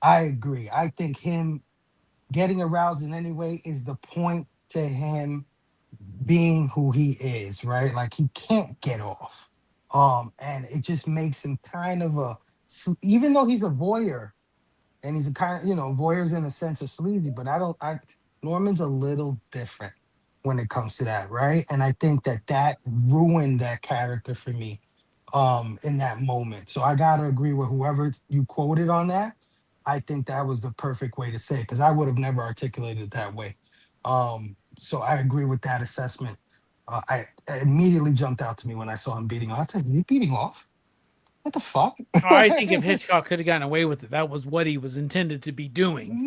I agree. I think him getting aroused in any way is the point to him being who he is, right? Like he can't get off. And it just makes him kind of even though he's a voyeur, and he's a kind of voyeur's in a sense of sleazy, but I Norman's a little different when it comes to that, right? And I think that ruined that character for me in that moment. So I gotta agree with whoever you quoted on that. I think that was the perfect way to say it, because I would have never articulated it that way. So I agree with that assessment. I immediately jumped out to me when I saw him beating off. I said, "He beating off? What the fuck?" I think if Hitchcock could have gotten away with it, that was what he was intended to be doing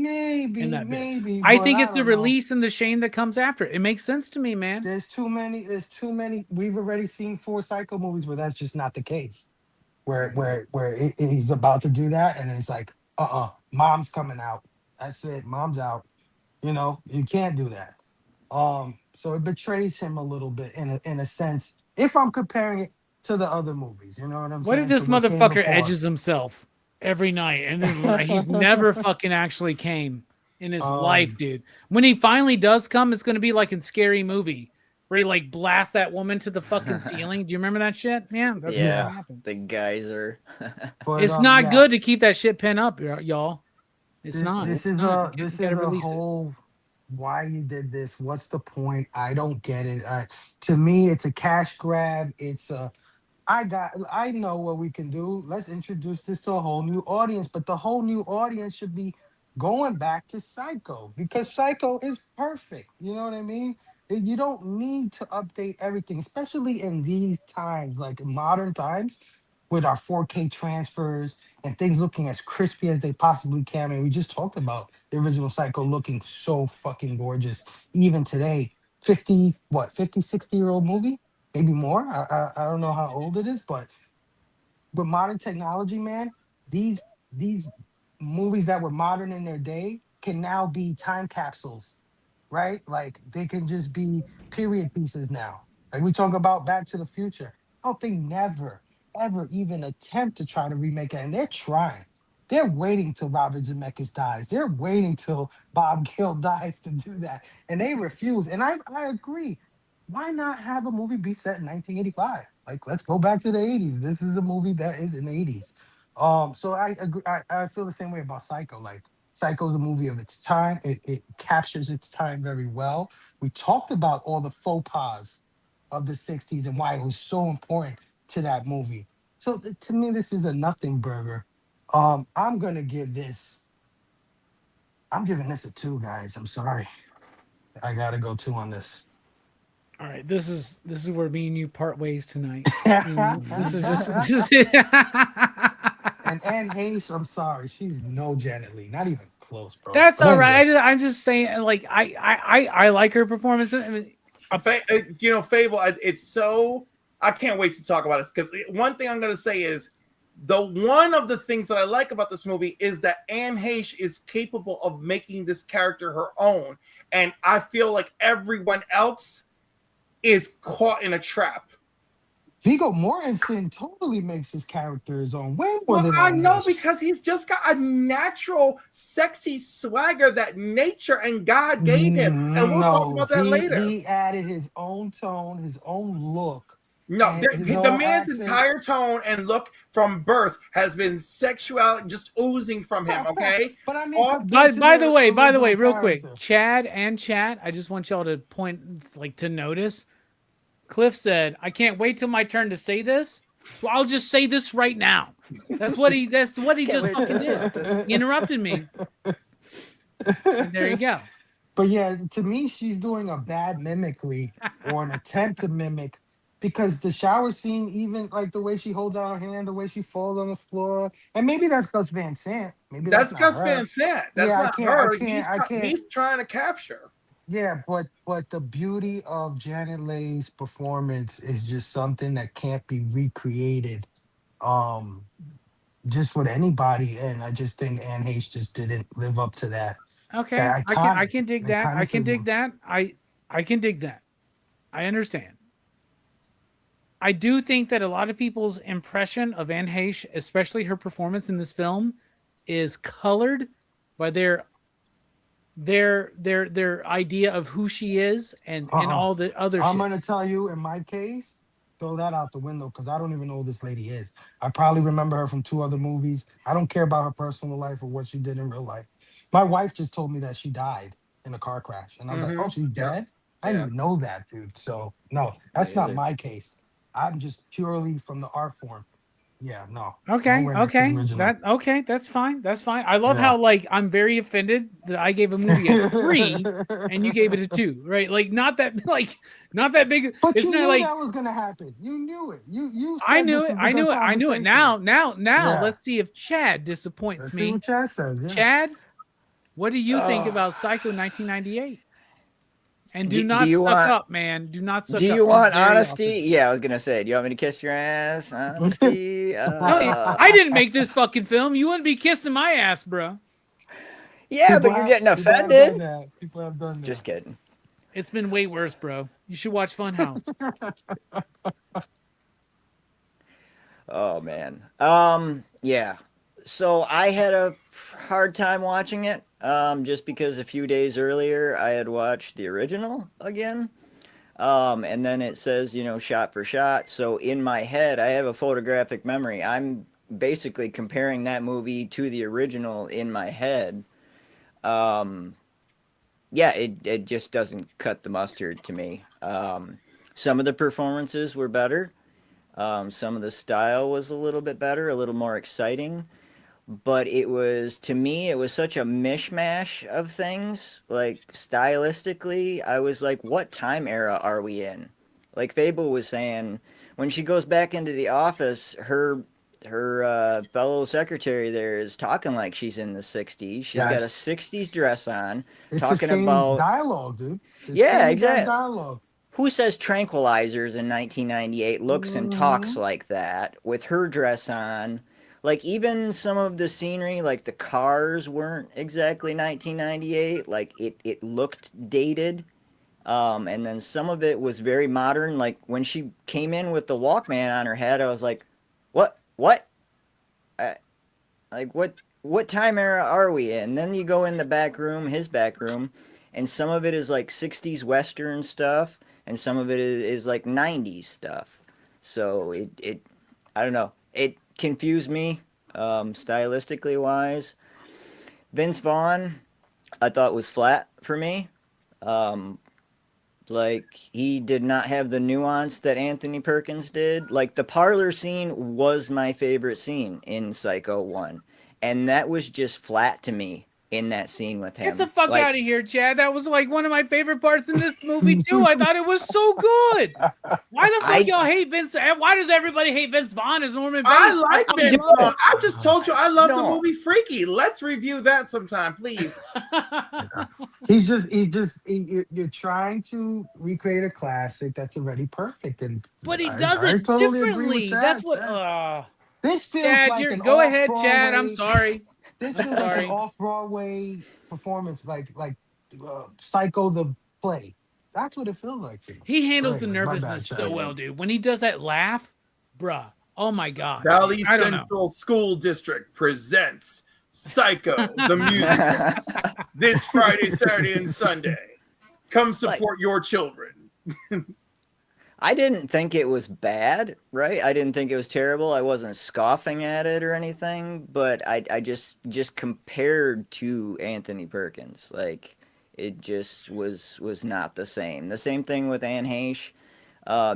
in Maybe, that bit. maybe, I but think I it's the don't know. release and the shame that comes after it. It makes sense to me, man. There's too many. There's too many. We've already seen 4 Psycho movies where that's just not the case. He's about to do that, and then it's like, mom's coming out. That's it. Mom's out. You can't do that. So it betrays him a little bit in a sense. If I'm comparing it to the other movies, you know what I'm What if saying? To this what came motherfucker before. edges himself every night and then he's never fucking actually came in his life, Um, dude? When he finally does come, it's going to be like in Scary Movie where he like blasts that woman to the fucking ceiling. Do you remember that shit? Yeah, that's what's Yeah, going yeah, to happen. the geyser. but It's not yeah. good to keep that shit pin up, y'all. It's This, not. this It's is not. a You this got to is a release it. whole why you did this. What's the point? I don't get it. To me, it's a cash grab. I know what we can do. Let's introduce this to a whole new audience, but the whole new audience should be going back to Psycho, because Psycho is perfect. You know what I mean? You don't need to update everything, especially in these times, like in modern times, with our 4K transfers and things looking as crispy as they possibly can. And we just talked about the original Psycho looking so fucking gorgeous, even today. 50, 60-year-old movie, maybe more. I don't know how old it is, but with modern technology, man, these movies that were modern in their day can now be time capsules, right? Like they can just be period pieces now. Like we talk about Back to the Future. I don't think never, ever even attempt to try to remake it. And they're trying. They're waiting till Robert Zemeckis dies. They're waiting till Bob Gill dies to do that. And they refuse. And I agree. Why not have a movie be set in 1985? Like, let's go back to the 80s. This is a movie that is in the 80s. So I agree. I feel the same way about Psycho. Like, Psycho is a movie of its time. It captures its time very well. We talked about all the faux pas of the 60s and why it was so important to that movie. So to me, this is a nothing burger. I'm gonna give this. I'm giving this a 2, guys. I'm sorry. I gotta go 2 on this. All right, this is where me and you part ways tonight. This is just and this is it. Anne Heche, I'm sorry. She's no Janet Leigh. Not even close, bro. That's But all right. anyway. I'm just saying, like I like her performance. I mean, Fable. It's so. I can't wait to talk about it because one thing I'm going to say is one of the things that I like about this movie is that Anne Heche is capable of making this character her own. And I feel like everyone else is caught in a trap. Viggo Mortensen totally makes his character his own, way more than I Anne know Heche. because he's just got a natural, sexy swagger that nature and God gave him. And we'll talk about that later. He added his own tone, his own look. No, his the own man's accent. entire tone and look from birth has been sexuality just oozing from him. Okay, But I mean, By the way, real character. quick, Chad and chat, I just want y'all to to notice. Cliff said, "I can't wait till my turn to say this, so I'll just say this right now." That's what he just fucking did. He interrupted me. And there you go. But yeah, to me, she's doing a bad mimicry or an attempt to mimic, because the shower scene, even like the way she holds out her hand, the way she falls on the floor, and maybe that's Gus Van Sant. Maybe that's not Gus her. Van Sant. That's Yeah, not her. I can't. He's trying to capture. Yeah, but the beauty of Janet Leigh's performance is just something that can't be recreated, um, just with anybody. And I just think Anne Heche just didn't live up to that. Okay, That I can dig that. I can iconicism. dig that. I can dig that. I understand. I do think that a lot of people's impression of Anne Heche, especially her performance in this film, is colored by their idea of who she is and all the other I'm shit. gonna tell you, in my case, throw that out the window, because I don't even know who this lady is. I probably remember her from 2 other movies. I don't care about her personal life or what she did in real life. My wife just told me that she died in a car crash, and I was like, "Oh, she's dead." I didn't even know that, dude. So no, that's not my case. I'm just purely from the art form. Yeah, no. Okay, nowhere near the okay, original. that's fine. That's fine. I love Yeah. how I'm very offended that I gave a movie a 3 and you gave it a 2, right? Not that big. But It's you not knew like that was gonna happen. You knew it. You said I knew this it. was I a knew good it. I knew it. conversation. Now, Yeah. let's see if Chad disappoints Let's me. see what Chad says. Yeah. Chad, what do you think about Psycho 1998? And do Do not you suck want- up, man. Do not suck up. Do you He's want very honesty? authentic. Yeah, I was gonna say. Do you want me to kiss your ass? Honesty. No, I didn't make this fucking film. You wouldn't be kissing my ass, bro. Yeah, but you're getting offended. People have done that. Just kidding. It's been way worse, bro. You should watch Funhouse. Oh man. Yeah. So I had a hard time watching it. Just because a few days earlier I had watched the original again. And then it says, shot for shot. So in my head, I have a photographic memory. I'm basically comparing that movie to the original in my head. Yeah, it just doesn't cut the mustard to me. Some of the performances were better. Some of the style was a little bit better, a little more exciting. But to me, it was such a mishmash of things. Like, stylistically, I was like, what time era are we in? Like Fable was saying, when she goes back into the office, her fellow secretary there is talking like she's in the 60s. She's got a 60s dress on, It's talking the same about dialogue, dude. It's Yeah, the same exactly. Dialogue. Who says tranquilizers in 1998 looks and talks like that with her dress on. Like, even some of the scenery, like the cars weren't exactly 1998. Like, it looked dated. And then some of it was very modern. Like, when she came in with the Walkman on her head, I was like, what? Like, what time era are we in? And then you go in the back room, his back room, and some of it is like 60s Western stuff, and some of it is like 90s stuff. So I don't know. It confused me, stylistically wise. Vince Vaughn, I thought was flat for me. Like, he did not have the nuance that Anthony Perkins did. Like, the parlor scene was my favorite scene in Psycho 1. And that was just flat to me in that scene with him. Get the fuck Like, out of here, Chad. That was like one of my favorite parts in this movie too. I thought it was so good. Why the fuck y'all hate Vince? Why does everybody hate Vince Vaughn as Norman Bates? I like Vince Vaughn. I just told you I love the No. movie Freaky. Let's review that sometime, please. You're trying to recreate a classic that's already perfect, and But he I does it totally agree differently. with Chad. That's what. This feels Chad, like an go ahead, Chad. I'm off-Broadway- sorry. This feels like an off-Broadway performance, like Psycho the play. That's what it feels like to me. He handles the Anyway, my bad, nervousness so Chad. well, dude. When he does that laugh, bruh. Oh my god. Valley I don't know. Central School District presents Psycho the musical this Friday, Saturday, and Sunday. Come support your children. I didn't think it was bad, right? I didn't think it was terrible. I wasn't scoffing at it or anything, but I just compared to Anthony Perkins, like it just was not the same. The same thing with Anne Heche.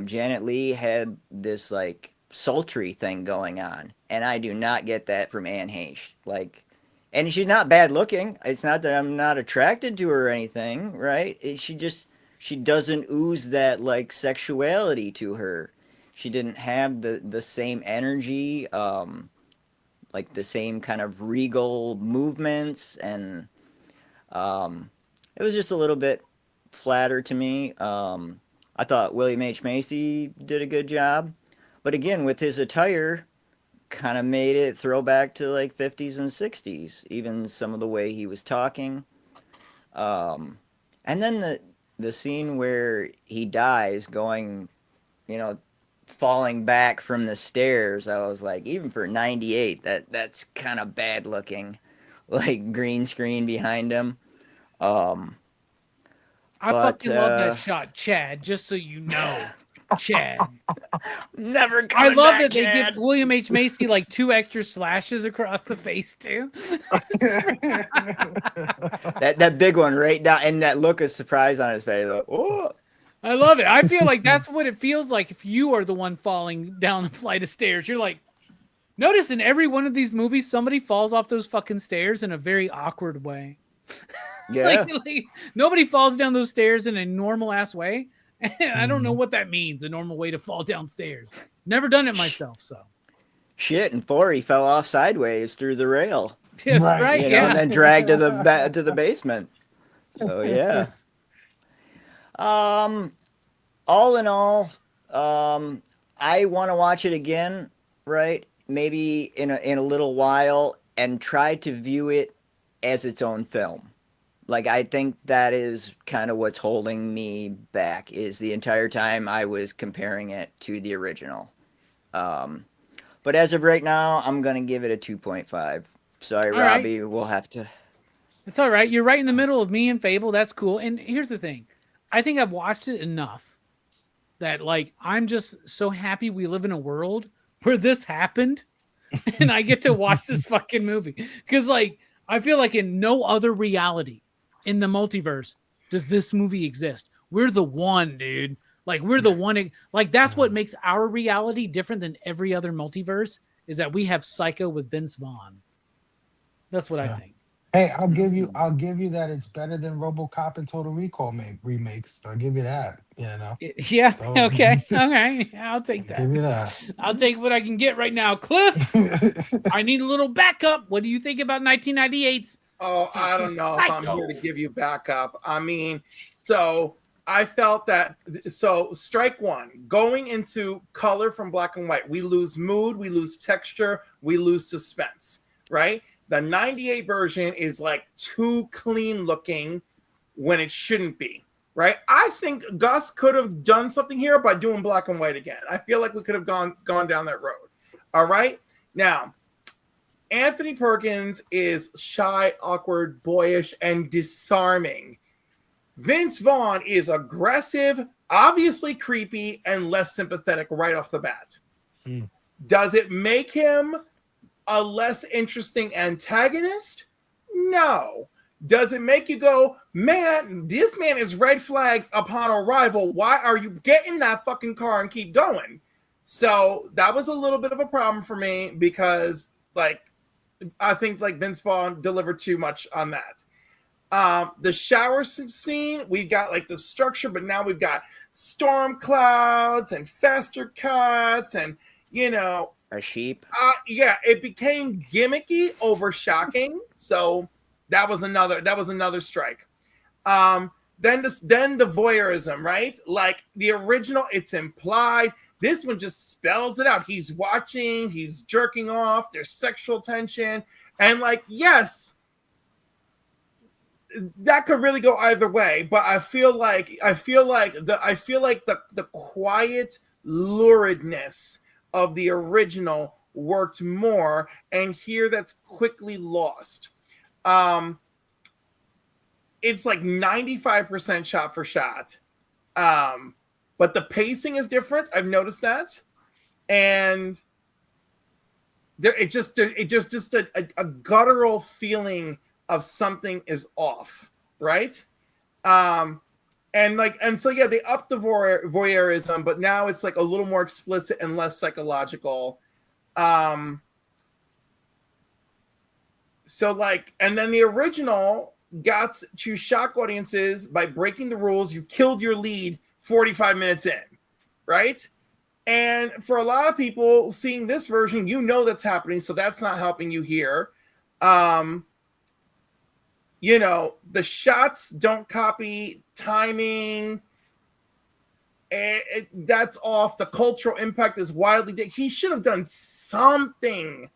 Janet Leigh had this like sultry thing going on, and I do not get that from Anne Heche. Like, and she's not bad looking. It's not that I'm not attracted to her or anything, right? She doesn't ooze that like sexuality to her. She didn't have the same energy, like the same kind of regal movements, and it was just a little bit flatter to me. I thought William H. Macy did a good job, but again, with his attire, kind of made it throwback to like 50s and 60s, even some of the way he was talking. And then the scene where he dies going, falling back from the stairs, I was like, even for 98, that's kind of bad looking, like green screen behind him. I fucking love that shot, Chad, just so you know. Chad. Never I coming love back, that they Chad. give William H. Macy like 2 extra slashes across the face too. that big one right down, and that look of surprise on his face. Like, oh. I love it. I feel like that's what it feels like if you are the one falling down a flight of stairs. You're like, notice in every one of these movies, somebody falls off those fucking stairs in a very awkward way. Yeah. like, nobody falls down those stairs in a normal ass way. I don't know what that means, a normal way to fall downstairs. Never done it myself, so. Shit, and 4, he fell off sideways through the rail. That's right, yeah. And then dragged to the basement. So yeah. All in all, I want to watch it again, right? Maybe in a little while, and try to view it as its own film. Like, I think that is kind of what's holding me back, is the entire time I was comparing it to the original. But as of right now, I'm going to give it a 2.5. Sorry, All Robbie, we'll have to. It's all right. You're right in the middle of me and Fable. That's cool. And here's the thing. I think I've watched it enough that, like, I'm just so happy we live in a world where this happened and I get to watch this fucking movie. Because, like, I feel like in no other reality in the multiverse does this movie exist. We're the one, dude. Like, we're the one. Like, that's what makes our reality different than every other multiverse, is that we have Psycho with Vince Vaughn. That's what I think. Hey, I'll give you that it's better than RoboCop and Total Recall remakes. I'll give you that. Yeah. So- Okay. All right. I'll take that. Give you that. I'll take what I can get right now. Cliff, I need a little backup. What do you think about 1998's? Oh, I don't know if I'm here to give you backup. I mean, so I felt that. So strike one, going into color from black and white, we lose mood, we lose texture, we lose suspense, right? The 98 version is like too clean looking when it shouldn't be, right? I think Gus could have done something here by doing black and white again. I feel like we could have gone down that road. All right. Now, Anthony Perkins is shy, awkward, boyish, and disarming. Vince Vaughn is aggressive, obviously creepy, and less sympathetic right off the bat. Does it make him a less interesting antagonist? No. Does it make you go, man, this man is red flags upon arrival. Why are you getting that fucking car and keep going? So that was a little bit of a problem for me because, like, I think like Vince Vaughn delivered too much on that. The shower scene, we've got like the structure, but now we've got storm clouds and faster cuts, and A sheep. yeah, it became gimmicky over shocking. So that was another strike. Then the voyeurism, right? Like the original, it's implied. This one just spells it out. He's watching, he's jerking off, there's sexual tension, and like, yes, that could really go either way. But I feel like the quiet luridness of the original worked more, and here that's quickly lost. It's like 95% shot for shot. But the pacing is different. I've noticed that. And it's just a guttural feeling of something is off, right? And so yeah, they upped the voyeurism, but now it's like a little more explicit and less psychological. So like, and then the original got to shock audiences by breaking the rules. You killed your lead 45 minutes in, right? And for a lot of people seeing this version, that's happening, so that's not helping you here. The shots don't copy timing. That's off. The cultural impact is wildly. He should have done something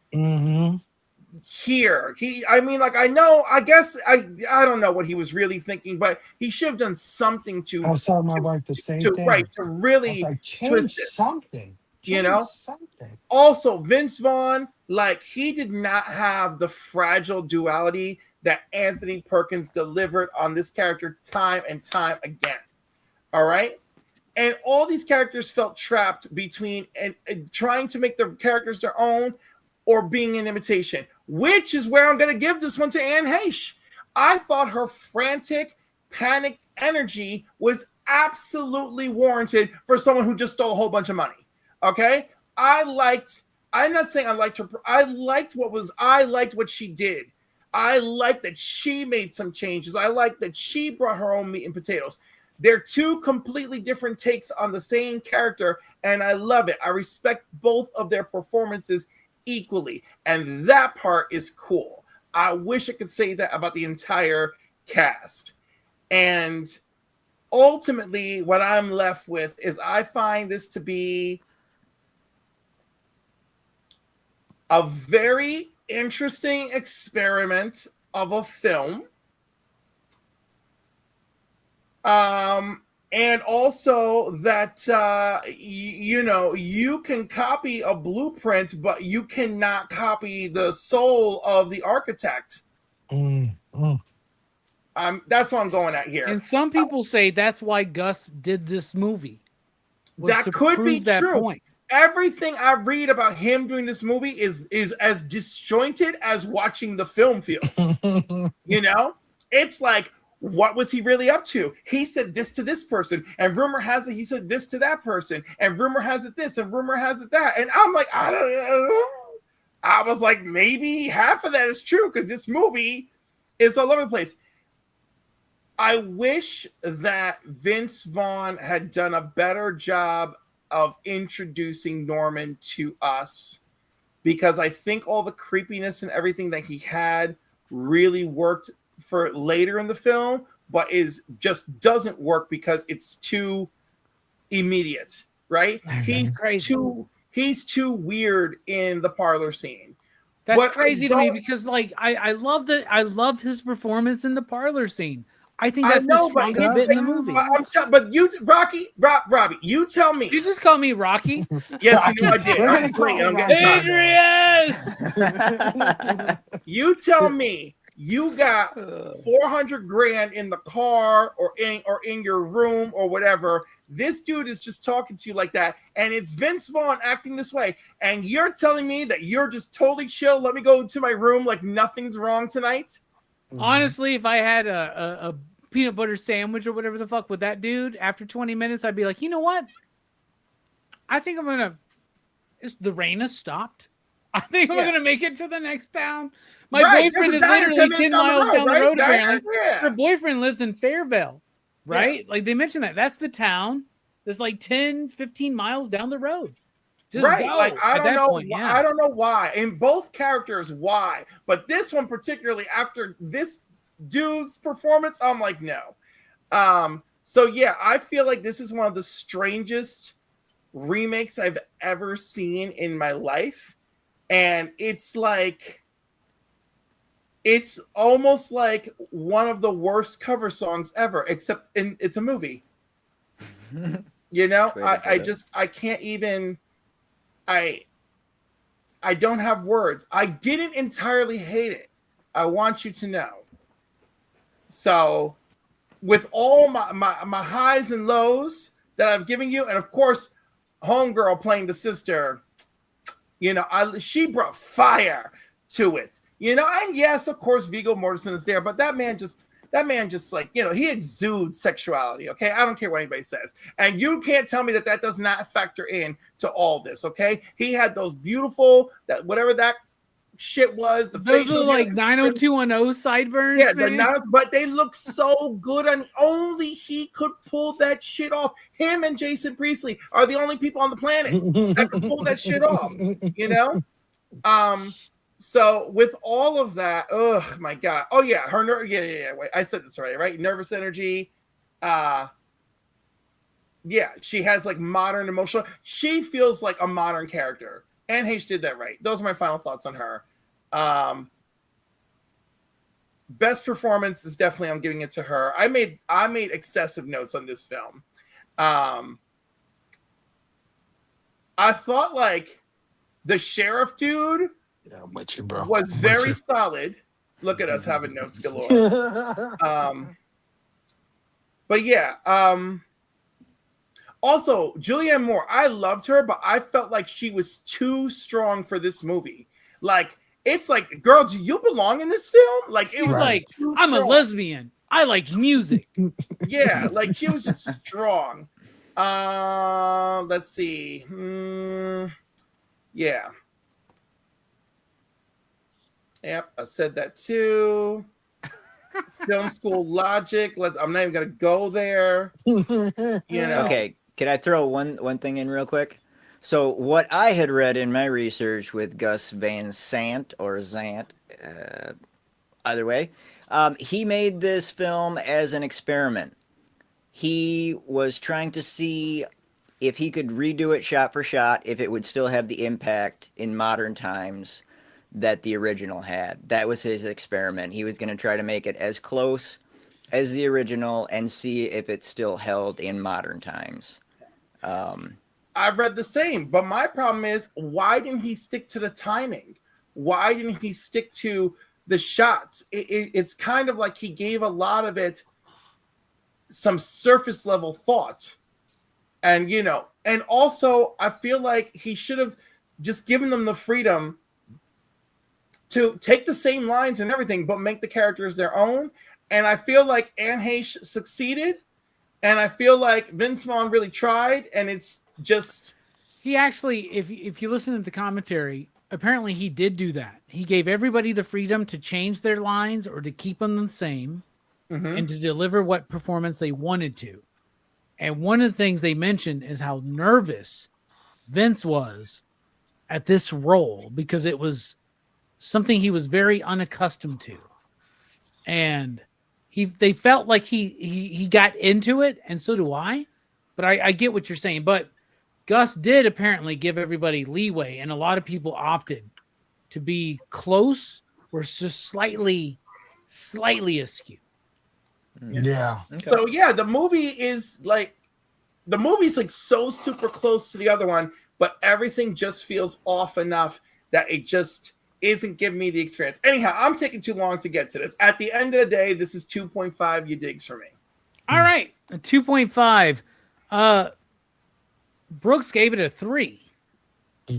here. I don't know what he was really thinking, but he should have done something to. I saw my wife the same thing. Right, to really change something. Something. Also, Vince Vaughn, like, he did not have the fragile duality that Anthony Perkins delivered on this character time and time again. All right? And all these characters felt trapped between and trying to make their characters their own or being an imitation, which is where I'm going to give this one to Anne Heche. I thought her frantic, panicked energy was absolutely warranted for someone who just stole a whole bunch of money. Okay? I'm not saying I liked her. I liked what she did. I like that she made some changes. I like that she brought her own meat and potatoes. They're two completely different takes on the same character, and I love it. I respect both of their performances equally, and that part is cool. I wish I could say that about the entire cast. And ultimately, what I'm left with is I find this to be a very interesting experiment of a film. And also that, you can copy a blueprint, but you cannot copy the soul of the architect. That's what I'm going at here. And some people say that's why Gus did this movie. That could be true. Point. Everything I read about him doing this movie is as disjointed as watching the film feels. It's like, what was he really up to? He said this to this person, and rumor has it he said this to that person, and rumor has it this, and rumor has it that. And I'm like, I don't know. I was like, maybe half of that is true because this movie is all over the place. I wish that Vince Vaughn had done a better job of introducing Norman to us, because I think all the creepiness and everything that he had really worked for later in the film, but just doesn't work because it's too immediate, right? He's too weird in the parlor scene. That's crazy to me because like I love his performance in the parlor scene. I think that's the strongest bit in the movie. But you, Robbie, you tell me. You just call me Rocky? Yes, you know I did. We're gonna call Adrian! You tell me you got $400,000 in the car or in your room or whatever. This dude is just talking to you like that, and it's Vince Vaughn acting this way, and you're telling me that you're just totally chill. Let me go to my room like nothing's wrong tonight. Honestly, if I had a peanut butter sandwich or whatever the fuck with that dude, after 20 minutes, I'd be like, you know what? I think I'm gonna. The rain has stopped. I think we're Yeah. going to make it to the next town. My Right, boyfriend there's is a diner literally 10 10 minutes down the miles road, down the right? road, Diner? apparently. Yeah. Her boyfriend lives in Fairville, right? Yeah. Like they mentioned that. That's the town. That's like 10, 15 miles down the road. Just Right, go like I at don't that know, point, yeah. I don't know why. In both characters, why? But this one particularly, after this dude's performance, I'm like, no. So yeah, I feel like this is one of the strangest remakes I've ever seen in my life, and it's like, it's almost like one of the worst cover songs ever, except it's a movie. You know, I can't even. I don't have words. I didn't entirely hate it. I want you to know. So, with all my highs and lows that I've given you, and of course, Homegirl playing the sister, you know, she brought fire to it. You know, and yes, of course, Viggo Mortensen is there, but that man just like, you know, he exudes sexuality. Okay, I don't care what anybody says, and you can't tell me that does not factor in to all this. Okay, he had those beautiful, that whatever that shit was, the Those facial are like hair, 90210 sideburns. yeah, man. but they look so good, and only he could pull that shit off. Him and Jason Priestley are the only people on the planet that can pull that shit off. You know, So with all of that, oh my god, oh yeah, her yeah. Wait, I said this already, right? Nervous energy, yeah, she has like modern emotional. She feels like a modern character. Anne Heche did that right. Those are my final thoughts on her. Best performance is definitely, I'm giving it to her. I made excessive notes on this film. I thought like the sheriff dude. Yeah, I'm with you, bro. Was very solid. Look at us having notes galore. But yeah. Also, Julianne Moore, I loved her, but I felt like she was too strong for this movie. Like, it's like, girl, do you belong in this film? Like, it was like, I'm a lesbian. I like music. Yeah, like she was just strong. Let's see. Yeah. Yep, I said that too. Film school logic. I'm not even gonna go there. You know. Okay, can I throw one thing in real quick? So what I had read in my research with Gus Van Sant or Zant, either way, he made this film as an experiment. He was trying to see if he could redo it shot for shot, if it would still have the impact in modern times that the original had. That was his experiment. He was going to try to make it as close as the original and see if it still held in modern times. I've read the same, but my problem is, why didn't he stick to the timing? Why didn't he stick to the shots? It's kind of like he gave a lot of it some surface level thought. And, you know, and also I feel like he should have just given them the freedom to take the same lines and everything, but make the characters their own. And I feel like Anne Heche succeeded. And I feel like Vince Vaughn really tried. And it's just... He actually, if you listen to the commentary, apparently he did do that. He gave everybody the freedom to change their lines or to keep them the same and to deliver what performance they wanted to. And one of the things they mentioned is how nervous Vince was at this role because it was something he was very unaccustomed to. And they felt like he got into it, and so do I. But I get what you're saying. But Gus did apparently give everybody leeway, and a lot of people opted to be close or just slightly askew. Yeah. Okay. So yeah, the movie's like so super close to the other one, but everything just feels off enough that it just isn't giving me the experience. Anyhow, I'm taking too long to get to this. At the end of the day, this is 2.5 you digs for me. All right, a 2.5. Brooks gave it a 3.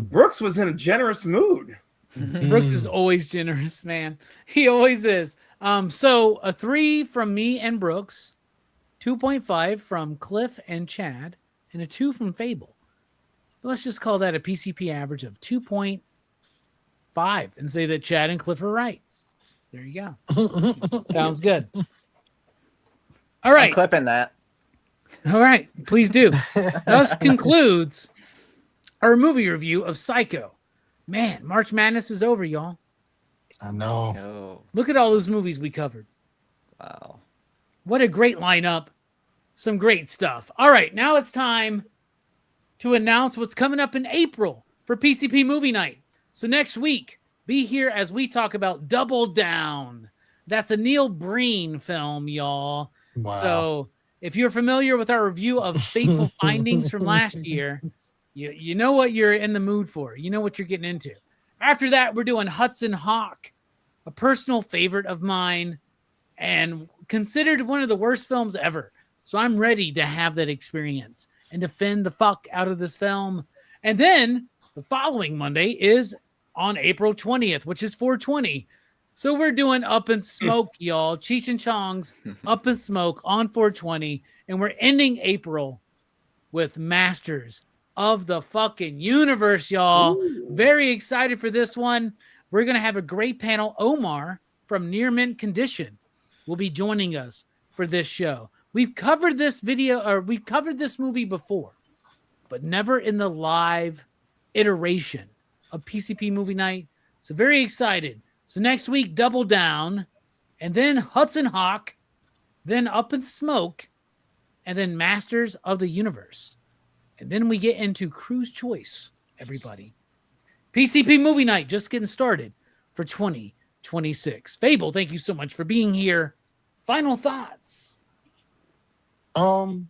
Brooks was in a generous mood. Brooks is always generous, man. He always is. So a 3 from me and Brooks, 2.5 from Cliff and Chad, and a 2 from Fable. Let's just call that a PCP average of 2.5. 5 and say that Chad and Cliff are right. There you go. Sounds good. All I'm right. clipping that. All right. Please do. Thus concludes our movie review of Psycho. Man, March Madness is over, y'all. I know. Oh, Look at all those movies we covered. wow. What a great lineup. Some great stuff. All right, now it's time to announce what's coming up in April for PCP Movie Night. So next week, be here as we talk about Double Down. That's a Neil Breen film, y'all. Wow. So if you're familiar with our review of Fateful Findings from last year, you know what you're in the mood for. You know what you're getting into. After that, we're doing Hudson Hawk, a personal favorite of mine and considered one of the worst films ever. So I'm ready to have that experience and defend the fuck out of this film. And then the following Monday is on April 20th, which is 420. So we're doing Up in Smoke, y'all. Cheech and Chong's Up in Smoke on 420. And we're ending April with Masters of the fucking Universe, y'all. Ooh. Very excited for this one. We're going to have a great panel. Omar from Near Mint Condition will be joining us for this show. We've covered this movie before, but never in the live iteration of PCP Movie Night. So very excited. So next week, Double Down, and then Hudson Hawk, then Up in Smoke, and then Masters of the Universe. And then we get into Crew's Choice, everybody. PCP Movie Night just getting started for 2026. Fable, thank you so much for being here. Final thoughts. Final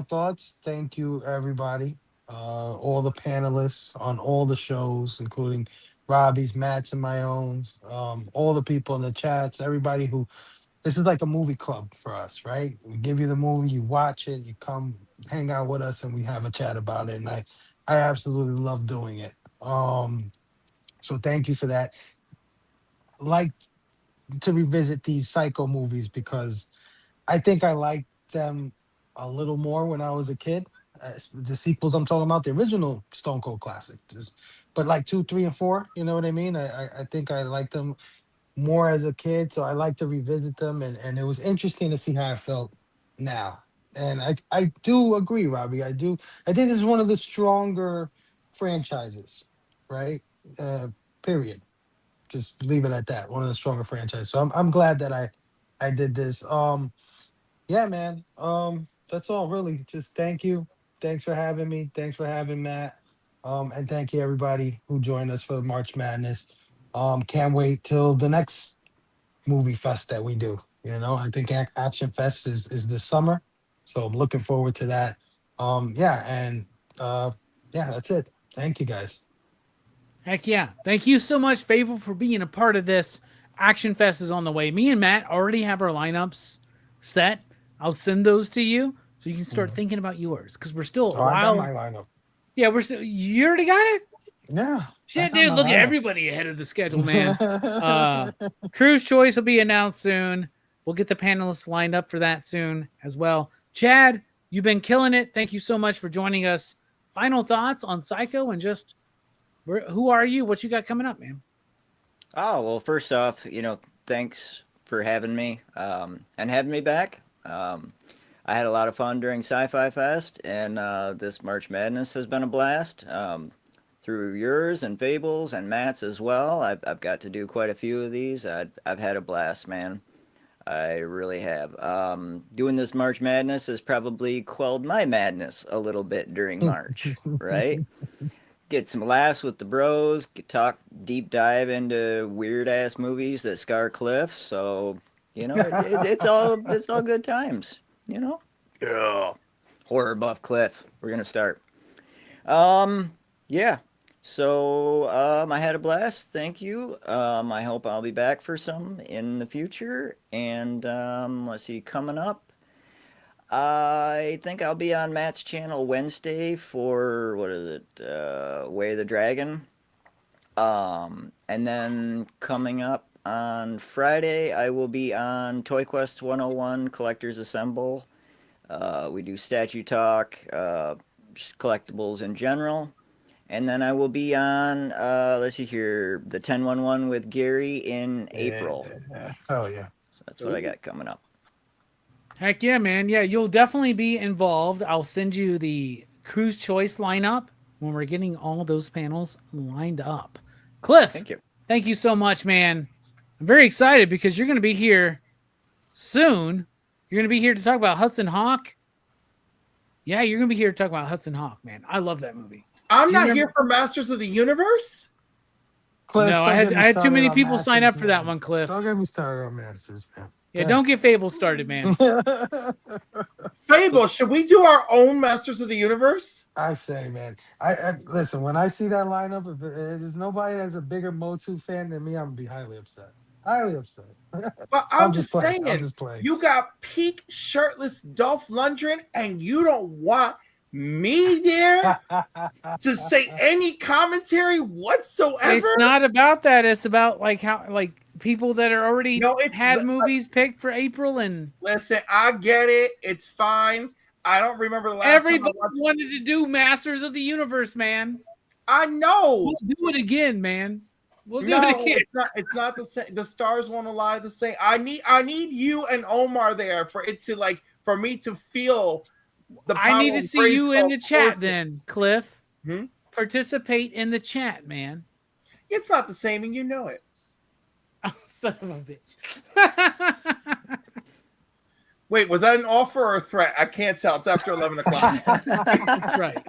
thoughts. Thank you, everybody. All the panelists on all the shows, including Robbie's, Matt's, and my own. All the people in the chats, everybody who. This is like a movie club for us, right? We give you the movie, you watch it, you come hang out with us, and we have a chat about it. And I absolutely love doing it. So thank you for that. Like to revisit these Psycho movies because I think I liked them a little more when I was a kid. The sequels I'm talking about, the original Stone Cold classic, but like 2, 3, and 4. You know what I mean? I think I liked them more as a kid, so I like to revisit them, and it was interesting to see how I felt now. And I do agree, Robbie. I think this is one of the stronger franchises, right? Period. Just leave it at that. One of the stronger franchises. So I'm glad that I did this. Yeah, man. That's all really. Just thank you. Thanks for having me. Thanks for having Matt. And thank you everybody who joined us for March Madness. Can't wait till the next movie fest that we do. You know, I think Action Fest is this summer. So I'm looking forward to that. Yeah, and yeah, that's it. Thank you guys. Heck yeah. Thank you so much, Fable, for being a part of this. Action Fest is on the way. Me and Matt already have our lineups set. I'll send those to you so you can start thinking about yours because we're still a while. I got my lineup. Yeah, you already got it? Yeah. Shit, dude, look at everybody ahead of the schedule, man. Crew's Choice will be announced soon. We'll get the panelists lined up for that soon as well. Chad, you've been killing it. Thank you so much for joining us. Final thoughts on Psycho and just who are you? What you got coming up, man? Oh, well, first off, thanks for having me and having me back. I had a lot of fun during Sci-Fi Fest, and this March Madness has been a blast. Through yours and Fables and Matt's as well. I've got to do quite a few of these. I've had a blast, man. I really have. Doing this March Madness has probably quelled my madness a little bit during March, right? Get some laughs with the bros, talk deep dive into weird ass movies that scar Cliff. So, it's all good times, Yeah. Horror buff Cliff. We're gonna start. Yeah. So I had a blast. Thank you. I hope I'll be back for some in the future. And let's see, coming up, I think I'll be on Matt's channel Wednesday for what is it? Way of the Dragon. And then coming up on Friday, I will be on Toy Quest 101 Collectors Assemble. We do statue talk, collectibles in general. And then I will be on, let's see here, the 1011 with Gary in April. Yeah. Oh yeah. So that's what I got coming up. Heck yeah, man. Yeah, you'll definitely be involved. I'll send you the Crew's Choice lineup when we're getting all those panels lined up. Cliff, Thank you. so much, man. I'm very excited because you're going to be here soon. You're going to be here to talk about Hudson Hawk. Yeah, you're going to be here to talk about Hudson Hawk, man. I love that movie. I'm not here for Masters of the Universe. Cliff, No, I had too many people sign up for that one, Cliff. Don't get me started on Masters, man. Yeah, don't get Fable started, man. Fable, should we do our own Masters of the Universe? I say, man. I listen. When I see that lineup, if there's nobody that's a bigger Motu fan than me, I'm gonna be highly upset. Highly upset. But I'm just playing. saying, I'm just playing. You got peak shirtless Dolph Lundgren, and you don't want me there to say any commentary whatsoever. It's not about that. It's about how people that are already had movies picked for April. And listen, I get it. It's fine. I don't remember the last everybody time wanted to do Masters of the Universe, man. I know. We'll do it again, man. We'll do it again. It's not the same. The stars won't lie the same. I need you and Omar there for it to for me to feel the power. I need to see you in the chat then, Cliff. Hmm? Participate in the chat, man. It's not the same, and you know it. Oh, son of a bitch. Wait, was that an offer or a threat? I can't tell. It's after 11 o'clock. That's right.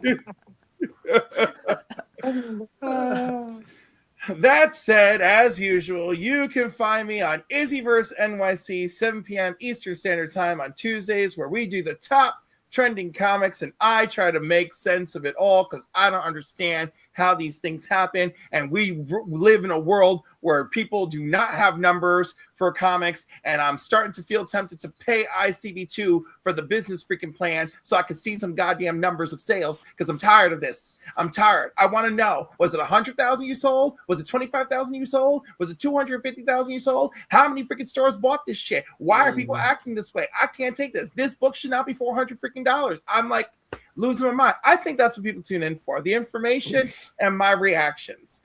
That said, as usual, you can find me on Izzyverse NYC, 7 p.m. Eastern Standard Time on Tuesdays, where we do the top trending comics, and I try to make sense of it all because I don't understand how these things happen. And we live in a world where people do not have numbers for comics, and I'm starting to feel tempted to pay ICB2 for the business freaking plan so I can see some goddamn numbers of sales because I'm tired of this. I'm tired. I want to know, was it 100,000 you sold? Was it 25,000 you sold? Was it 250,000 you sold? How many freaking stores bought this shit? Why are people acting this way? I can't take this. This book should not be $400 freaking dollars. I'm like losing my mind. I think that's what people tune in for, the information and my reactions.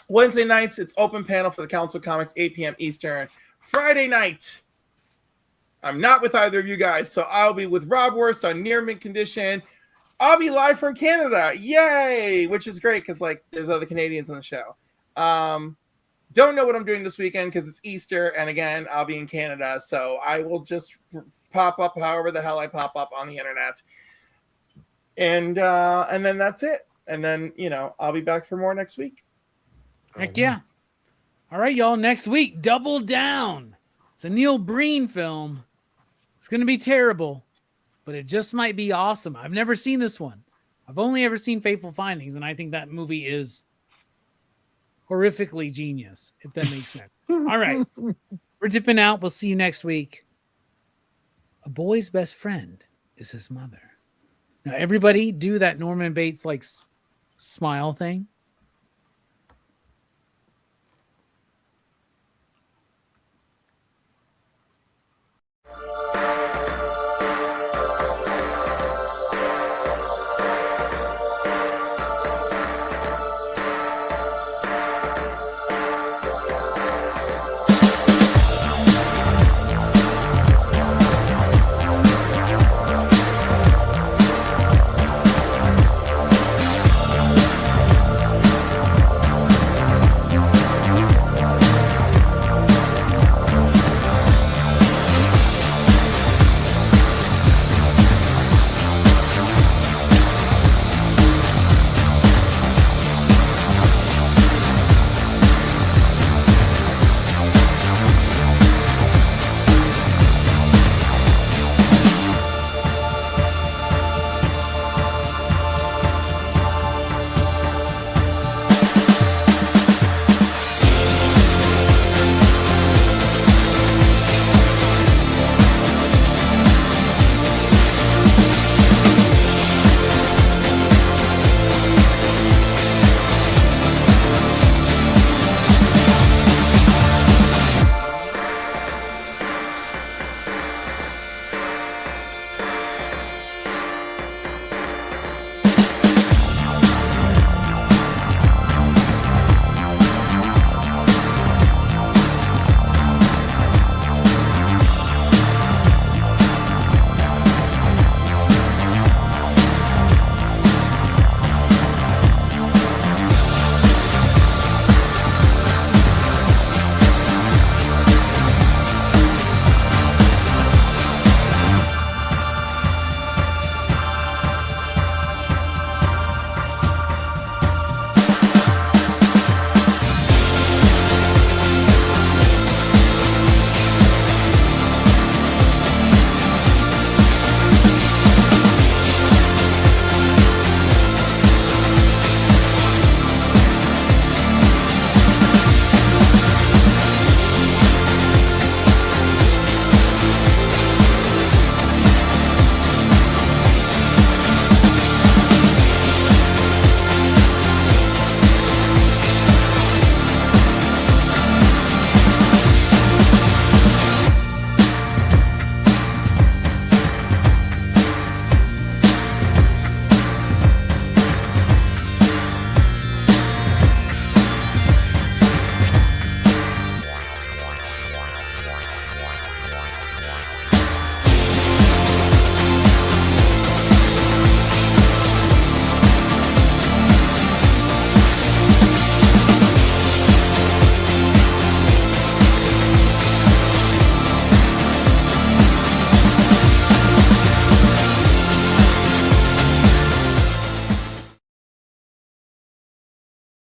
Wednesday nights, it's open panel for the Council of Comics, 8 p.m. Eastern. Friday night, I'm not with either of you guys, so I'll be with Rob Worst on Near Mint Condition. I'll be live from Canada. Yay! Which is great because there's other Canadians on the show. Don't know what I'm doing this weekend because it's Easter, and again, I'll be in Canada, so I will just pop up however the hell I pop up on the internet. And then that's it. And then, I'll be back for more next week. Heck yeah. All right, y'all. Next week, Double Down. It's a Neil Breen film. It's going to be terrible, but it just might be awesome. I've never seen this one. I've only ever seen Fateful Findings, and I think that movie is horrifically genius, if that makes sense. All right. We're dipping out. We'll see you next week. A boy's best friend is his mother. Now, everybody do that Norman Bates smile thing.